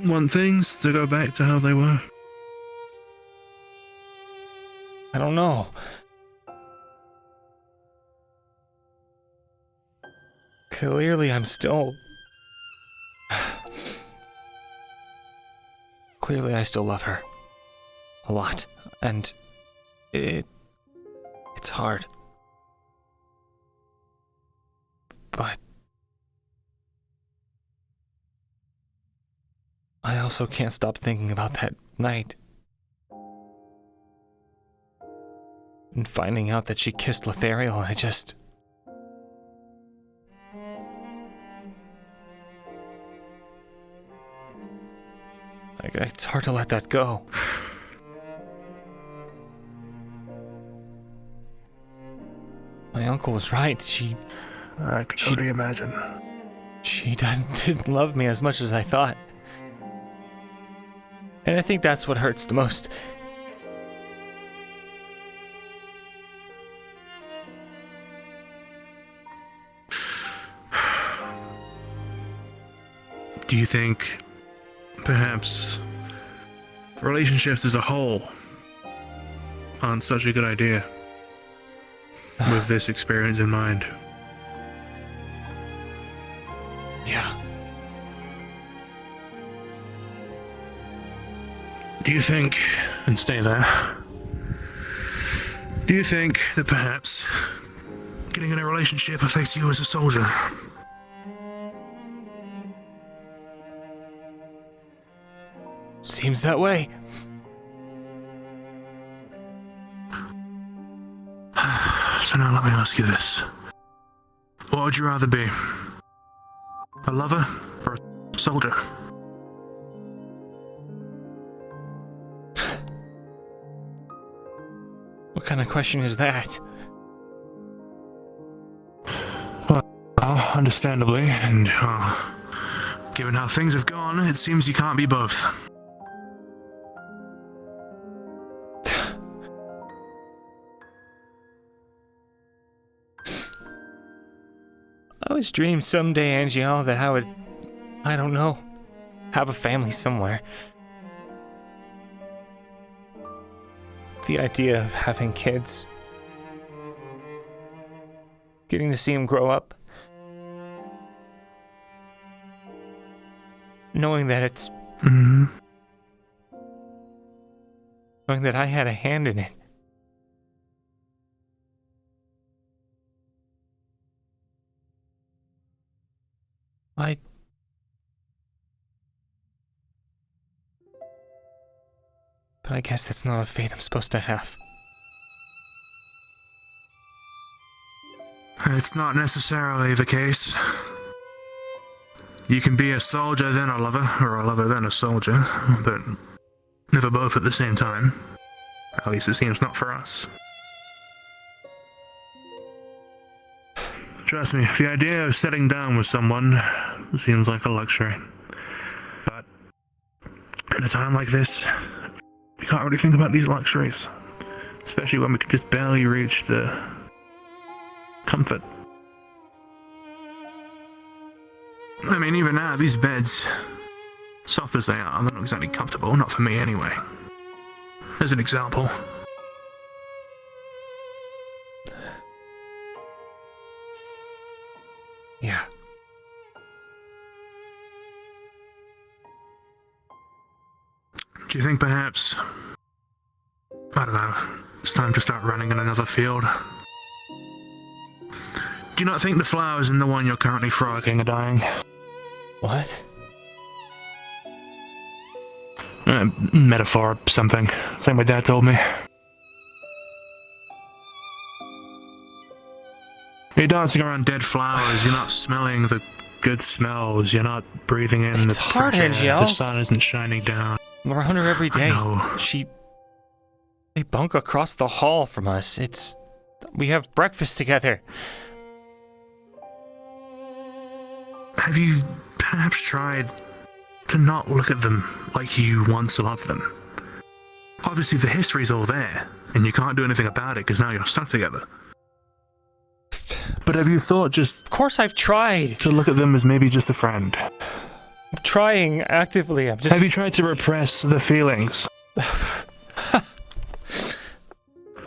want things to go back to how they were? I don't know. Clearly, I'm still... Clearly, I still love her. A lot. And... it's hard. But... I also can't stop thinking about that night. And finding out that she kissed Lothariel, I just... It's hard to let that go. My uncle was right. I could only imagine. She didn't love me as much as I thought. And I think that's what hurts the most. Do you think perhaps relationships as a whole aren't such a good idea with this experience in mind? Yeah. Do you think, and stay there, do you think that perhaps getting in a relationship affects you as a soldier? Seems that way. So now let me ask you this. What would you rather be? A lover or a soldier? What kind of question is that? Well, understandably, and given how things have gone, it seems you can't be both. I always dreamed someday, Angel, that I would, I don't know, have a family somewhere. The idea of having kids, getting to see them grow up, knowing that it's, knowing that I had a hand in it. But I guess that's not a fate I'm supposed to have. It's not necessarily the case. You can be a soldier then a lover, or a lover then a soldier, but never both at the same time. At least it seems not for us. Trust me, the idea of settling down with someone seems like a luxury. But at a time like this, we can't really think about these luxuries. Especially when we can just barely reach the comfort. I mean, even now, these beds, soft as they are, they're not exactly comfortable, not for me anyway. As an example. Yeah. Do you think perhaps, I don't know, it's time to start running in another field? Do you not think the flowers in the one you're currently frolicking are dying? What? Metaphor or something. Same my dad told me. You're dancing around dead flowers, you're not smelling the good smells, you're not breathing in the fresh air, the sun isn't shining down. We're around her every day. They bunk across the hall from us. We have breakfast together. Have you perhaps tried to not look at them like you once loved them? Obviously the history's all there, and you can't do anything about it because now you're stuck together. But have you thought just... Of course I've tried. To look at them as maybe just a friend? I'm trying actively, I'm just... Have you tried to repress the feelings?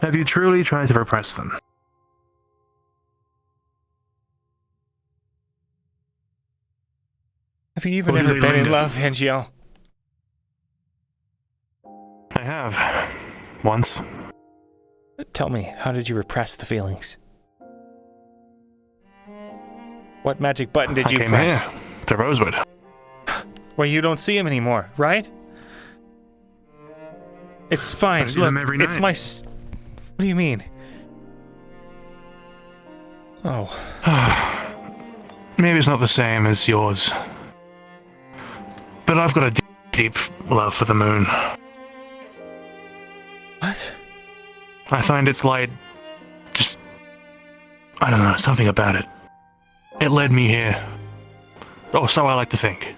Have you truly tried to repress them? Have you even ever been in love, Angel? I have. Once. Tell me, how did you repress the feelings? What magic button did you press? Here, to Rosewood. Where you don't see him anymore, right? It's fine. I see them every night. It's my... What do you mean? Oh. Maybe it's not the same as yours. But I've got a deep love for the moon. What? I find its light just... I don't know, something about it. It led me here. Or so I like to think.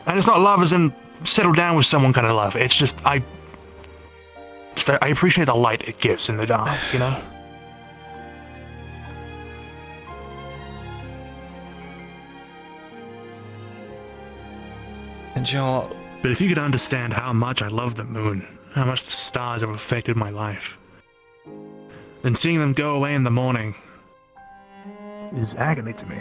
And it's not love as in settle down with someone kind of love. It's just I appreciate the light it gives in the dark, you know? Angel... But if you could understand how much I love the moon, how much the stars have affected my life, then seeing them go away in the morning is agony to me.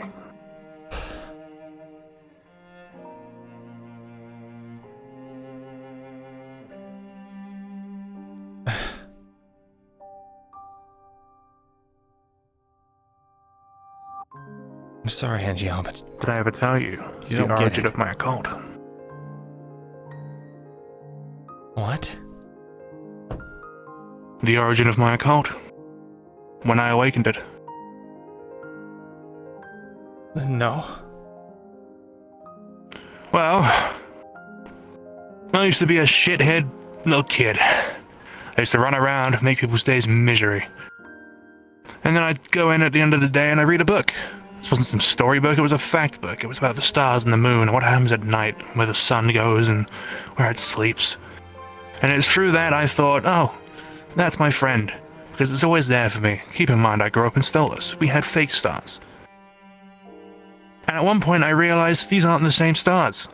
I'm sorry, Angel, but... Did I ever tell you You don't the get origin it. of my occult? What? The origin of my occult. When I awakened it. No. Well, I used to be a shithead little kid. I used to run around, make people's days misery. And then I'd go in at the end of the day and I'd read a book. This wasn't some storybook, it was a fact book. It was about the stars and the moon and what happens at night, where the sun goes and where it sleeps. And it's through that I thought, oh, that's my friend. Because it's always there for me. Keep in mind, I grew up in Stolas. We had fake stars. And at one point I realized these aren't the same stars.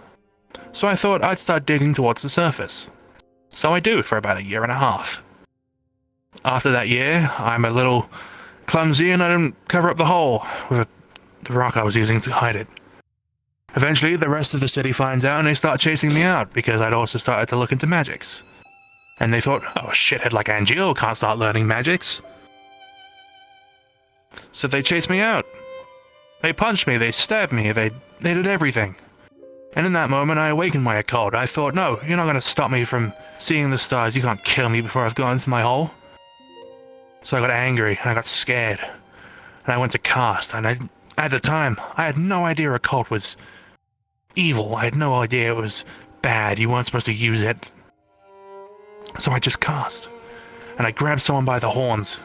So I thought I'd start digging towards the surface. So I do for about 1.5 years. After that year, I'm a little clumsy and I didn't cover up the hole with the rock I was using to hide it. Eventually, the rest of the city finds out and they start chasing me out because I'd also started to look into magics. And they thought, oh, a shithead like Angelo can't start learning magics. So they chased me out. They punched me, they stabbed me, they did everything. And in that moment, I awakened my occult. I thought, no, you're not going to stop me from seeing the stars. You can't kill me before I've gone into my hole. So I got angry, and I got scared. And I went to cast, and at the time, I had no idea occult was evil. I had no idea it was bad. You weren't supposed to use it. So I just cast. And I grabbed someone by the horns.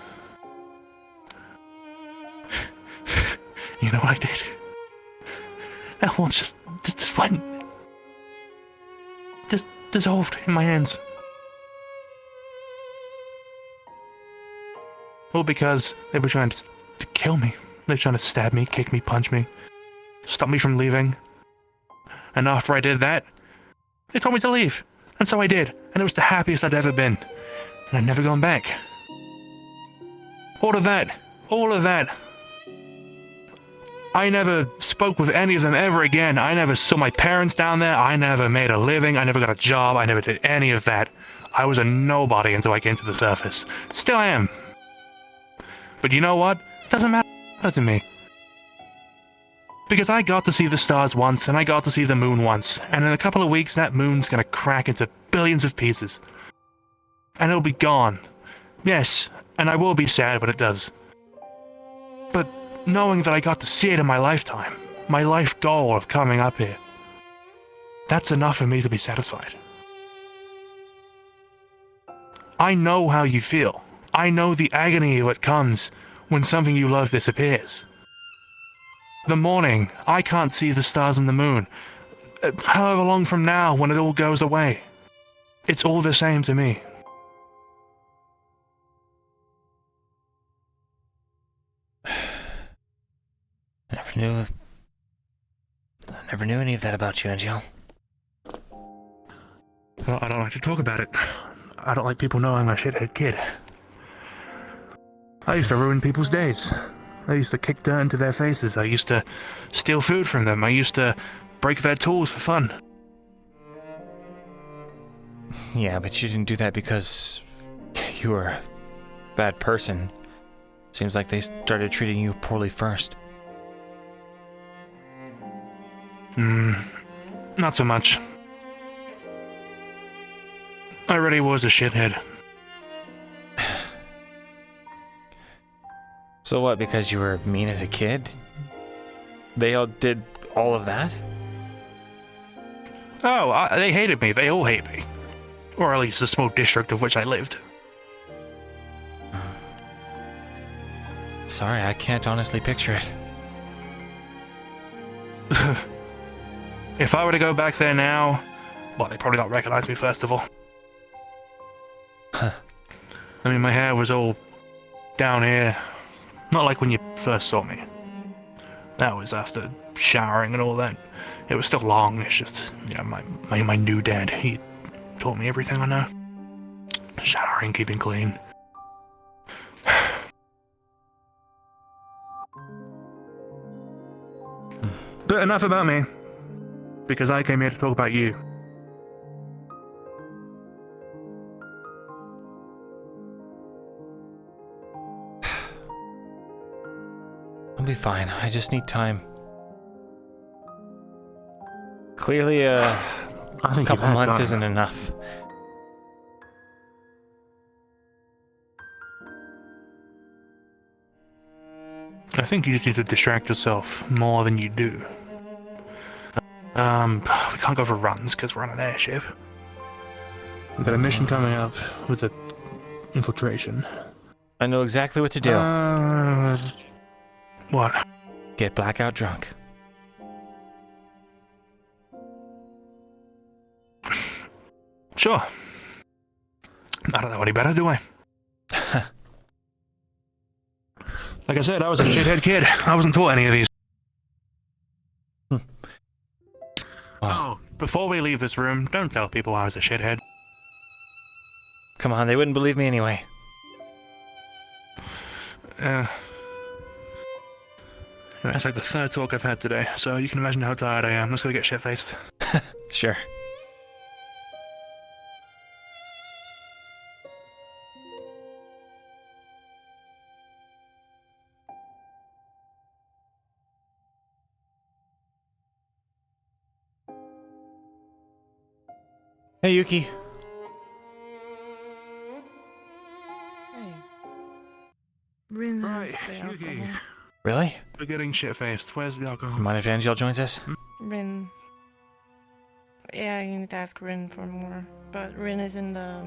You know what I did? That horn just went. Just dissolved in my hands. All because they were trying to kill me. They were trying to stab me, kick me, punch me, stop me from leaving. And after I did that, they told me to leave. And so I did. And it was the happiest I'd ever been. And I'd never gone back. All of that. I never spoke with any of them ever again. I never saw my parents down there. I never made a living. I never got a job. I never did any of that. I was a nobody until I came to the surface. Still am. But you know what? It doesn't matter to me. Because I got to see the stars once, and I got to see the moon once, and in a couple of weeks that moon's gonna crack into billions of pieces. And it'll be gone. Yes, and I will be sad when it does. But knowing that I got to see it in my lifetime, my life goal of coming up here, that's enough for me to be satisfied. I know how you feel. I know the agony of what comes when something you love disappears. The morning, I can't see the stars and the moon. However long from now, when it all goes away, it's all the same to me. I never knew any of that about you, Angel. Well, I don't like to talk about it. I don't like people knowing I'm a shithead kid. I used to ruin people's days. I used to kick dirt into their faces. I used to steal food from them. I used to break their tools for fun. Yeah, but you didn't do that because you were a bad person. Seems like they started treating you poorly first. Not so much. I really was a shithead. So what, because you were mean as a kid? They all did all of that? Oh, they hated me. They all hate me. Or at least the small district of which I lived. Sorry, I can't honestly picture it. If I were to go back there now, well, they'd probably not recognize me first of all. I mean, my hair was all down here. Not like when you first saw me. That was after showering and all that. It was still long. It's just, my new dad, he taught me everything I know. Showering, keeping clean. But enough about me. Because I came here to talk about you. I'll be fine. I just need time. Clearly, a couple months isn't enough. I think you just need to distract yourself more than you do. We can't go for runs because we're on an airship. We've got a mission coming up with a infiltration. I know exactly what to do. What? Get blackout drunk. Sure. I don't know any better, do I? Like I said, I was a shithead kid. I wasn't taught any of these. Oh, before we leave this room, don't tell people I was a shithead. Come on, they wouldn't believe me anyway. That's like the third talk I've had today, so you can imagine how tired I am. Let's go get shit-faced. Sure. Hey, Yuki. Hey. Rin has the alcohol. Really? We're getting shit-faced. Where's the alcohol? Mind if Angel joins us? Rin. Yeah, you need to ask Rin for more. But Rin is in the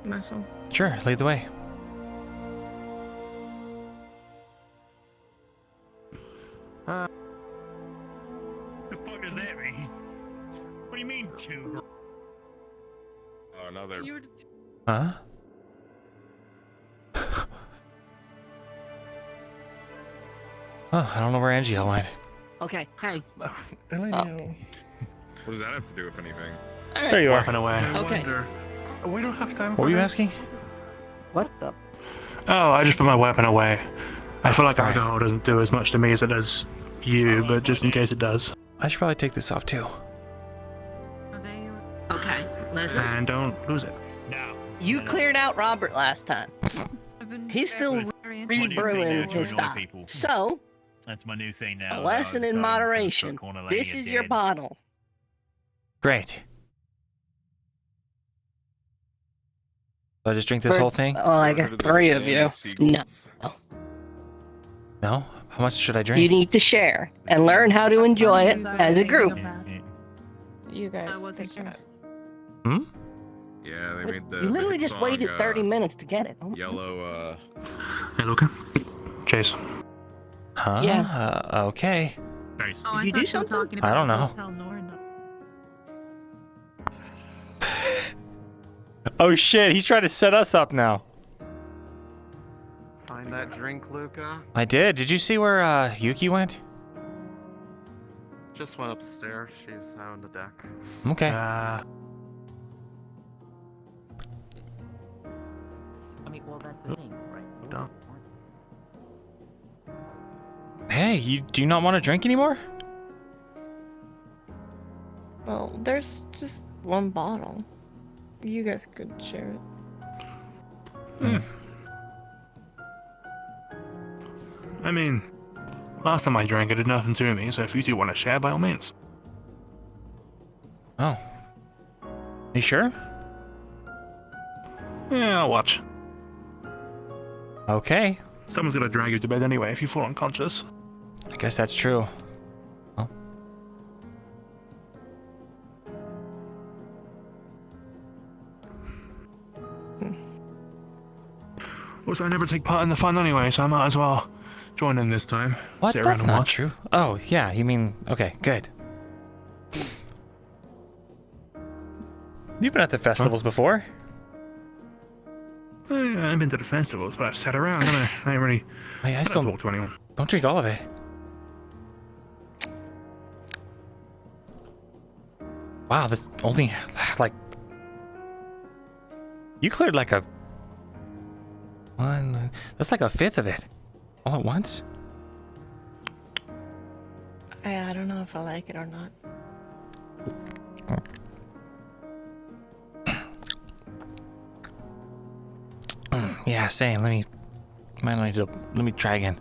muscle. Sure, lead the way. The fuck does that mean? What do you mean, two? Oh, another. Huh? Oh, I don't know where Angel went. Okay, hey. What does that have to do with anything? There you are. Weapon away. Okay. We don't have time What were you asking? What the? Oh, I just put my weapon away. I feel like alcohol doesn't do as much to me as it does you, but just in case it does. I should probably take this off too. Okay, listen. And don't lose it. No. You cleared out Robert last time. He's still rebrewing his stuff. So, That's my new thing now. a lesson in moderation. This is your bottle. Great. So I just drink this whole thing? Well, I guess 3 of you. No. No? How much should I drink? You need to share and learn how to enjoy it as a group. You guys take care. Hmm? Yeah, they made the. You literally the hit just song, waited 30 minutes to get it. Oh. Yellow. Hey, Luka. Chase. Huh? Yeah. Okay. Nice. Did you do something? I don't know. Oh shit, he's trying to set us up now. Find that drink, Luka? I did. Did you see where Yuki went? Just went upstairs. She's out on the deck. Okay. I mean, well, that's the thing, right? Don't. Hey, do you not want to drink anymore? Well, there's just one bottle. You guys could share it. I mean, last time I drank, it did nothing to me, so if you two want to share, by all means. Oh. You sure? Yeah, I'll watch. Okay. Someone's gonna drag you to bed anyway if you fall unconscious. I guess that's true. Well. Also, I never take part in the fun anyway, so I might as well join in this time. What? Sit around That's and not watch. true. Oh, yeah, you mean... Okay, good. You've been at the festivals before. I've been to the festivals, but I've sat around, haven't I? I ain't really... Hey, I don't still... talk to anyone. Don't drink all of it. Wow, that's only... Like... You cleared like a... One... That's like a fifth of it. All at once? I don't know if I like it or not. Yeah, same. Let me try again.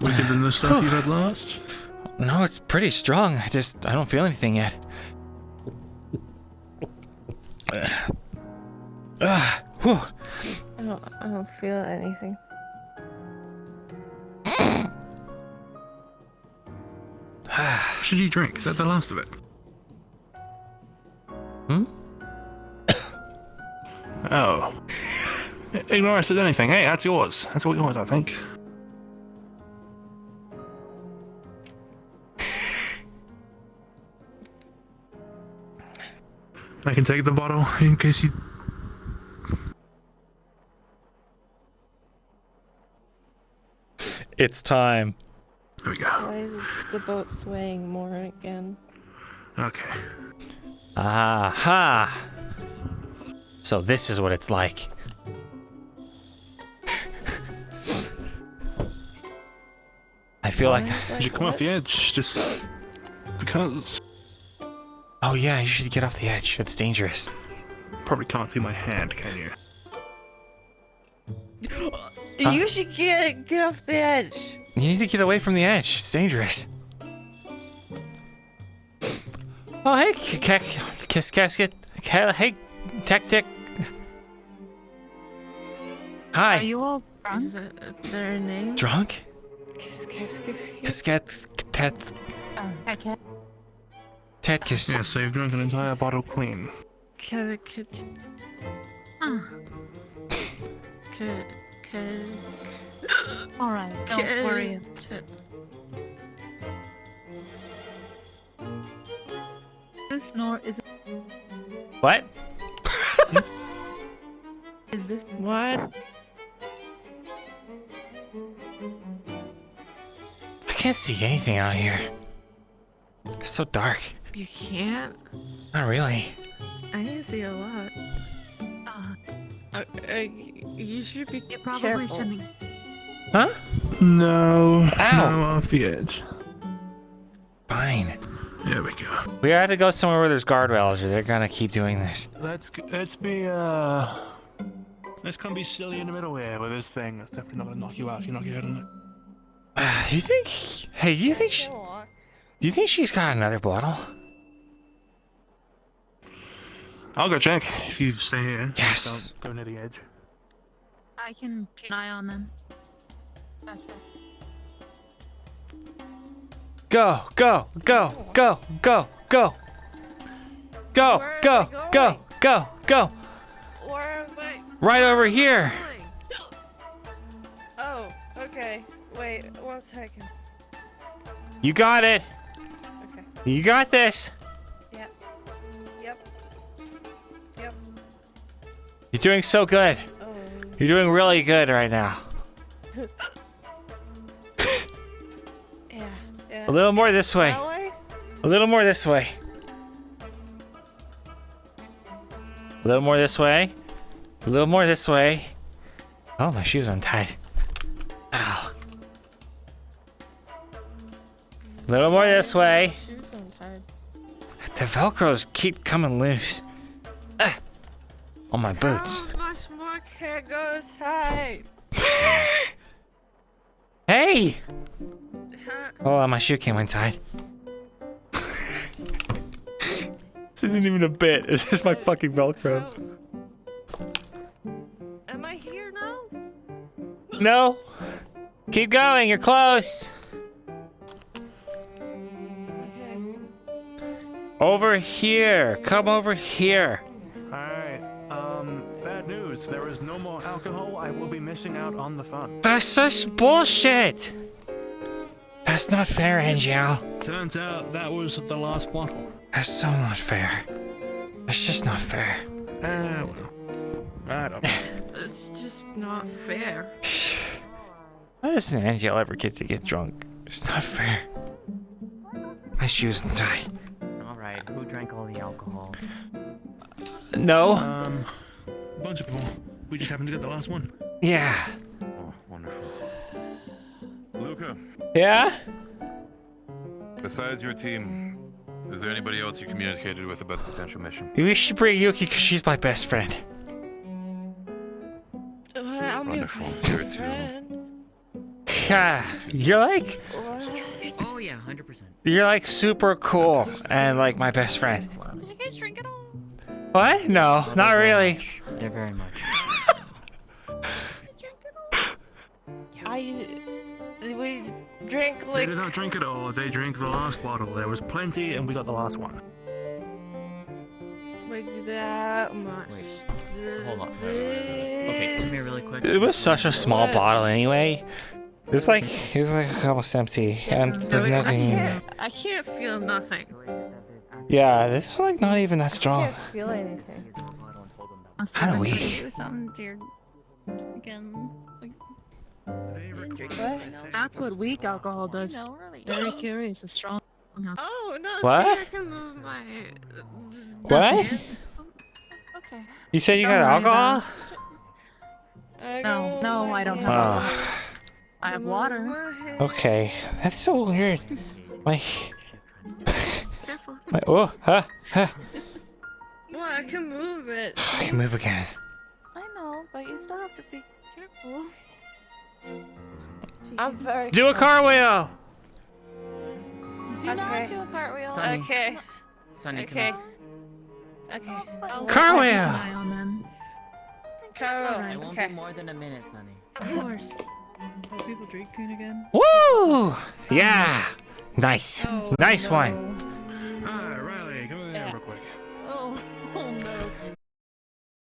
Weaker than the stuff you've had last? No, it's pretty strong. I don't feel anything yet. Whew. don't feel anything. What should you drink? Is that the last of it? Hmm? Oh. Ignore us as anything. Hey, that's yours. That's all yours, I think. I can take the bottle in case you... It's time. There we go. Why is the boat swaying more again? Okay. Aha! So this is what it's like. I feel like... Did you come off the edge? Just... because... Oh yeah, you should get off the edge. It's dangerous. Probably can't see my hand, can you? You should get off the edge. You need to get away from the edge. It's dangerous. Oh, hey, Kiss Casket. Hey, Tactic. Hi. Are you all drunk? Is that their name? Drunk? Casket. Okay. Tetkiss. Yeah, so you've drunk an entire bottle clean. Alright, don't worry. This snore is. What? Is this what? I can't see anything out here. It's so dark. You can't? Not really. I can see a lot. You should be careful. Huh? No. Ow. No, off the edge. Fine. There we go. We had to go somewhere where there's guardrails or they're gonna keep doing this. Let's come be silly in the middle here with this thing. That's definitely not gonna knock you out if you knock your head on it. Do you think... Hey, do you think she's got another bottle? I'll go check. If you stay here. Yes. Don't go near the edge. I can keep an eye on them. That's it. Go, go, go, go, go, go. Go, go, go, go, go. Where am I? Right over here. Oh, okay. Wait, 1 second. You got it. Okay. You got this. Yep. Yep. Yep. You're doing so good. You're doing really good right now. Yeah. A little more this way. That way? A little more this way. A little more this way. A little more this way. Oh, my shoe's untied. Ow. A little more this way. Shoes untied. The Velcros keep coming loose. On my boots. How much more can go inside? Hey! Oh, my shoe came untied. This isn't even a bit. It's just my fucking Velcro. Am I here now? No. Keep going. You're close. Okay. Over here. Come over here. Alright, bad news. There is no more alcohol. I will be missing out on the fun. That's such bullshit. That's not fair, Angel. Turns out that was the last bottle. That's so not fair. That's just not fair. Well, I don't know. It's just not fair. Why doesn't Angel ever get to get drunk? It's not fair. My shoes untied. Alright, who drank all the alcohol? No. A bunch of people. We just happened to get the last one. Yeah. Oh, wonderful. Luka, Yeah? besides your team, is there anybody else you communicated with about the potential mission? We should bring Yuki because she's my best friend. I'm your Wonderful. best You're too. friend. Yeah. You're like... Oh yeah, 100%. You're like super cool and like my best friend. Did you guys drink it all? What? No, not really. Yeah, very much. drink it all. They drink the last bottle. There was plenty, and we got the last one. Like that much. Hold on. Okay, come here really quick. It was such a small bottle anyway. It was like almost empty and like nothing. I can't feel nothing. Yeah, this is like not even that I strong. can't feel anything. Kinda weak. Do something to your again. Like, That's what weak alcohol does. no, really. Very curious. It's strong. Oh no! What? See, I can move my. What? Okay. You said you got alcohol? No, I don't have alcohol. I have water. Okay, that's so weird. My oh, Well, I can move it. I can move again. I know, but you still have to be careful. I'm very. Do a car wheel. Do not do a cartwheel. Sunny. Okay. Sunny, Okay. come Okay. Car wheel. On them. Carol. It won't Okay. be more than a minute, Sunny. Of course. Are people drinking again? Woo! Yeah. Nice. Nice one.